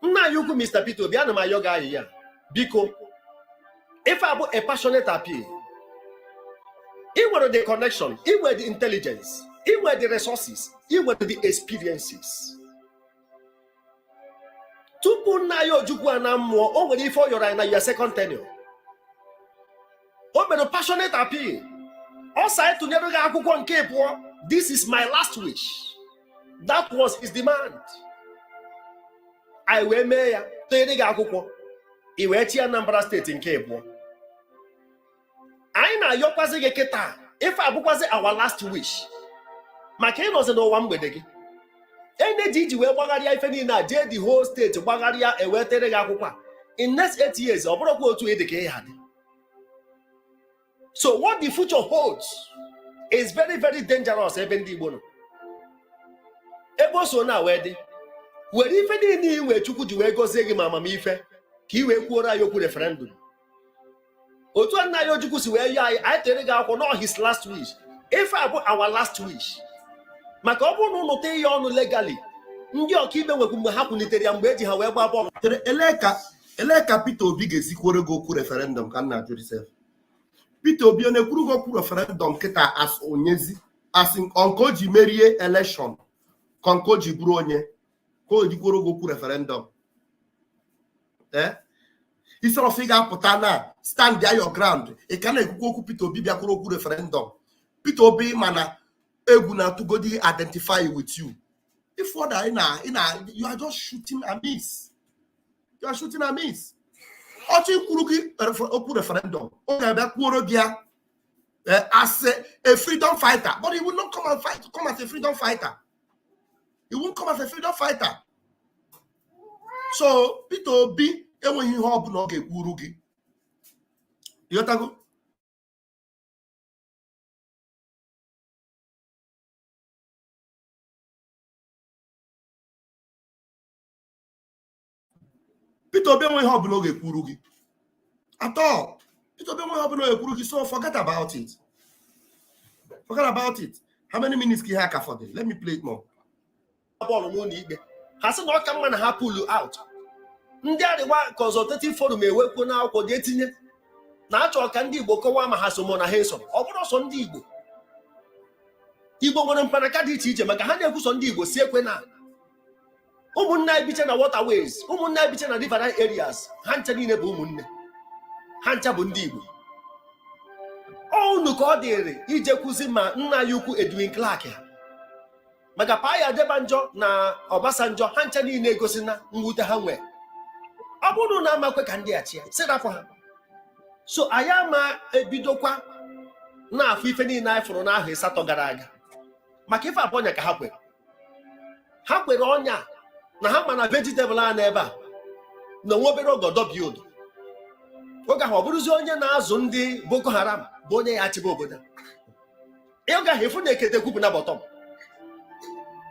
Speaker 3: Nna yuku Mr. Peter Obi ana ma yoga ya. Biko, if I have a passionate appeal, he were the connection, he were the intelligence, he were the resources, he were the experiences. Tupu na yo juku anamwo, o nwere ife oyora na your second tenure. O mere passionate appeal. O say to never ga akwụkwọ nke pụọ. This is my last wish. That was his demand. I will mee ya to ede ga akwụkwọ. I wee chi Anambra State nke pụọ. Anyị na-ayọkwazi gị kịta ife abụkwazi our last wish. Maka ịnọzi n'ụwa mgbede gị. Energy ji wee gbagharịa ife niile a jee the whole state gbagharịa ewetere gị akwụkwọ. In next 8 years, ọ bụrụkwa otu ede ka ya dị. So what the future holds is very, very dangerous ebe ndị Igbo nọ. Ebe o so na wee dị. Were ife niile inwe Chukwu ji wee gozie gị ma amamife ka i wee kwuoro anyị okwu referendum. Otu a nna ya Ojukwu si wee yọọ anyị tere gị akwụkwọ no his last wish. Ife abụ our last wish. Maka ọ bụrụ na ụnụ tee ya ọnụ legally, ndị ọkaikpe nwekwu mgbe ha kwulitere ya mgbe eji ha wee gbaa bọọlụ.
Speaker 1: Ele ka Peter Obi ga-esikwere gị okwu referendum ka nna ajụ yourself. Peter Obi na-ekwuru gị okwu referendum kịta as onyezi as nke o ji merie election ka nke o ji bụrụ onye ka o jikwuru gị okwu referendum. Instead of figure apụta na stand there your ground, ị ka na-ekwukwu okwu Peter Obi bịakwuru okwu referendum. Peter Obi mana egwu na-atụgodi identify with you. If what you are just shooting a miss. You are shooting a miss. Ochi kwuru gị okwu referendum. O ga-abịa kwuoro gị ya as a freedom fighter, but he will not come and fight. Come as a freedom fighter. He won't come as a freedom fighter. So Peter Obi, when he hop no get urugi. You go. Peter Obi when he hop no get urugi. At all. Peter Obi when he hop no get urugi. So forget about it. Forget about it. How many minutes can you hack for them? Let me play it more.
Speaker 3: Has not come and have pull you out. Ndị adịwa consultative forum ewekwu na akwụkwọ dị etinye na achọ ka ndị Igbo kọwaa ma ha so mụ na ha eso. Ọ bụrụ sọ ndị Igbo. Igbo nwere mkpanaka dị iche iche maka ha na-ekwuso ndị Igbo si ekwe na ụmụnne anyị biche na waterways, ụmụnne anyị biche na riverine areas, ha ncha niile bụ ụmụnne. Ha ncha bụ ndị Igbo. Unu ka ọ dịrị ije kwuzi ma nna ya ukwu Edwin Clark ha. Maka Paya Adebanjo na Obasanjo ha ncha niile egosi na mwute ha nwee. Ọ bụrụ na amakwe ka ndị achị ya, sịrapụ ha. So anyị ama ebidokwa na-afụ ife niile anyị fụrụ n'ahụ ịsatọ gara aga. Maka ife abụọ ọnya ka ha kwere. Ha kwere ọnya na ha ma na vegetable a n'ebe a na nwa obere ogodo bi odo. Oge ahụ ọ bụrụzi onye na-azụ ndị Boko Haram bụ onye ya achịba obodo. Oge ahụ efu na-ekete kwubu na bọtọm.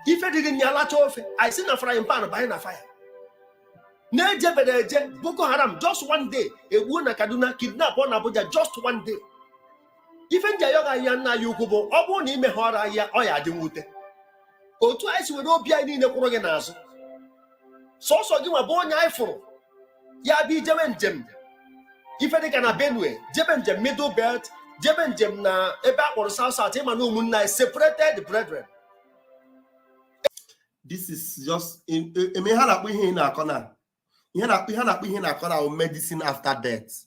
Speaker 3: Ife dịrị nya alacha ofe, anyị si na frying pan banye na fire. Na-ejebere eje Boko Haram just one day egbuo na Kaduna kidnap na Abuja just one day. Ife ndị ayoga ya nna ya ukwu bụ ọ bụrụ na ime ha ọrụ ya ọ ya dị mwute. Otu anyị si were obi anyị niile kwụrụ gị n'azụ. Sọsọ gị nwa bụ onye anyị fụrụ ya bụ ijebe njem. Ife dịka na Benue, jebe njem Middle Belt, jebe njem na ebe a kpọrọ South South ịma na ụmụnna anyị separated brethren.
Speaker 1: This is just in medicine after death.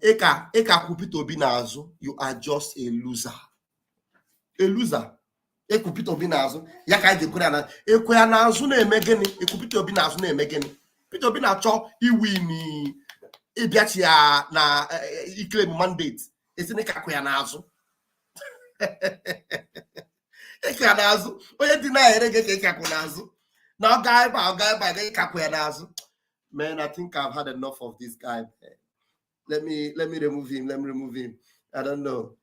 Speaker 1: Eka Kupito Obi n'azụ, you are just a loser. A loser. Ekupito Obi n'azụ, ya ka ije kwere na ekwe n'azụ na-eme gịnị? Ekupito Obi n'azụ na-eme gịnị? Peter Obi na-achọ iwin ịbịachi ya na claim mandate. Esi na ka kwe n'azụ. Eka n'azụ, onye dị na-ere gị ka eka kwụ n'azụ. Na ọ ga ebe eka kwe n'azụ. Man, I think I've had enough of this guy. Let me remove him. Let me remove him. I don't know.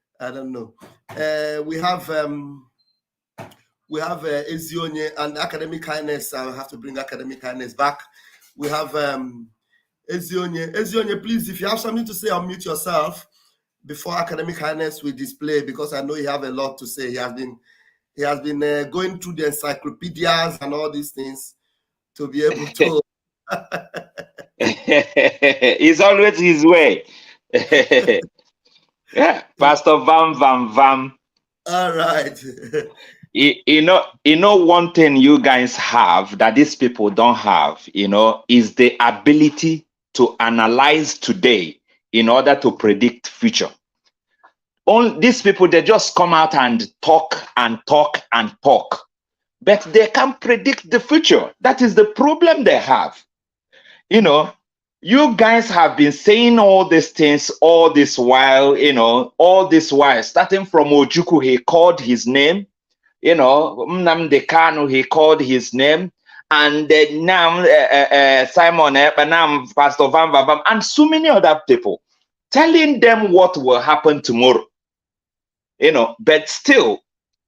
Speaker 1: We have Ezionye and academic kindness. I have to bring academic kindness back. We have Ezionye. Ezionye, please, if you have something to say, unmute yourself before academic kindness will display, because I know you have a lot to say. He has been going through the encyclopedias and all these things to be able to.
Speaker 8: It's always his way. Yeah, Pastor Vam.
Speaker 1: All right.
Speaker 8: You know one thing you guys have that these people don't have, is the ability to analyze today in order to predict future. These people, they just come out and talk, but they can't predict the future. That is the problem they have. You guys have been saying all these things all this while, starting from Ojukwu, he called his name, Nnamdi Kanu, he called his name, and then now Simon Epanam, Pastor Vam, and so many other people, telling them what will happen tomorrow, but still,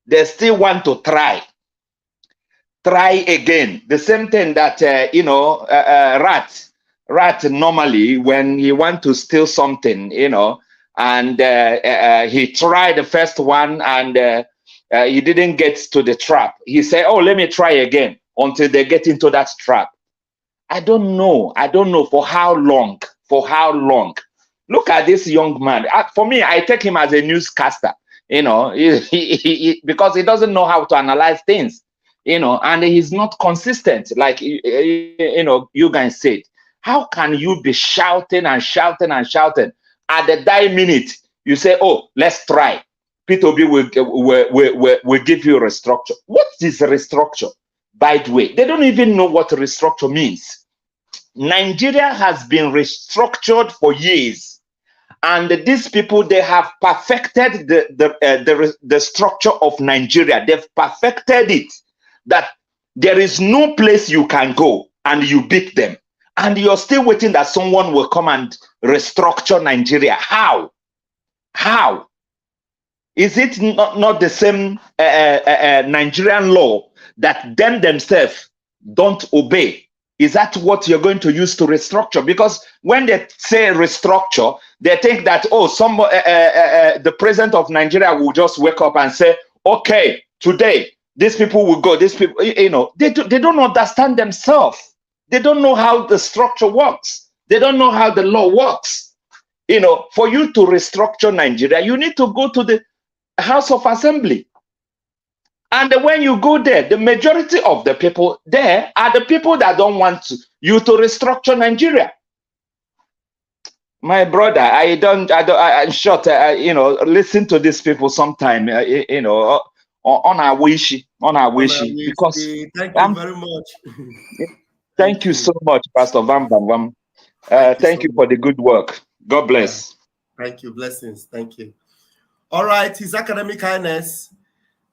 Speaker 8: they still want to try again. The same thing that, Rat normally, when he want to steal something, and he tried the first one and he didn't get to the trap. He said, oh, let me try again until they get into that trap. I don't know for how long. Look at this young man. For me, I take him as a newscaster, because he doesn't know how to analyze things, and he's not consistent, like, you guys said. How can you be shouting and shouting and shouting? At the dying minute, you say, oh, let's try. Peter Obi will give you a restructure. What is a restructure? By the way, they don't even know what a restructure means. Nigeria has been restructured for years. And these people, they have perfected the structure of Nigeria. They've perfected it that there is no place you can go and you beat them. And you're still waiting that someone will come and restructure Nigeria. How? How? Is it not the same Nigerian law that them themselves don't obey? Is that what you're going to use to restructure? Because when they say restructure, they think that, oh, the president of Nigeria will just wake up and say, okay, today, these people will go, these people, you know, they don't understand themselves. They don't know how the structure works. They don't know how the law works. You know, for you to restructure Nigeria, you need to go to the House of Assembly. And when you go there, the majority of the people there are the people that don't want you to restructure Nigeria. My brother, I'm short, you know, listen to these people sometime, you know, on our wish, because
Speaker 1: thank you very much.
Speaker 8: Thank you so much, Pastor Vam Bam Bam. Thank you for the good work. God bless.
Speaker 1: Yeah. Thank you. Blessings. Thank you. All right. His Academic Highness.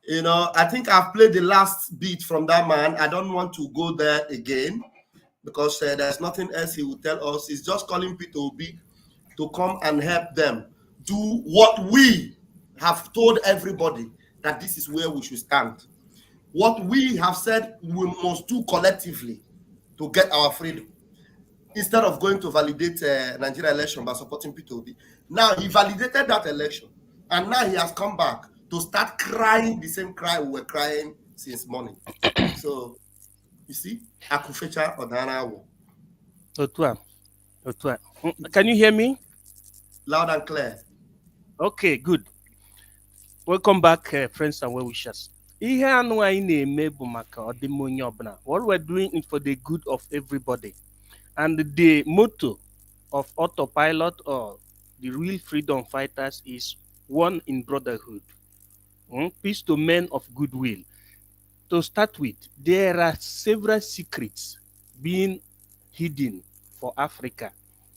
Speaker 1: You know, I think I've played the last beat from that man. I don't want to go there again because there's nothing else he will tell us. He's just calling Peter Obi to come and help them do what we have told everybody that this is where we should stand. What we have said we must do collectively to get our freedom. Instead of going to validate Nigeria election by supporting Peter Obi. Now he validated that election. And now he has come back to start crying the same cry we were crying since morning. So, you see, Akufecha Odana.
Speaker 5: Can you hear me?
Speaker 1: Loud and clear.
Speaker 5: Okay, good. Welcome back, friends and well-wishers. What we're doing is for the good of everybody. And the motto of autopilot or the real freedom fighters is one in brotherhood. Peace to men of goodwill. To start with, there are several secrets being hidden for Africa.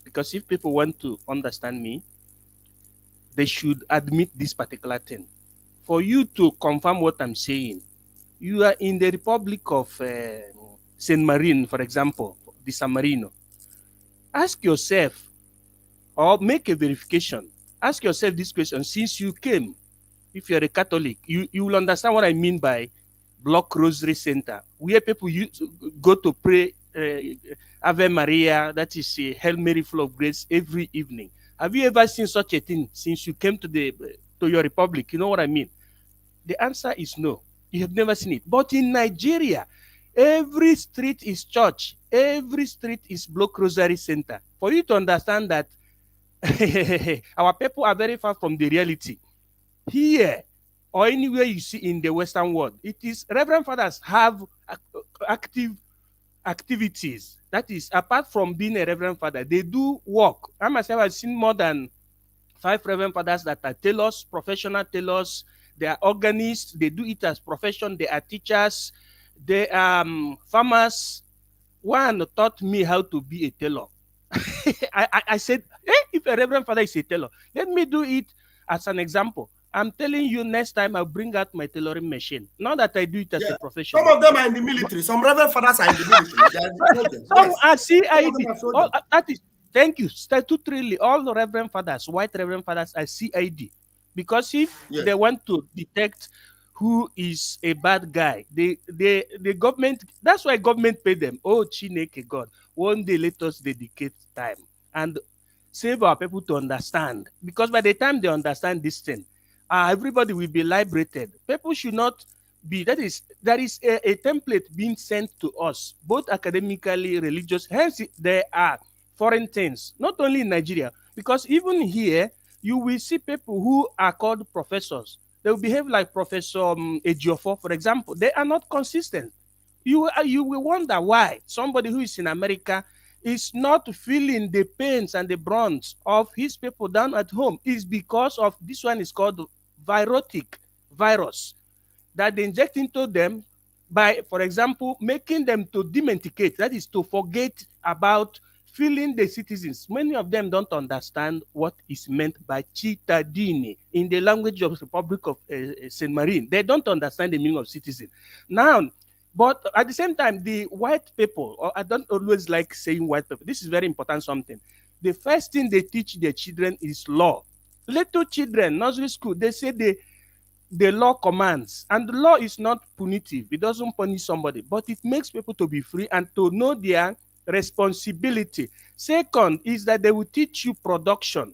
Speaker 5: Because if people want to understand me, they should admit this particular thing. For you to confirm what I'm saying, you are in the Republic of San Marino, for example, the San Marino. Ask yourself, or make a verification. Ask yourself this question. Since you came, if you're a Catholic, you will understand what I mean by Block Rosary Center, where people go to pray Ave Maria, that is a Hail Mary full of grace, every evening. Have you ever seen such a thing since you came to your republic? You know what I mean? The answer is no. You have never seen it. But in Nigeria, every street is church. Every street is Block Rosary Center. For you to understand that our people are very far from the reality. Here, or anywhere you see in the Western world, it is Reverend Fathers have active activities. That is, apart from being a Reverend Father, they do work. I myself have seen more than 5 Reverend Fathers that are tailors, professional tailors. They are organists. They do it as profession. They are teachers. They are farmers. One taught me how to be a tailor. I said, if a Reverend Father is a tailor, let me do it as an example. I'm telling you, next time I'll bring out my tailoring machine. Not that I do it as a profession.
Speaker 1: Some of them are in the military. Some Reverend Fathers are in the military.
Speaker 5: Some are CID. That is, thank you. Statutorily, all the Reverend Fathers, white Reverend Fathers are CID. Because if they want to detect who is a bad guy, the government, that's why government pay them. Oh, Chineke God, one day let us dedicate time and save our people to understand. Because by the time they understand this thing, everybody will be liberated. People should not be, there is a template being sent to us, both academically, religious. Hence, there are foreign things, not only in Nigeria, because even here, you will see people who are called professors. They will behave like Professor Ejiofor, for example. They are not consistent. You will wonder why somebody who is in America is not feeling the pains and the brunt of his people down at home. Is because of this one is called virotic virus that they inject into them by, for example, making them to dementicate, that is to forget about feeling the citizens. Many of them don't understand what is meant by cittadini in the language of the Republic of Saint Marine. They don't understand the meaning of citizen. Now, but at the same time, the white people, or I don't always like saying white people, this is very important something. The first thing they teach their children is law. Little children, nursery school, they say the law commands, and the law is not punitive. It doesn't punish somebody, but it makes people to be free and to know their responsibility. Second is that they will teach you production.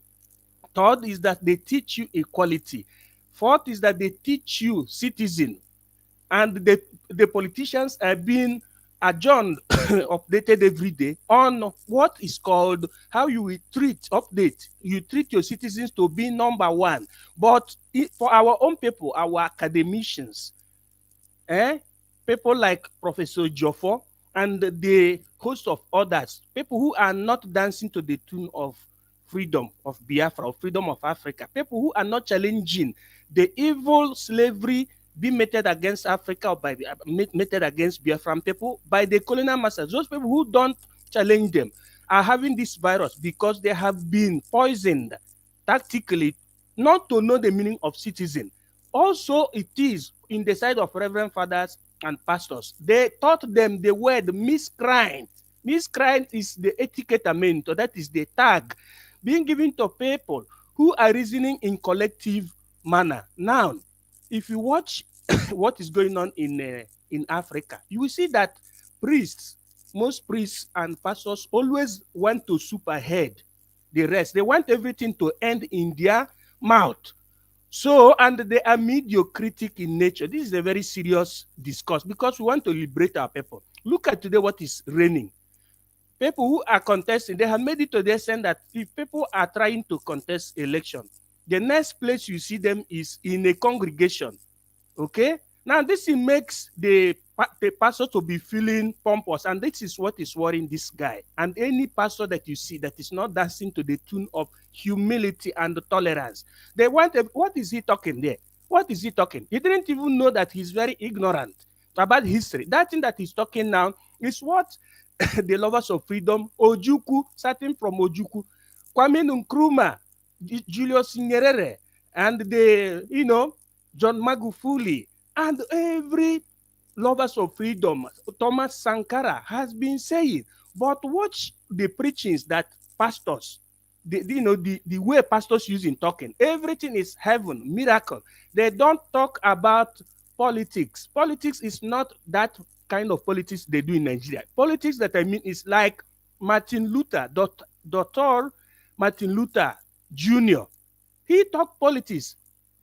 Speaker 5: Third is that they teach you equality. Fourth is that they teach you citizen. And the politicians are being adjourned, updated every day on what is called how you will update. You treat your citizens to be number one. But for our own people, our academicians, people like Professor Joffo and the host of others, people who are not dancing to the tune of freedom of Biafra, or freedom of Africa, people who are not challenging the evil slavery being meted against Africa, or by meted against Biafran people by the colonial masters. Those people who don't challenge them are having this virus because they have been poisoned tactically not to know the meaning of citizen. Also, it is in the side of reverend fathers and pastors. They taught them the word miscreant. Miscreant is the etiquettamento, that is the tag being given to people who are reasoning in collective manner. Now, if you watch what is going on in Africa, you will see that priests, most priests and pastors always want to superhead the rest. They want everything to end in their mouth. So, and they are mediocritic in nature. This is a very serious discourse because we want to liberate our people. Look at today what is reigning. People who are contesting, they have made it to the extent that if people are trying to contest election, the next place you see them is in a congregation. Okay? Now, this makes the pastor to be feeling pompous, and this is what is worrying this guy. And any pastor that you see that is not dancing to the tune of humility and tolerance, they want, what is he talking there? What is he talking? He didn't even know that he's very ignorant about history. That thing that he's talking now is what the lovers of freedom, Ojukwu, starting from Ojukwu, Kwame Nkrumah, Julius Nyerere, and the, John Magufuli, and every lovers of freedom, Thomas Sankara, has been saying. But watch the preachings that pastors, the way pastors use in talking. Everything is heaven, miracle. They don't talk about politics. Politics is not that kind of politics they do in Nigeria. Politics that I mean is like Martin Luther, Dr. Martin Luther Jr. He talked politics.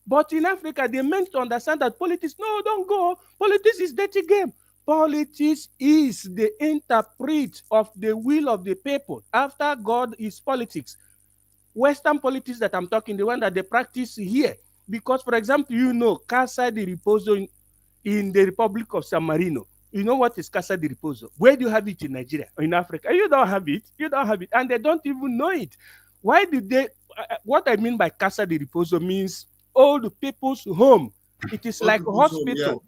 Speaker 5: But in Africa, they meant to understand that politics, no, don't go. Politics is dirty game. Politics is the interpret of the will of the people. After God is politics. Western politics that I'm talking, the one that they practice here. Because, for example, Casa de Reposo in the Republic of San Marino. You know what is Casa de Reposo? Where do you have it in Nigeria or in Africa? You don't have it. You don't have it. And they don't even know it. Why did they? What I mean by Casa de Reposo means old people's home. It is like a hospital. Home,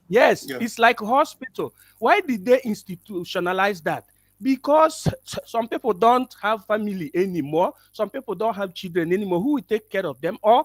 Speaker 5: yeah. Yes, yeah. It's like a hospital. Why did they institutionalize that? Because some people don't have family anymore. Some people don't have children anymore. Who will take care of them? Or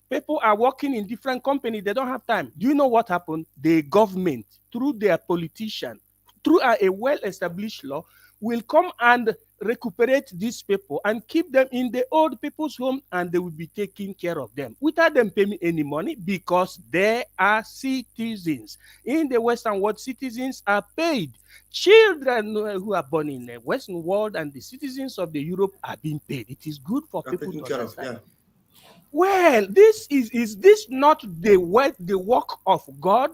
Speaker 5: people are working in different companies. They don't have time. Do you know what happened? The government, through their politician, through a well-established law, will come and recuperate these people and keep them in the old people's home, and they will be taking care of them without them paying any money because they are citizens. In the Western world, citizens are paid. Children who are born in the Western world and the citizens of the Europe are being paid. It is good for people to understand. Well, this is this not the work of God?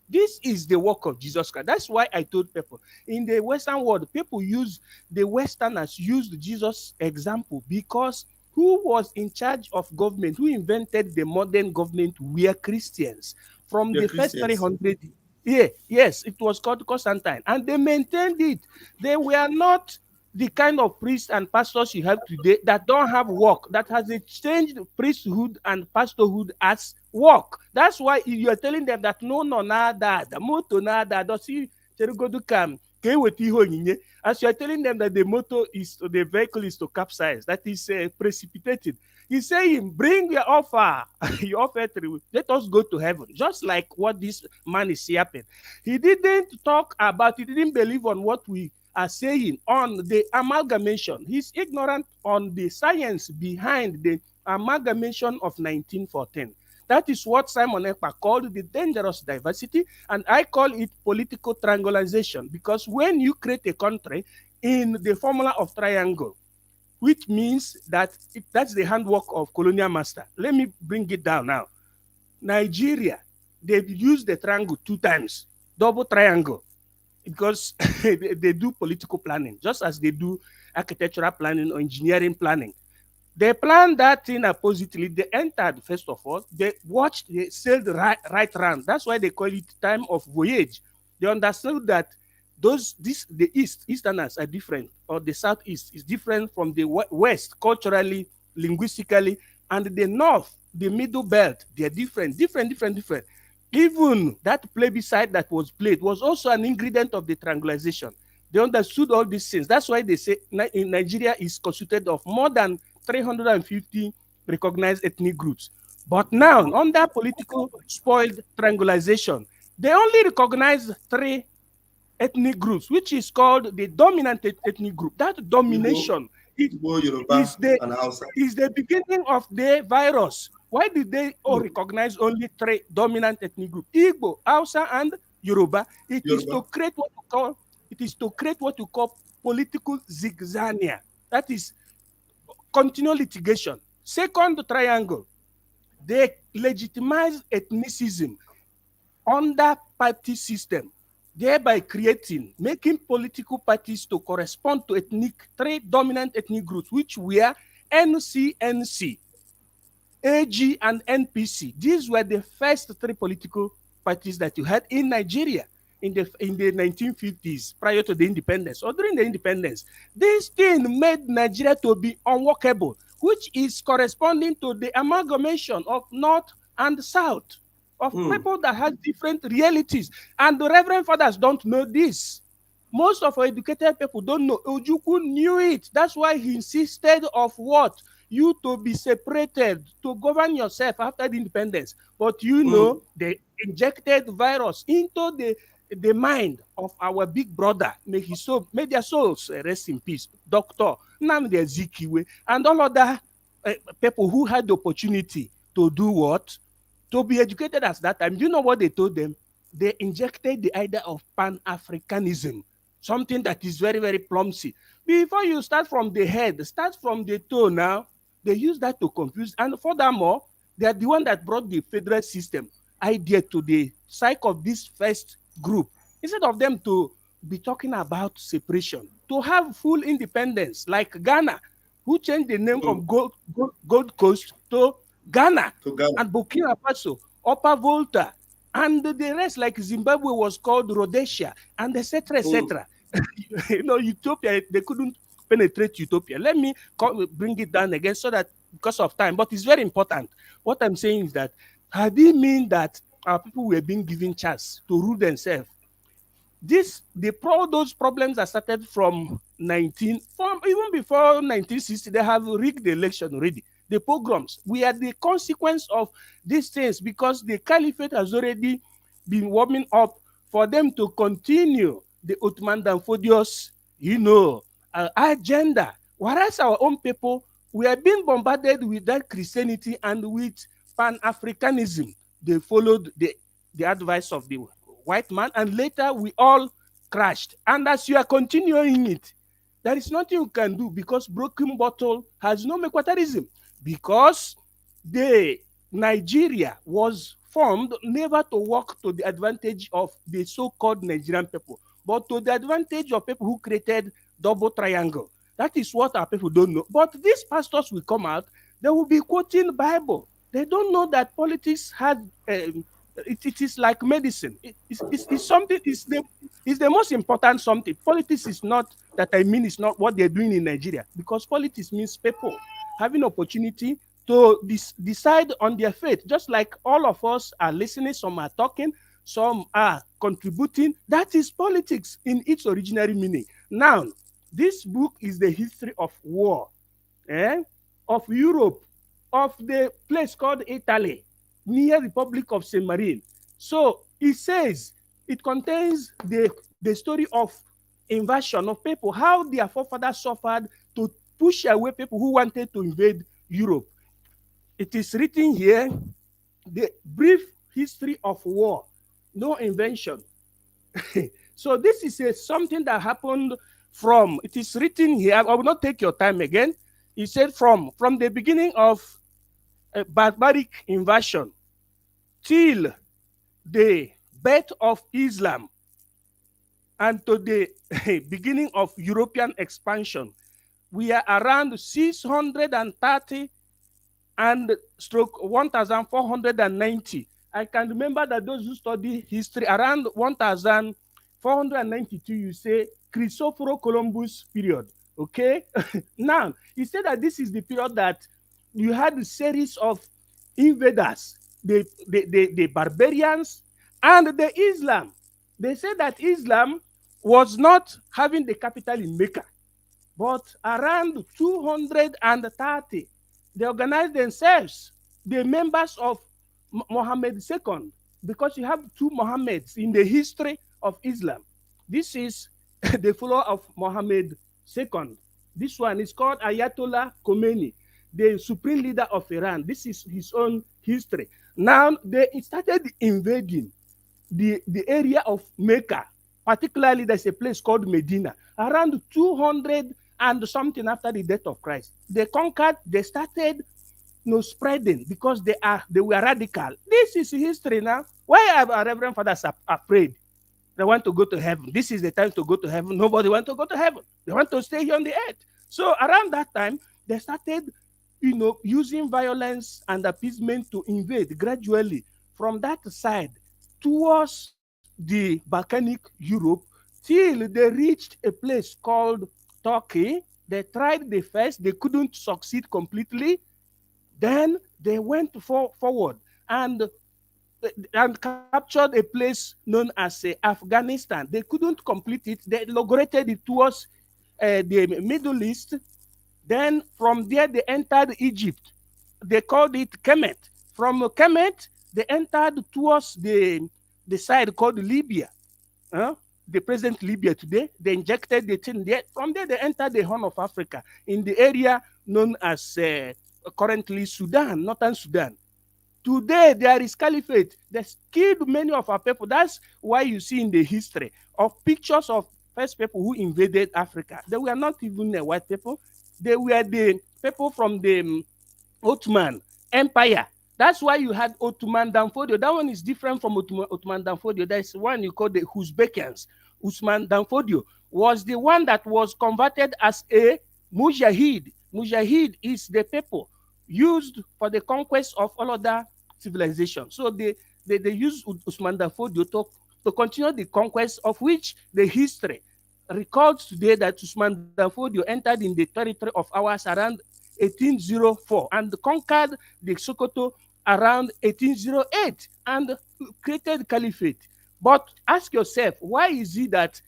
Speaker 5: This is the work of Jesus Christ. That's why I told people in the Western world, the Westerners used Jesus' example because who was in charge of government, who invented the modern government were Christians from the first 300 years. Yes, it was called Constantine, and they maintained it. They were not the kind of priests and pastors you have today that don't have work, that has changed priesthood and pastorhood as work. That's why you are telling them that no, nada, the moto nada, dosi cherugodukam, As you are telling them that the vehicle is to capsize, that is precipitated. He's saying, bring your offer, your offer, let us go to heaven. Just like what this man is yapping. He didn't talk about, he didn't believe on what we are saying on the amalgamation. He's ignorant on the science behind the amalgamation of 1914. That is what Simon Ekpa called the dangerous diversity, and I call it political triangulation, because when you create a country in the formula of triangle, which means that that's the handwork of colonial master. Let me bring it down now. Nigeria, they've used the triangle 2 times, double triangle, because they do political planning, just as they do architectural planning or engineering planning. They planned that thing oppositely. They entered, first of all, they watched, they sailed right round. That's why they call it time of voyage. They understood that the Easterners are different, or the Southeast is different from the West, culturally, linguistically, and the North, the Middle Belt, they're different. Even that plebiscite that was played was also an ingredient of the triangulation. They understood all these things. That's why they say in Nigeria is constituted of more than 350 recognized ethnic groups. But now, under political spoiled triangulation, they only recognize 3 ethnic groups, which is called the dominant ethnic group. That domination is the beginning of the virus. Why did they all recognize only 3 dominant ethnic groups? Igbo, Hausa, and Yoruba. It is to create what you call political zigzania. That is continual litigation. Second triangle, they legitimize ethnicism under party system, thereby making political parties to correspond to 3 dominant ethnic groups, which were NCNC, AG, and NPC. These were the first 3 political parties that you had in Nigeria in the 1950s, prior to the independence or during the independence. This thing made Nigeria to be unworkable, which is corresponding to the amalgamation of North and South, of people that have different realities. And the Reverend Fathers don't know this. Most of our educated people don't know. Ojukwu knew it. That's why he insisted of what? You to be separated, to govern yourself after the independence. But you know, they injected virus into the mind of our big brother. May their souls rest in peace. Dr. Nnamdi Azikiwe and all other people who had the opportunity to do what? To be educated at that time. Do you know what they told them? They injected the idea of Pan-Africanism, something that is very, very clumsy. Before you start from the head, start from the toe now. They use that to confuse. And furthermore, they are the one that brought the federal system idea to the psyche of this first group. Instead of them to be talking about separation, to have full independence, like Ghana, who changed the name from Gold Coast to Ghana, and Burkina Faso, Upper Volta, and the rest, like Zimbabwe was called Rhodesia, and etc., etc. You know, Ethiopia, they couldn't penetrate Utopia. Let me bring it down again so that, because of time, but it's very important. What I'm saying is that, had it mean that our people were being given chance to rule themselves? Those problems that started from even before 1960, they have rigged the election already. The pogroms, we are the consequence of these things, because the caliphate has already been warming up for them to continue the Ottoman Danfodios, agenda. Whereas our own people, we are being bombarded with that Christianity and with Pan-Africanism. They followed the advice of the white man, and later we all crashed. And as you are continuing it, there is nothing you can do, because broken bottle has no equatorism. Because Nigeria was formed never to work to the advantage of the so-called Nigerian people, but to the advantage of people who created double triangle. That is what our people don't know. But these pastors will come out, they will be quoting the Bible. They don't know that politics had, it is like medicine. It's something, it's the most important something. Politics is not, it's not what they're doing in Nigeria, because politics means people having opportunity to decide on their fate. Just like all of us are listening, some are talking, some are contributing. That is politics in its original meaning. Now, this book is the history of war, of Europe, of the place called Italy, near Republic of Saint Marine. So it says it contains the story of invasion of people, how their forefathers suffered to push away people who wanted to invade Europe. It is written here, the brief history of war, no invention. So this is something that happened from, it is written here, I will not take your time again. It said from the beginning of a barbaric invasion till the birth of Islam and to the beginning of European expansion, we are around 630 and stroke 1490. I can remember that those who study history around 1492, you say Christopher Columbus period. Okay. Now, he said that this is the period that you had a series of invaders, the barbarians and the Islam. They said that Islam was not having the capital in Mecca, but around 230, they organized themselves, the members of Muhammad II, because you have two Muhammads in the history of Islam. This is the follower of Muhammad II. This one is called Ayatollah Khomeini, the supreme leader of Iran. This is his own history. Now, they started invading the area of Mecca. Particularly, there's a place called Medina, around 200 and something after the death of Christ. They conquered, they started spreading because they were radical. This is history now. Why are our reverend fathers afraid? They want to go to heaven. This is the time to go to heaven. Nobody wants to go to heaven. They want to stay here on the earth. So around that time, they started, using violence and appeasement to invade gradually from that side towards the Balkanic Europe till they reached a place called Turkey. They tried the first, they couldn't succeed completely. Then they went forward and captured a place known as Afghanistan. They couldn't complete it. They migrated it towards the Middle East. Then from there, they entered Egypt. They called it Kemet. From Kemet, they entered towards the side called Libya, the present Libya today. They injected the thing there. From there, they entered the Horn of Africa in the area known as currently Sudan, northern Sudan. Today, there is caliphate. They killed many of our people. That's why you see in the history of pictures of first people who invaded Africa. They were not even white people. They were the people from the Ottoman Empire. That's why you had Ottoman Danfodio. That one is different from Ottoman Danfodio. There's one you call the Uzbekians. Usman Danfodio was the one that was converted as a Mujahid. Mujahid is the people used for the conquest of all other civilizations. So they used Usman Danfodio to continue the conquest, of which the history records today that Usman Danfodio entered in the territory of ours around 1804 and conquered the Sokoto around 1808 and created caliphate. But ask yourself, why is it that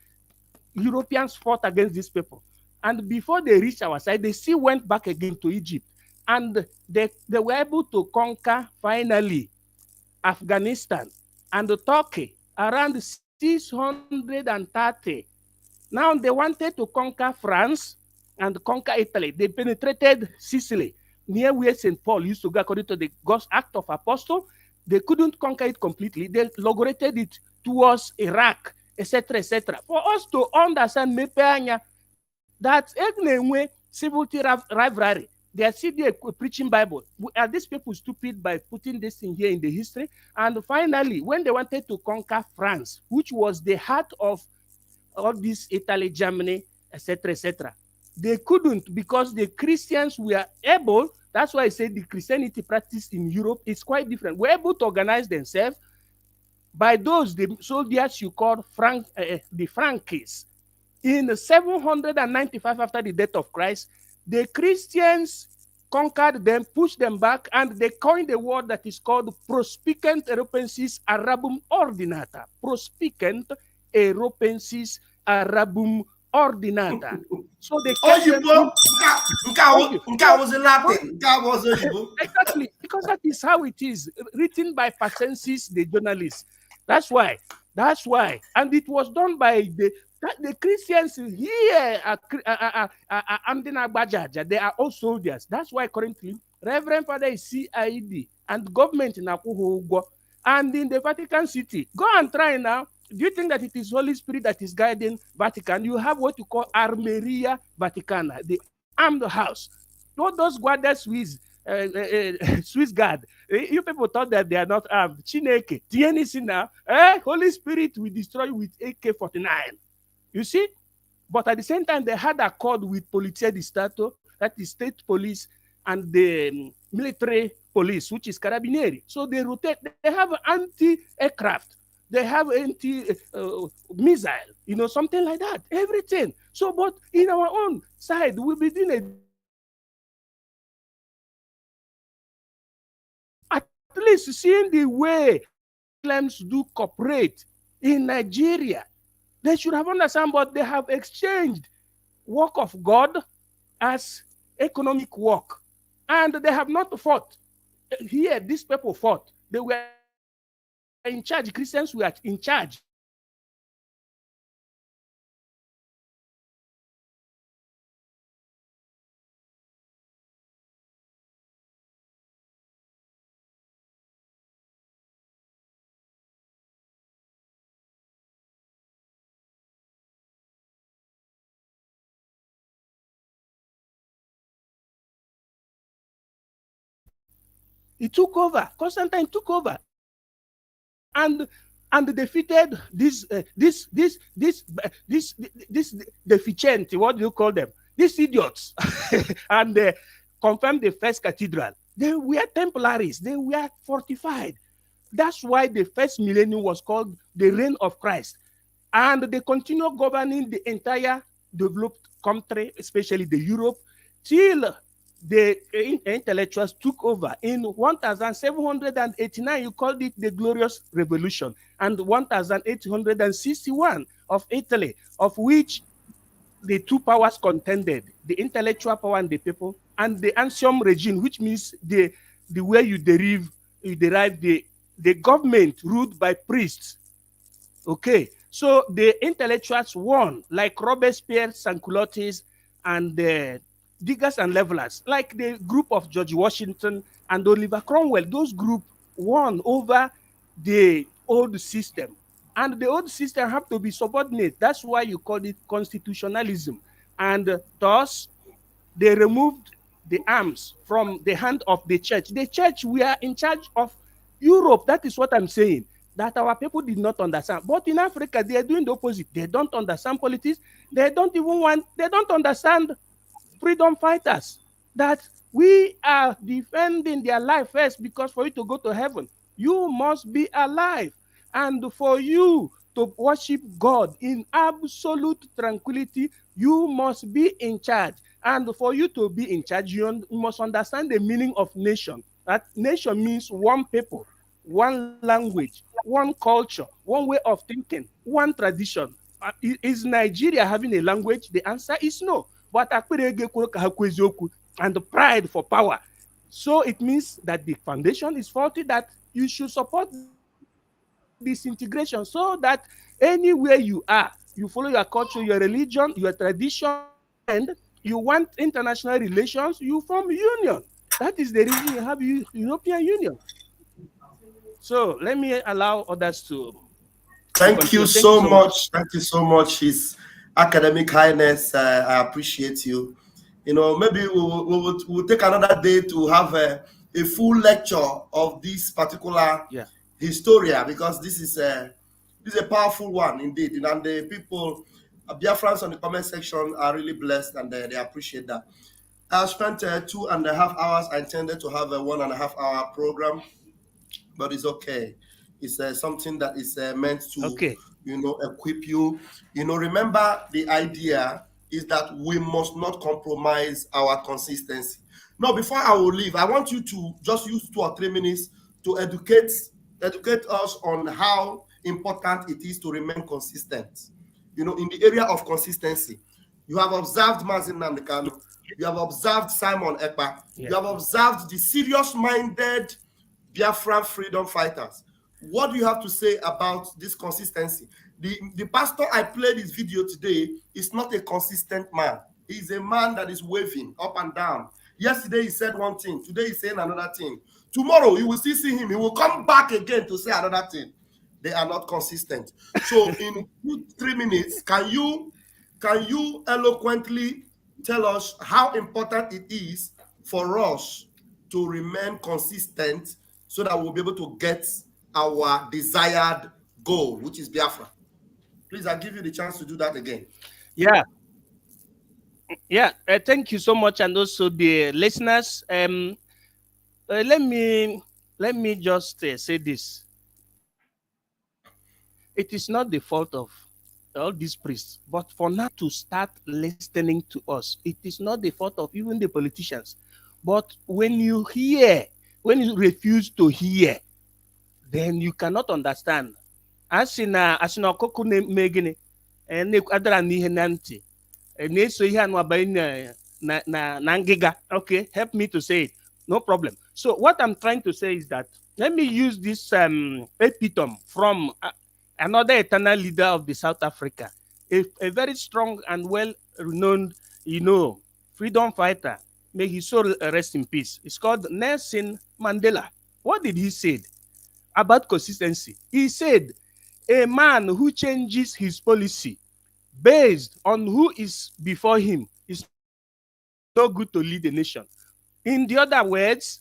Speaker 5: Europeans fought against these people? And before they reached our side, they still went back again to Egypt. And they were able to conquer, finally, Afghanistan and Turkey around 630. Now they wanted to conquer France and conquer Italy. They penetrated Sicily, near where St. Paul used to go according to the God's Act of Apostle. They couldn't conquer it completely. They migrated it towards Iraq, etc., etc. For us to understand that civil rivalry, they are still there preaching Bible. Are these people stupid by putting this thing here in the history? And finally, when they wanted to conquer France, which was the heart of all this Italy, Germany, etc., etc., they couldn't because the Christians were able. That's why I said the Christianity practiced in Europe is quite different. We're able to organize themselves by those the soldiers you call the Frankies. In 795 after the death of Christ, the Christians conquered them, pushed them back, and they coined a word that is called prospicent Europensis Arabum Ordinata. Prospicent Europensis Arabum Ordinata. So they kept them exactly, because that is how it is, written by Pacensis, the journalist. That's why. And it was done by the Christians here they are all soldiers. That's why currently Reverend Father is CID and government in Akuhugo. And in the Vatican City, go and try now. Do you think that it is Holy Spirit that is guiding Vatican? You have what you call Armeria Vaticana, the armed house. Not those guardas Swiss guard. You people thought that they are not armed. Chineke, TNC now. Holy Spirit will destroy with AK-49. You see? But at the same time, they had a accord with Polizia di Stato, that is state police, and the military police, which is Carabinieri. So they rotate. They have anti-aircraft. They have anti-missile, something like that. Everything. So, but in our own side, we'll be doing at least seeing the way Muslims do cooperate in Nigeria. They should have understood, but they have exchanged work of God as economic work. And they have not fought. Here, these people fought. They were in charge. Christians were in charge. He took over. Constantine took over, and defeated this deficienti. What do you call them? These idiots, and confirmed the first cathedral. They were Templaries. They were fortified. That's why the first millennium was called the reign of Christ, and they continue governing the entire developed country, especially the Europe, till the intellectuals took over. In 1789, you called it the Glorious Revolution, and 1861 of Italy, of which the two powers contended, the intellectual power and the people, and the ancium regime, which means the way you derive the government ruled by priests. Okay, so the intellectuals won, like Robespierre, Sansculottis, and Diggers and Levelers, like the group of George Washington and Oliver Cromwell. Those groups won over the old system. And the old system have to be subordinate. That's why you call it constitutionalism. And thus, they removed the arms from the hand of the church. The church, we are in charge of Europe. That is what I'm saying, that our people did not understand. But in Africa, they are doing the opposite. They don't understand politics. They don't understand freedom fighters, that we are defending their life first, because for you to go to heaven, you must be alive. And for you to worship God in absolute tranquility, you must be in charge. And for you to be in charge, you must understand the meaning of nation. That nation means one people, one language, one culture, one way of thinking, one tradition. Is Nigeria having a language? The answer is no. But and the pride for power. So it means that the foundation is faulty, that you should support this integration, so that anywhere you are, you follow your culture, your religion, your tradition, and you want international relations, you form union. That is the reason you have European Union. So let me allow others to.
Speaker 1: Thank you so much. Thank you so much, His Academic Highness. I appreciate you. Maybe we'll take another day to have a full lecture of this particular historia, because this is a powerful one indeed. And the people, Biafrans on the comment section, are really blessed, and they appreciate that. I spent 2.5 hours. I intended to have a 1.5 hour program, but it's okay. It's something that is meant to, equip you. Remember, the idea is that we must not compromise our consistency. No, before I will leave, I want you to just use 2 or 3 minutes to educate us on how important it is to remain consistent. You know, in the area of consistency, you have observed Mazin Namdekano, you have observed Simon Ekpa, you have observed the serious-minded Biafran freedom fighters. What do you have to say about this consistency? The pastor I played his video today is not a consistent man. He's a man that is waving up and down. Yesterday he said one thing, today he's saying another thing. Tomorrow you will still see him, he will come back again to say another thing. They are not consistent. So in 2-3 minutes, can you eloquently tell us how important it is for us to remain consistent so that we'll be able to get our desired goal, which is Biafra? Please, I'll give you the chance to do that again.
Speaker 5: Yeah, thank you so much, and also the listeners. Let me just say this. It is not the fault of all these priests, but for now to start listening to us, it is not the fault of even the politicians. But when you refuse to hear, then you cannot understand. As in ọkụkụ na-eme gịnị adara n'ihe na ntị na-eso ihe anụ abalị na ngịga. Okay, help me to say it. No problem. So what I'm trying to say is that let me use this epitome from another eternal leader of the South Africa, a very strong and well-renowned, freedom fighter. May his soul rest in peace. It's called Nelson Mandela. What did he say about consistency? He said, a man who changes his policy based on who is before him is no good to lead a nation. In the other words,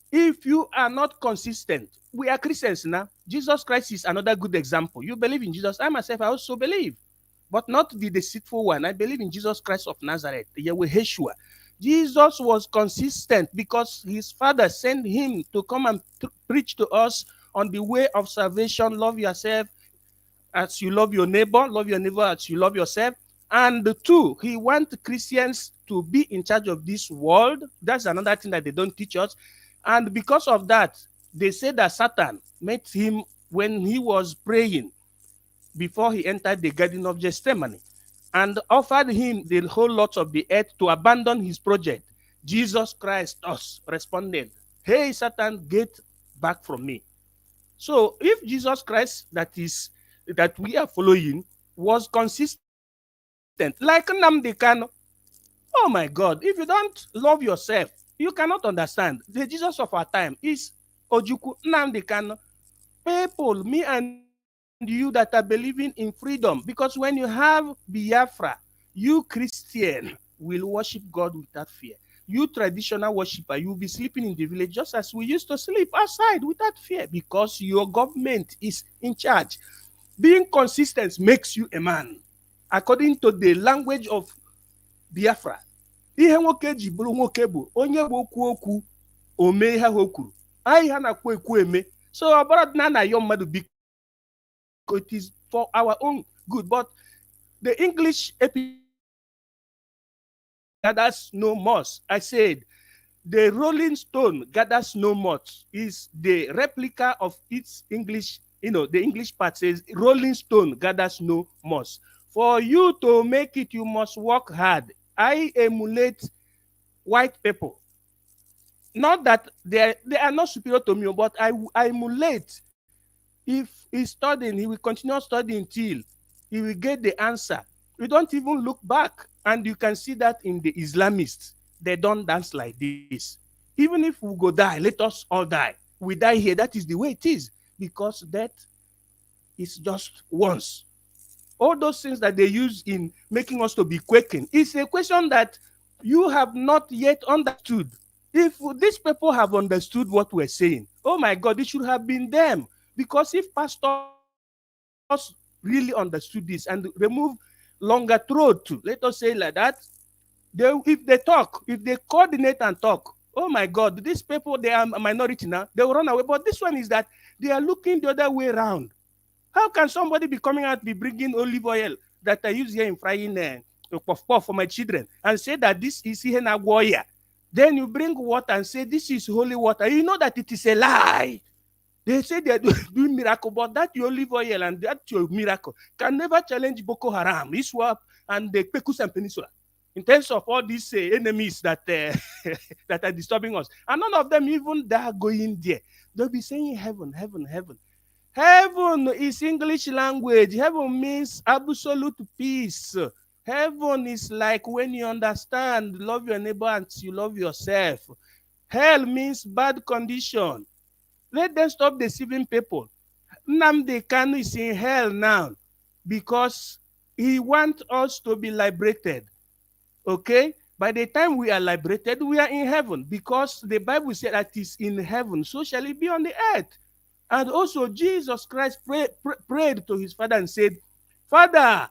Speaker 5: if you are not consistent, we are Christians now. Jesus Christ is another good example. You believe in Jesus. I myself, I also believe, but not the deceitful one. I believe in Jesus Christ of Nazareth, Yahweh Yeshua. Jesus was consistent because his father sent him to come and preach to us on the way of salvation. Love yourself as you love your neighbor. Love your neighbor as you love yourself. And two, he wants Christians to be in charge of this world. That's another thing that they don't teach us. And because of that, they say that Satan met him when he was praying before he entered the Garden of Gethsemane and offered him the whole lot of the earth to abandon his project. Jesus Christ responded, "Hey, Satan, get back from me." So if Jesus Christ that we are following was consistent, like Nnamdi Kanu, oh my God, if you don't love yourself, you cannot understand. The Jesus of our time is Ojukwu Nnamdi Kanu. People, me and you that are believing in freedom, because when you have Biafra, you Christian will worship God without fear. You traditional worshiper, you'll be sleeping in the village just as we used to sleep outside without fear, because your government is in charge. Being consistent makes you a man. According to the language of Biafra, ihe nwoke ji bụrụ nwoke bụ onye bụ okwu okwu ome ihe o kwuru. Anyị ha na-akwu ekwu eme. So ọbara na yo mmadụ biko, it is for our own good. But the English gathers no moss. I said the Rolling Stone gathers no moss is the replica of its English. The English part says Rolling Stone gathers no moss. For you to make it, you must work hard. I emulate white people. Not that they are not superior to me, but I emulate. If he's studying, he will continue studying till he will get the answer. We don't even look back. And you can see that in the Islamists. They don't dance like this. Even if we go die, let us all die. We die here. That is the way it is. Because death is just once. All those things that they use in making us to be quaking, it's a question that you have not yet understood. If these people have understood what we're saying, oh my God, it should have been them. Because if pastors really understood this and remove longer throat to, let us say like that, if they coordinate and talk, oh my God, these people, they are a minority now, they will run away. But this one is that they are looking the other way around. How can somebody be coming out, be bringing olive oil that I use here in frying puff puff for my children and say that this is here na warrior? Then you bring water and say, this is holy water. You know that it is a lie. They say they are doing miracle, but that your olive oil and that your miracle can never challenge Boko Haram, ISWAP, and the Pekus and Peninsula in terms of all these enemies that that are disturbing us. And none of them even dare going there. They'll be saying heaven, heaven, heaven. Heaven is English language. Heaven means absolute peace. Heaven is like when you understand, love your neighbor and you love yourself. Hell means bad condition. Let them stop deceiving people. Nnamdi Kanu is in hell now because he wants us to be liberated. Okay? By the time we are liberated, we are in heaven because the Bible said that is in heaven, so shall it be on the earth. And also Jesus Christ prayed to his Father and said, Father,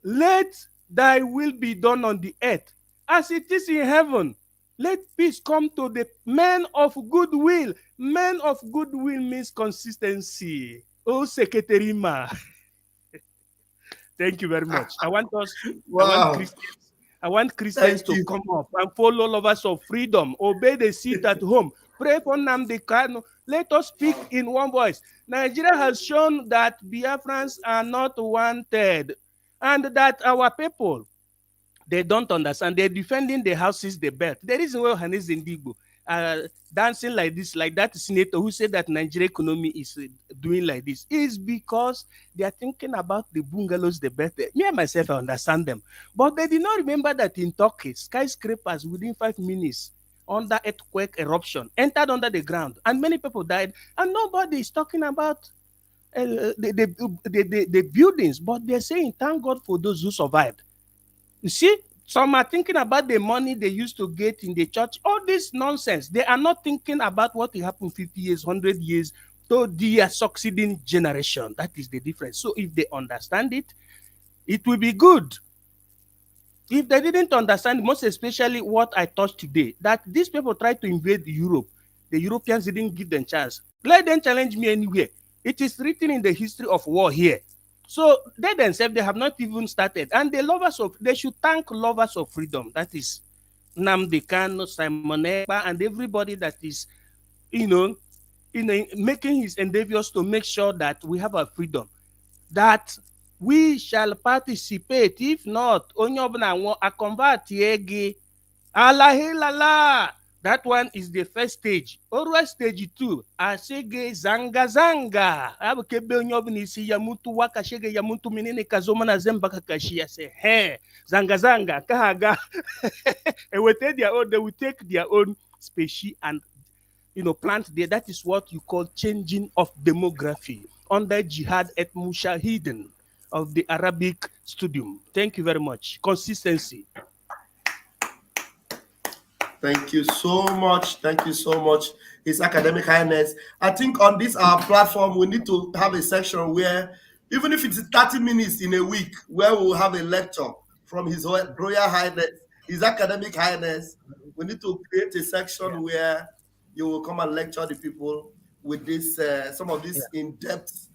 Speaker 5: let thy will be done on the earth as it is in heaven. Let peace come to the men of goodwill. Men of goodwill means consistency. Oh, Secretarima. Thank you very much. I want us,
Speaker 1: Wow.
Speaker 5: I want Christians to come up and follow lovers of freedom. Obey the seat at home. Pray for Nnamdi Kanu. Let us speak in one voice. Nigeria has shown that Biafrans are not wanted and that our people, they don't understand. They're defending the houses they built. The reason why Hanes Ndigbo dancing like this, like that senator who said that Nigeria economy is doing like this, is because they are thinking about the bungalows they built. Me and myself, I understand them. But they did not remember that in Turkey, skyscrapers within 5 minutes under earthquake eruption entered under the ground and many people died. And nobody is talking about the buildings, but they're saying, thank God for those who survived. You see, some are thinking about the money they used to get in the church. All this nonsense. They are not thinking about what will happen 50 years, 100 years to the succeeding generation. That is the difference. So if they understand it, it will be good. If they didn't understand, most especially what I touched today, that these people tried to invade Europe, the Europeans didn't give them chance. Let them challenge me anywhere. It is written in the history of war here. So they themselves, they have not even started. And the lovers of, they should thank lovers of freedom. That is Nnamdi Kanu, Simon Ekpa, and everybody that is, making his endeavors to make sure that we have our freedom. That we shall participate. If not, a convert Alahilala. That one is the first stage. Always stage 2. Asege zanga zanga. Abukebe onyobni si yamutu wakashege yamutu minene kazoma na zemba kakashia say hey zanga zanga kahaga. They will take their own species and plant there. That is what you call changing of demography under Jihad et Mushahidin of the Arabic Studium. Thank you very much. Consistency.
Speaker 1: Thank you so much. Thank you so much. His Academic Highness. I think on this our platform, we need to have a section where, even if it's 30 minutes in a week, where we'll have a lecture from His Royal Highness, His Academic Highness. We need to create a section where you will come and lecture the people with this, some of these in-depth,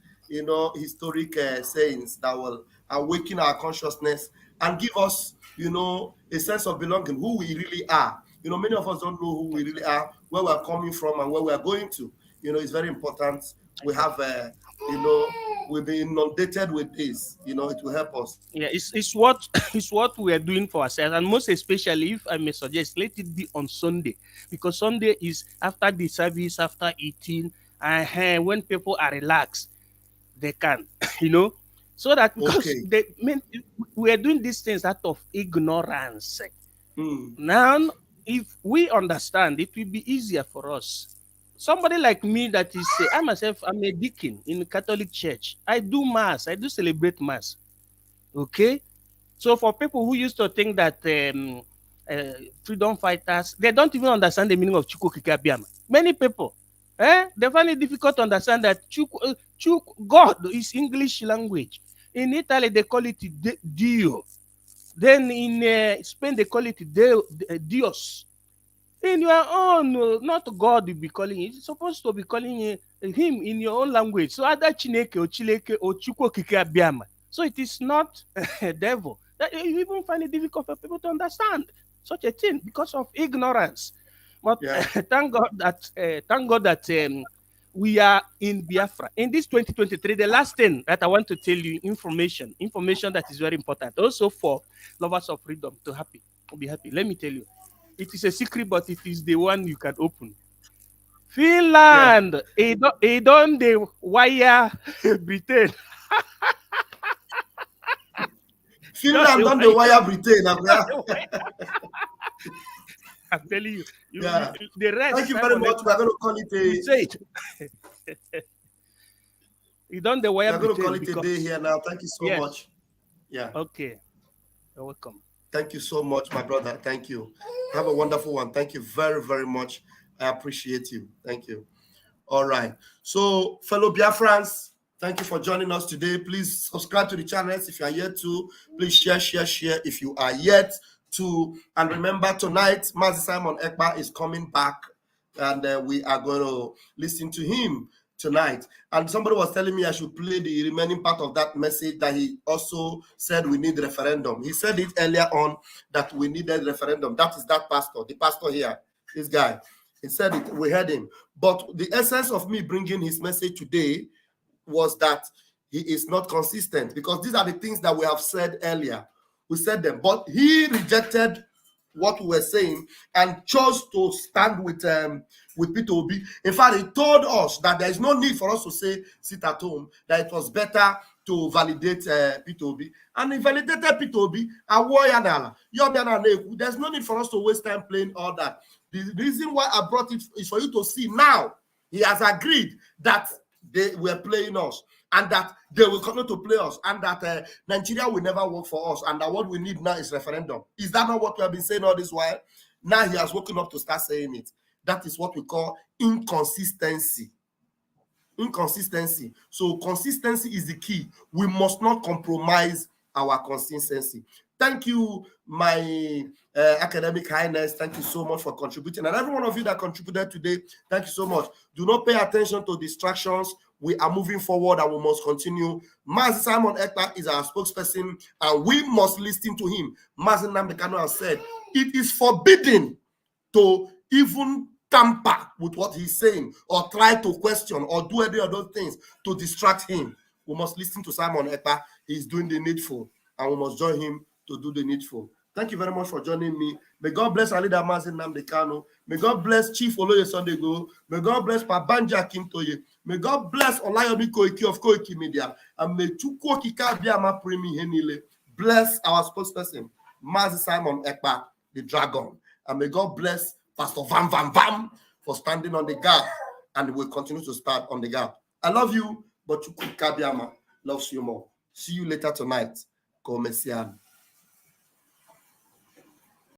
Speaker 1: historic sayings that will awaken our consciousness and give us, a sense of belonging, who we really are. Many of us don't know who we really are, where we're coming from, and where we're going to. It's very important. We have, we've been inundated with this. It will help us.
Speaker 5: Yeah, it's what we are doing for ourselves, and most especially, if I may suggest, let it be on Sunday, because Sunday is after the service, after eating, and when people are relaxed, they can, so that because we are doing these things out of ignorance. Now, if we understand, it will be easier for us. Somebody like me that is, I'm a deacon in the Catholic Church. I do Mass. I do celebrate Mass. Okay? So for people who used to think that freedom fighters, they don't even understand the meaning of Chukwukikabiama. Many people, they find it difficult to understand that God is English language. In Italy, they call it Dio. Then in Spain, they call it Dios. In your own, not God, you'll be calling it. You're supposed to be calling him in your own language. So either Chineke or Chileke or Chukwokike Abiama. So it is not a devil. You even find it difficult for people to understand. such a thing because of ignorance. But
Speaker 1: Yeah.
Speaker 5: thank God that we are in Biafra. In this 2023, the last thing that I want to tell you, information that is very important. Also for lovers of freedom to be happy. Let me tell you, it is a secret, but it is the one you can open. Finland, it don't the wire Britain.
Speaker 1: Finland don't the wire Britain.
Speaker 5: I'm telling you,
Speaker 1: Yeah.
Speaker 5: the rest.
Speaker 1: Thank you very much. We're going to call it a.
Speaker 5: You say it. You don't the wire.
Speaker 1: We're going to call it a day here now. Thank you so much. Yeah.
Speaker 5: Okay. You're welcome.
Speaker 1: Thank you so much, my brother. Thank you. Have a wonderful one. Thank you very, very much. I appreciate you. Thank you. All right. So, fellow Biafrans, thank you for joining us today. Please subscribe to the channels if you are yet to. Please share if you are yet to. And remember, tonight, Mazi Simon Ekpa is coming back, and we are going to listen to him tonight. And somebody was telling me I should play the remaining part of that message that he also said we need referendum. He said it earlier on that we needed referendum. That is that pastor, the pastor here, this guy. He said it, we heard him. But the essence of me bringing his message today was that he is not consistent, because these are the things that we have said earlier. We said them, but he rejected what we were saying and chose to stand with Peter Obi. In fact, he told us that there is no need for us to say sit at home, that it was better to validate Peter Obi. And he validated Peter Obi. There's no need for us to waste time playing all that. The reason why I brought it is for you to see now he has agreed that they were playing us, and that they will continue to play us, and that Nigeria will never work for us, and that what we need now is referendum. Is that not what we have been saying all this while? Now he has woken up to start saying it. That is what we call inconsistency. Inconsistency. So consistency is the key. We must not compromise our consistency. Thank you, my academic highness. Thank you so much for contributing. And every one of you that contributed today, thank you so much. Do not pay attention to distractions. We are moving forward and we must continue. Mazi Simon Ekpa is our spokesperson and we must listen to him. Mazi Nnamdi Kanu has said, it is forbidden to even tamper with what he's saying or try to question or do any of those things to distract him. We must listen to Simon Ekpa. He's doing the needful and we must join him to do the needful. Thank you very much for joining me. May God bless our leader, Mazi Nnamdi Kanu. May God bless Chief Oloye Sondego. May God bless Pabanja Kintoye. May God bless Olayomi Koiki of Koiki Media. And may Chukwu Okike Abiama Premi Henile bless our spokesperson, Mazi Simon Ekpa, the dragon. And may God bless Pastor Vam Vam Vam for standing on the gap. And we'll continue to start on the gap. I love you, but Chukwu Okike Abiama loves you more. See you later tonight. Komesian.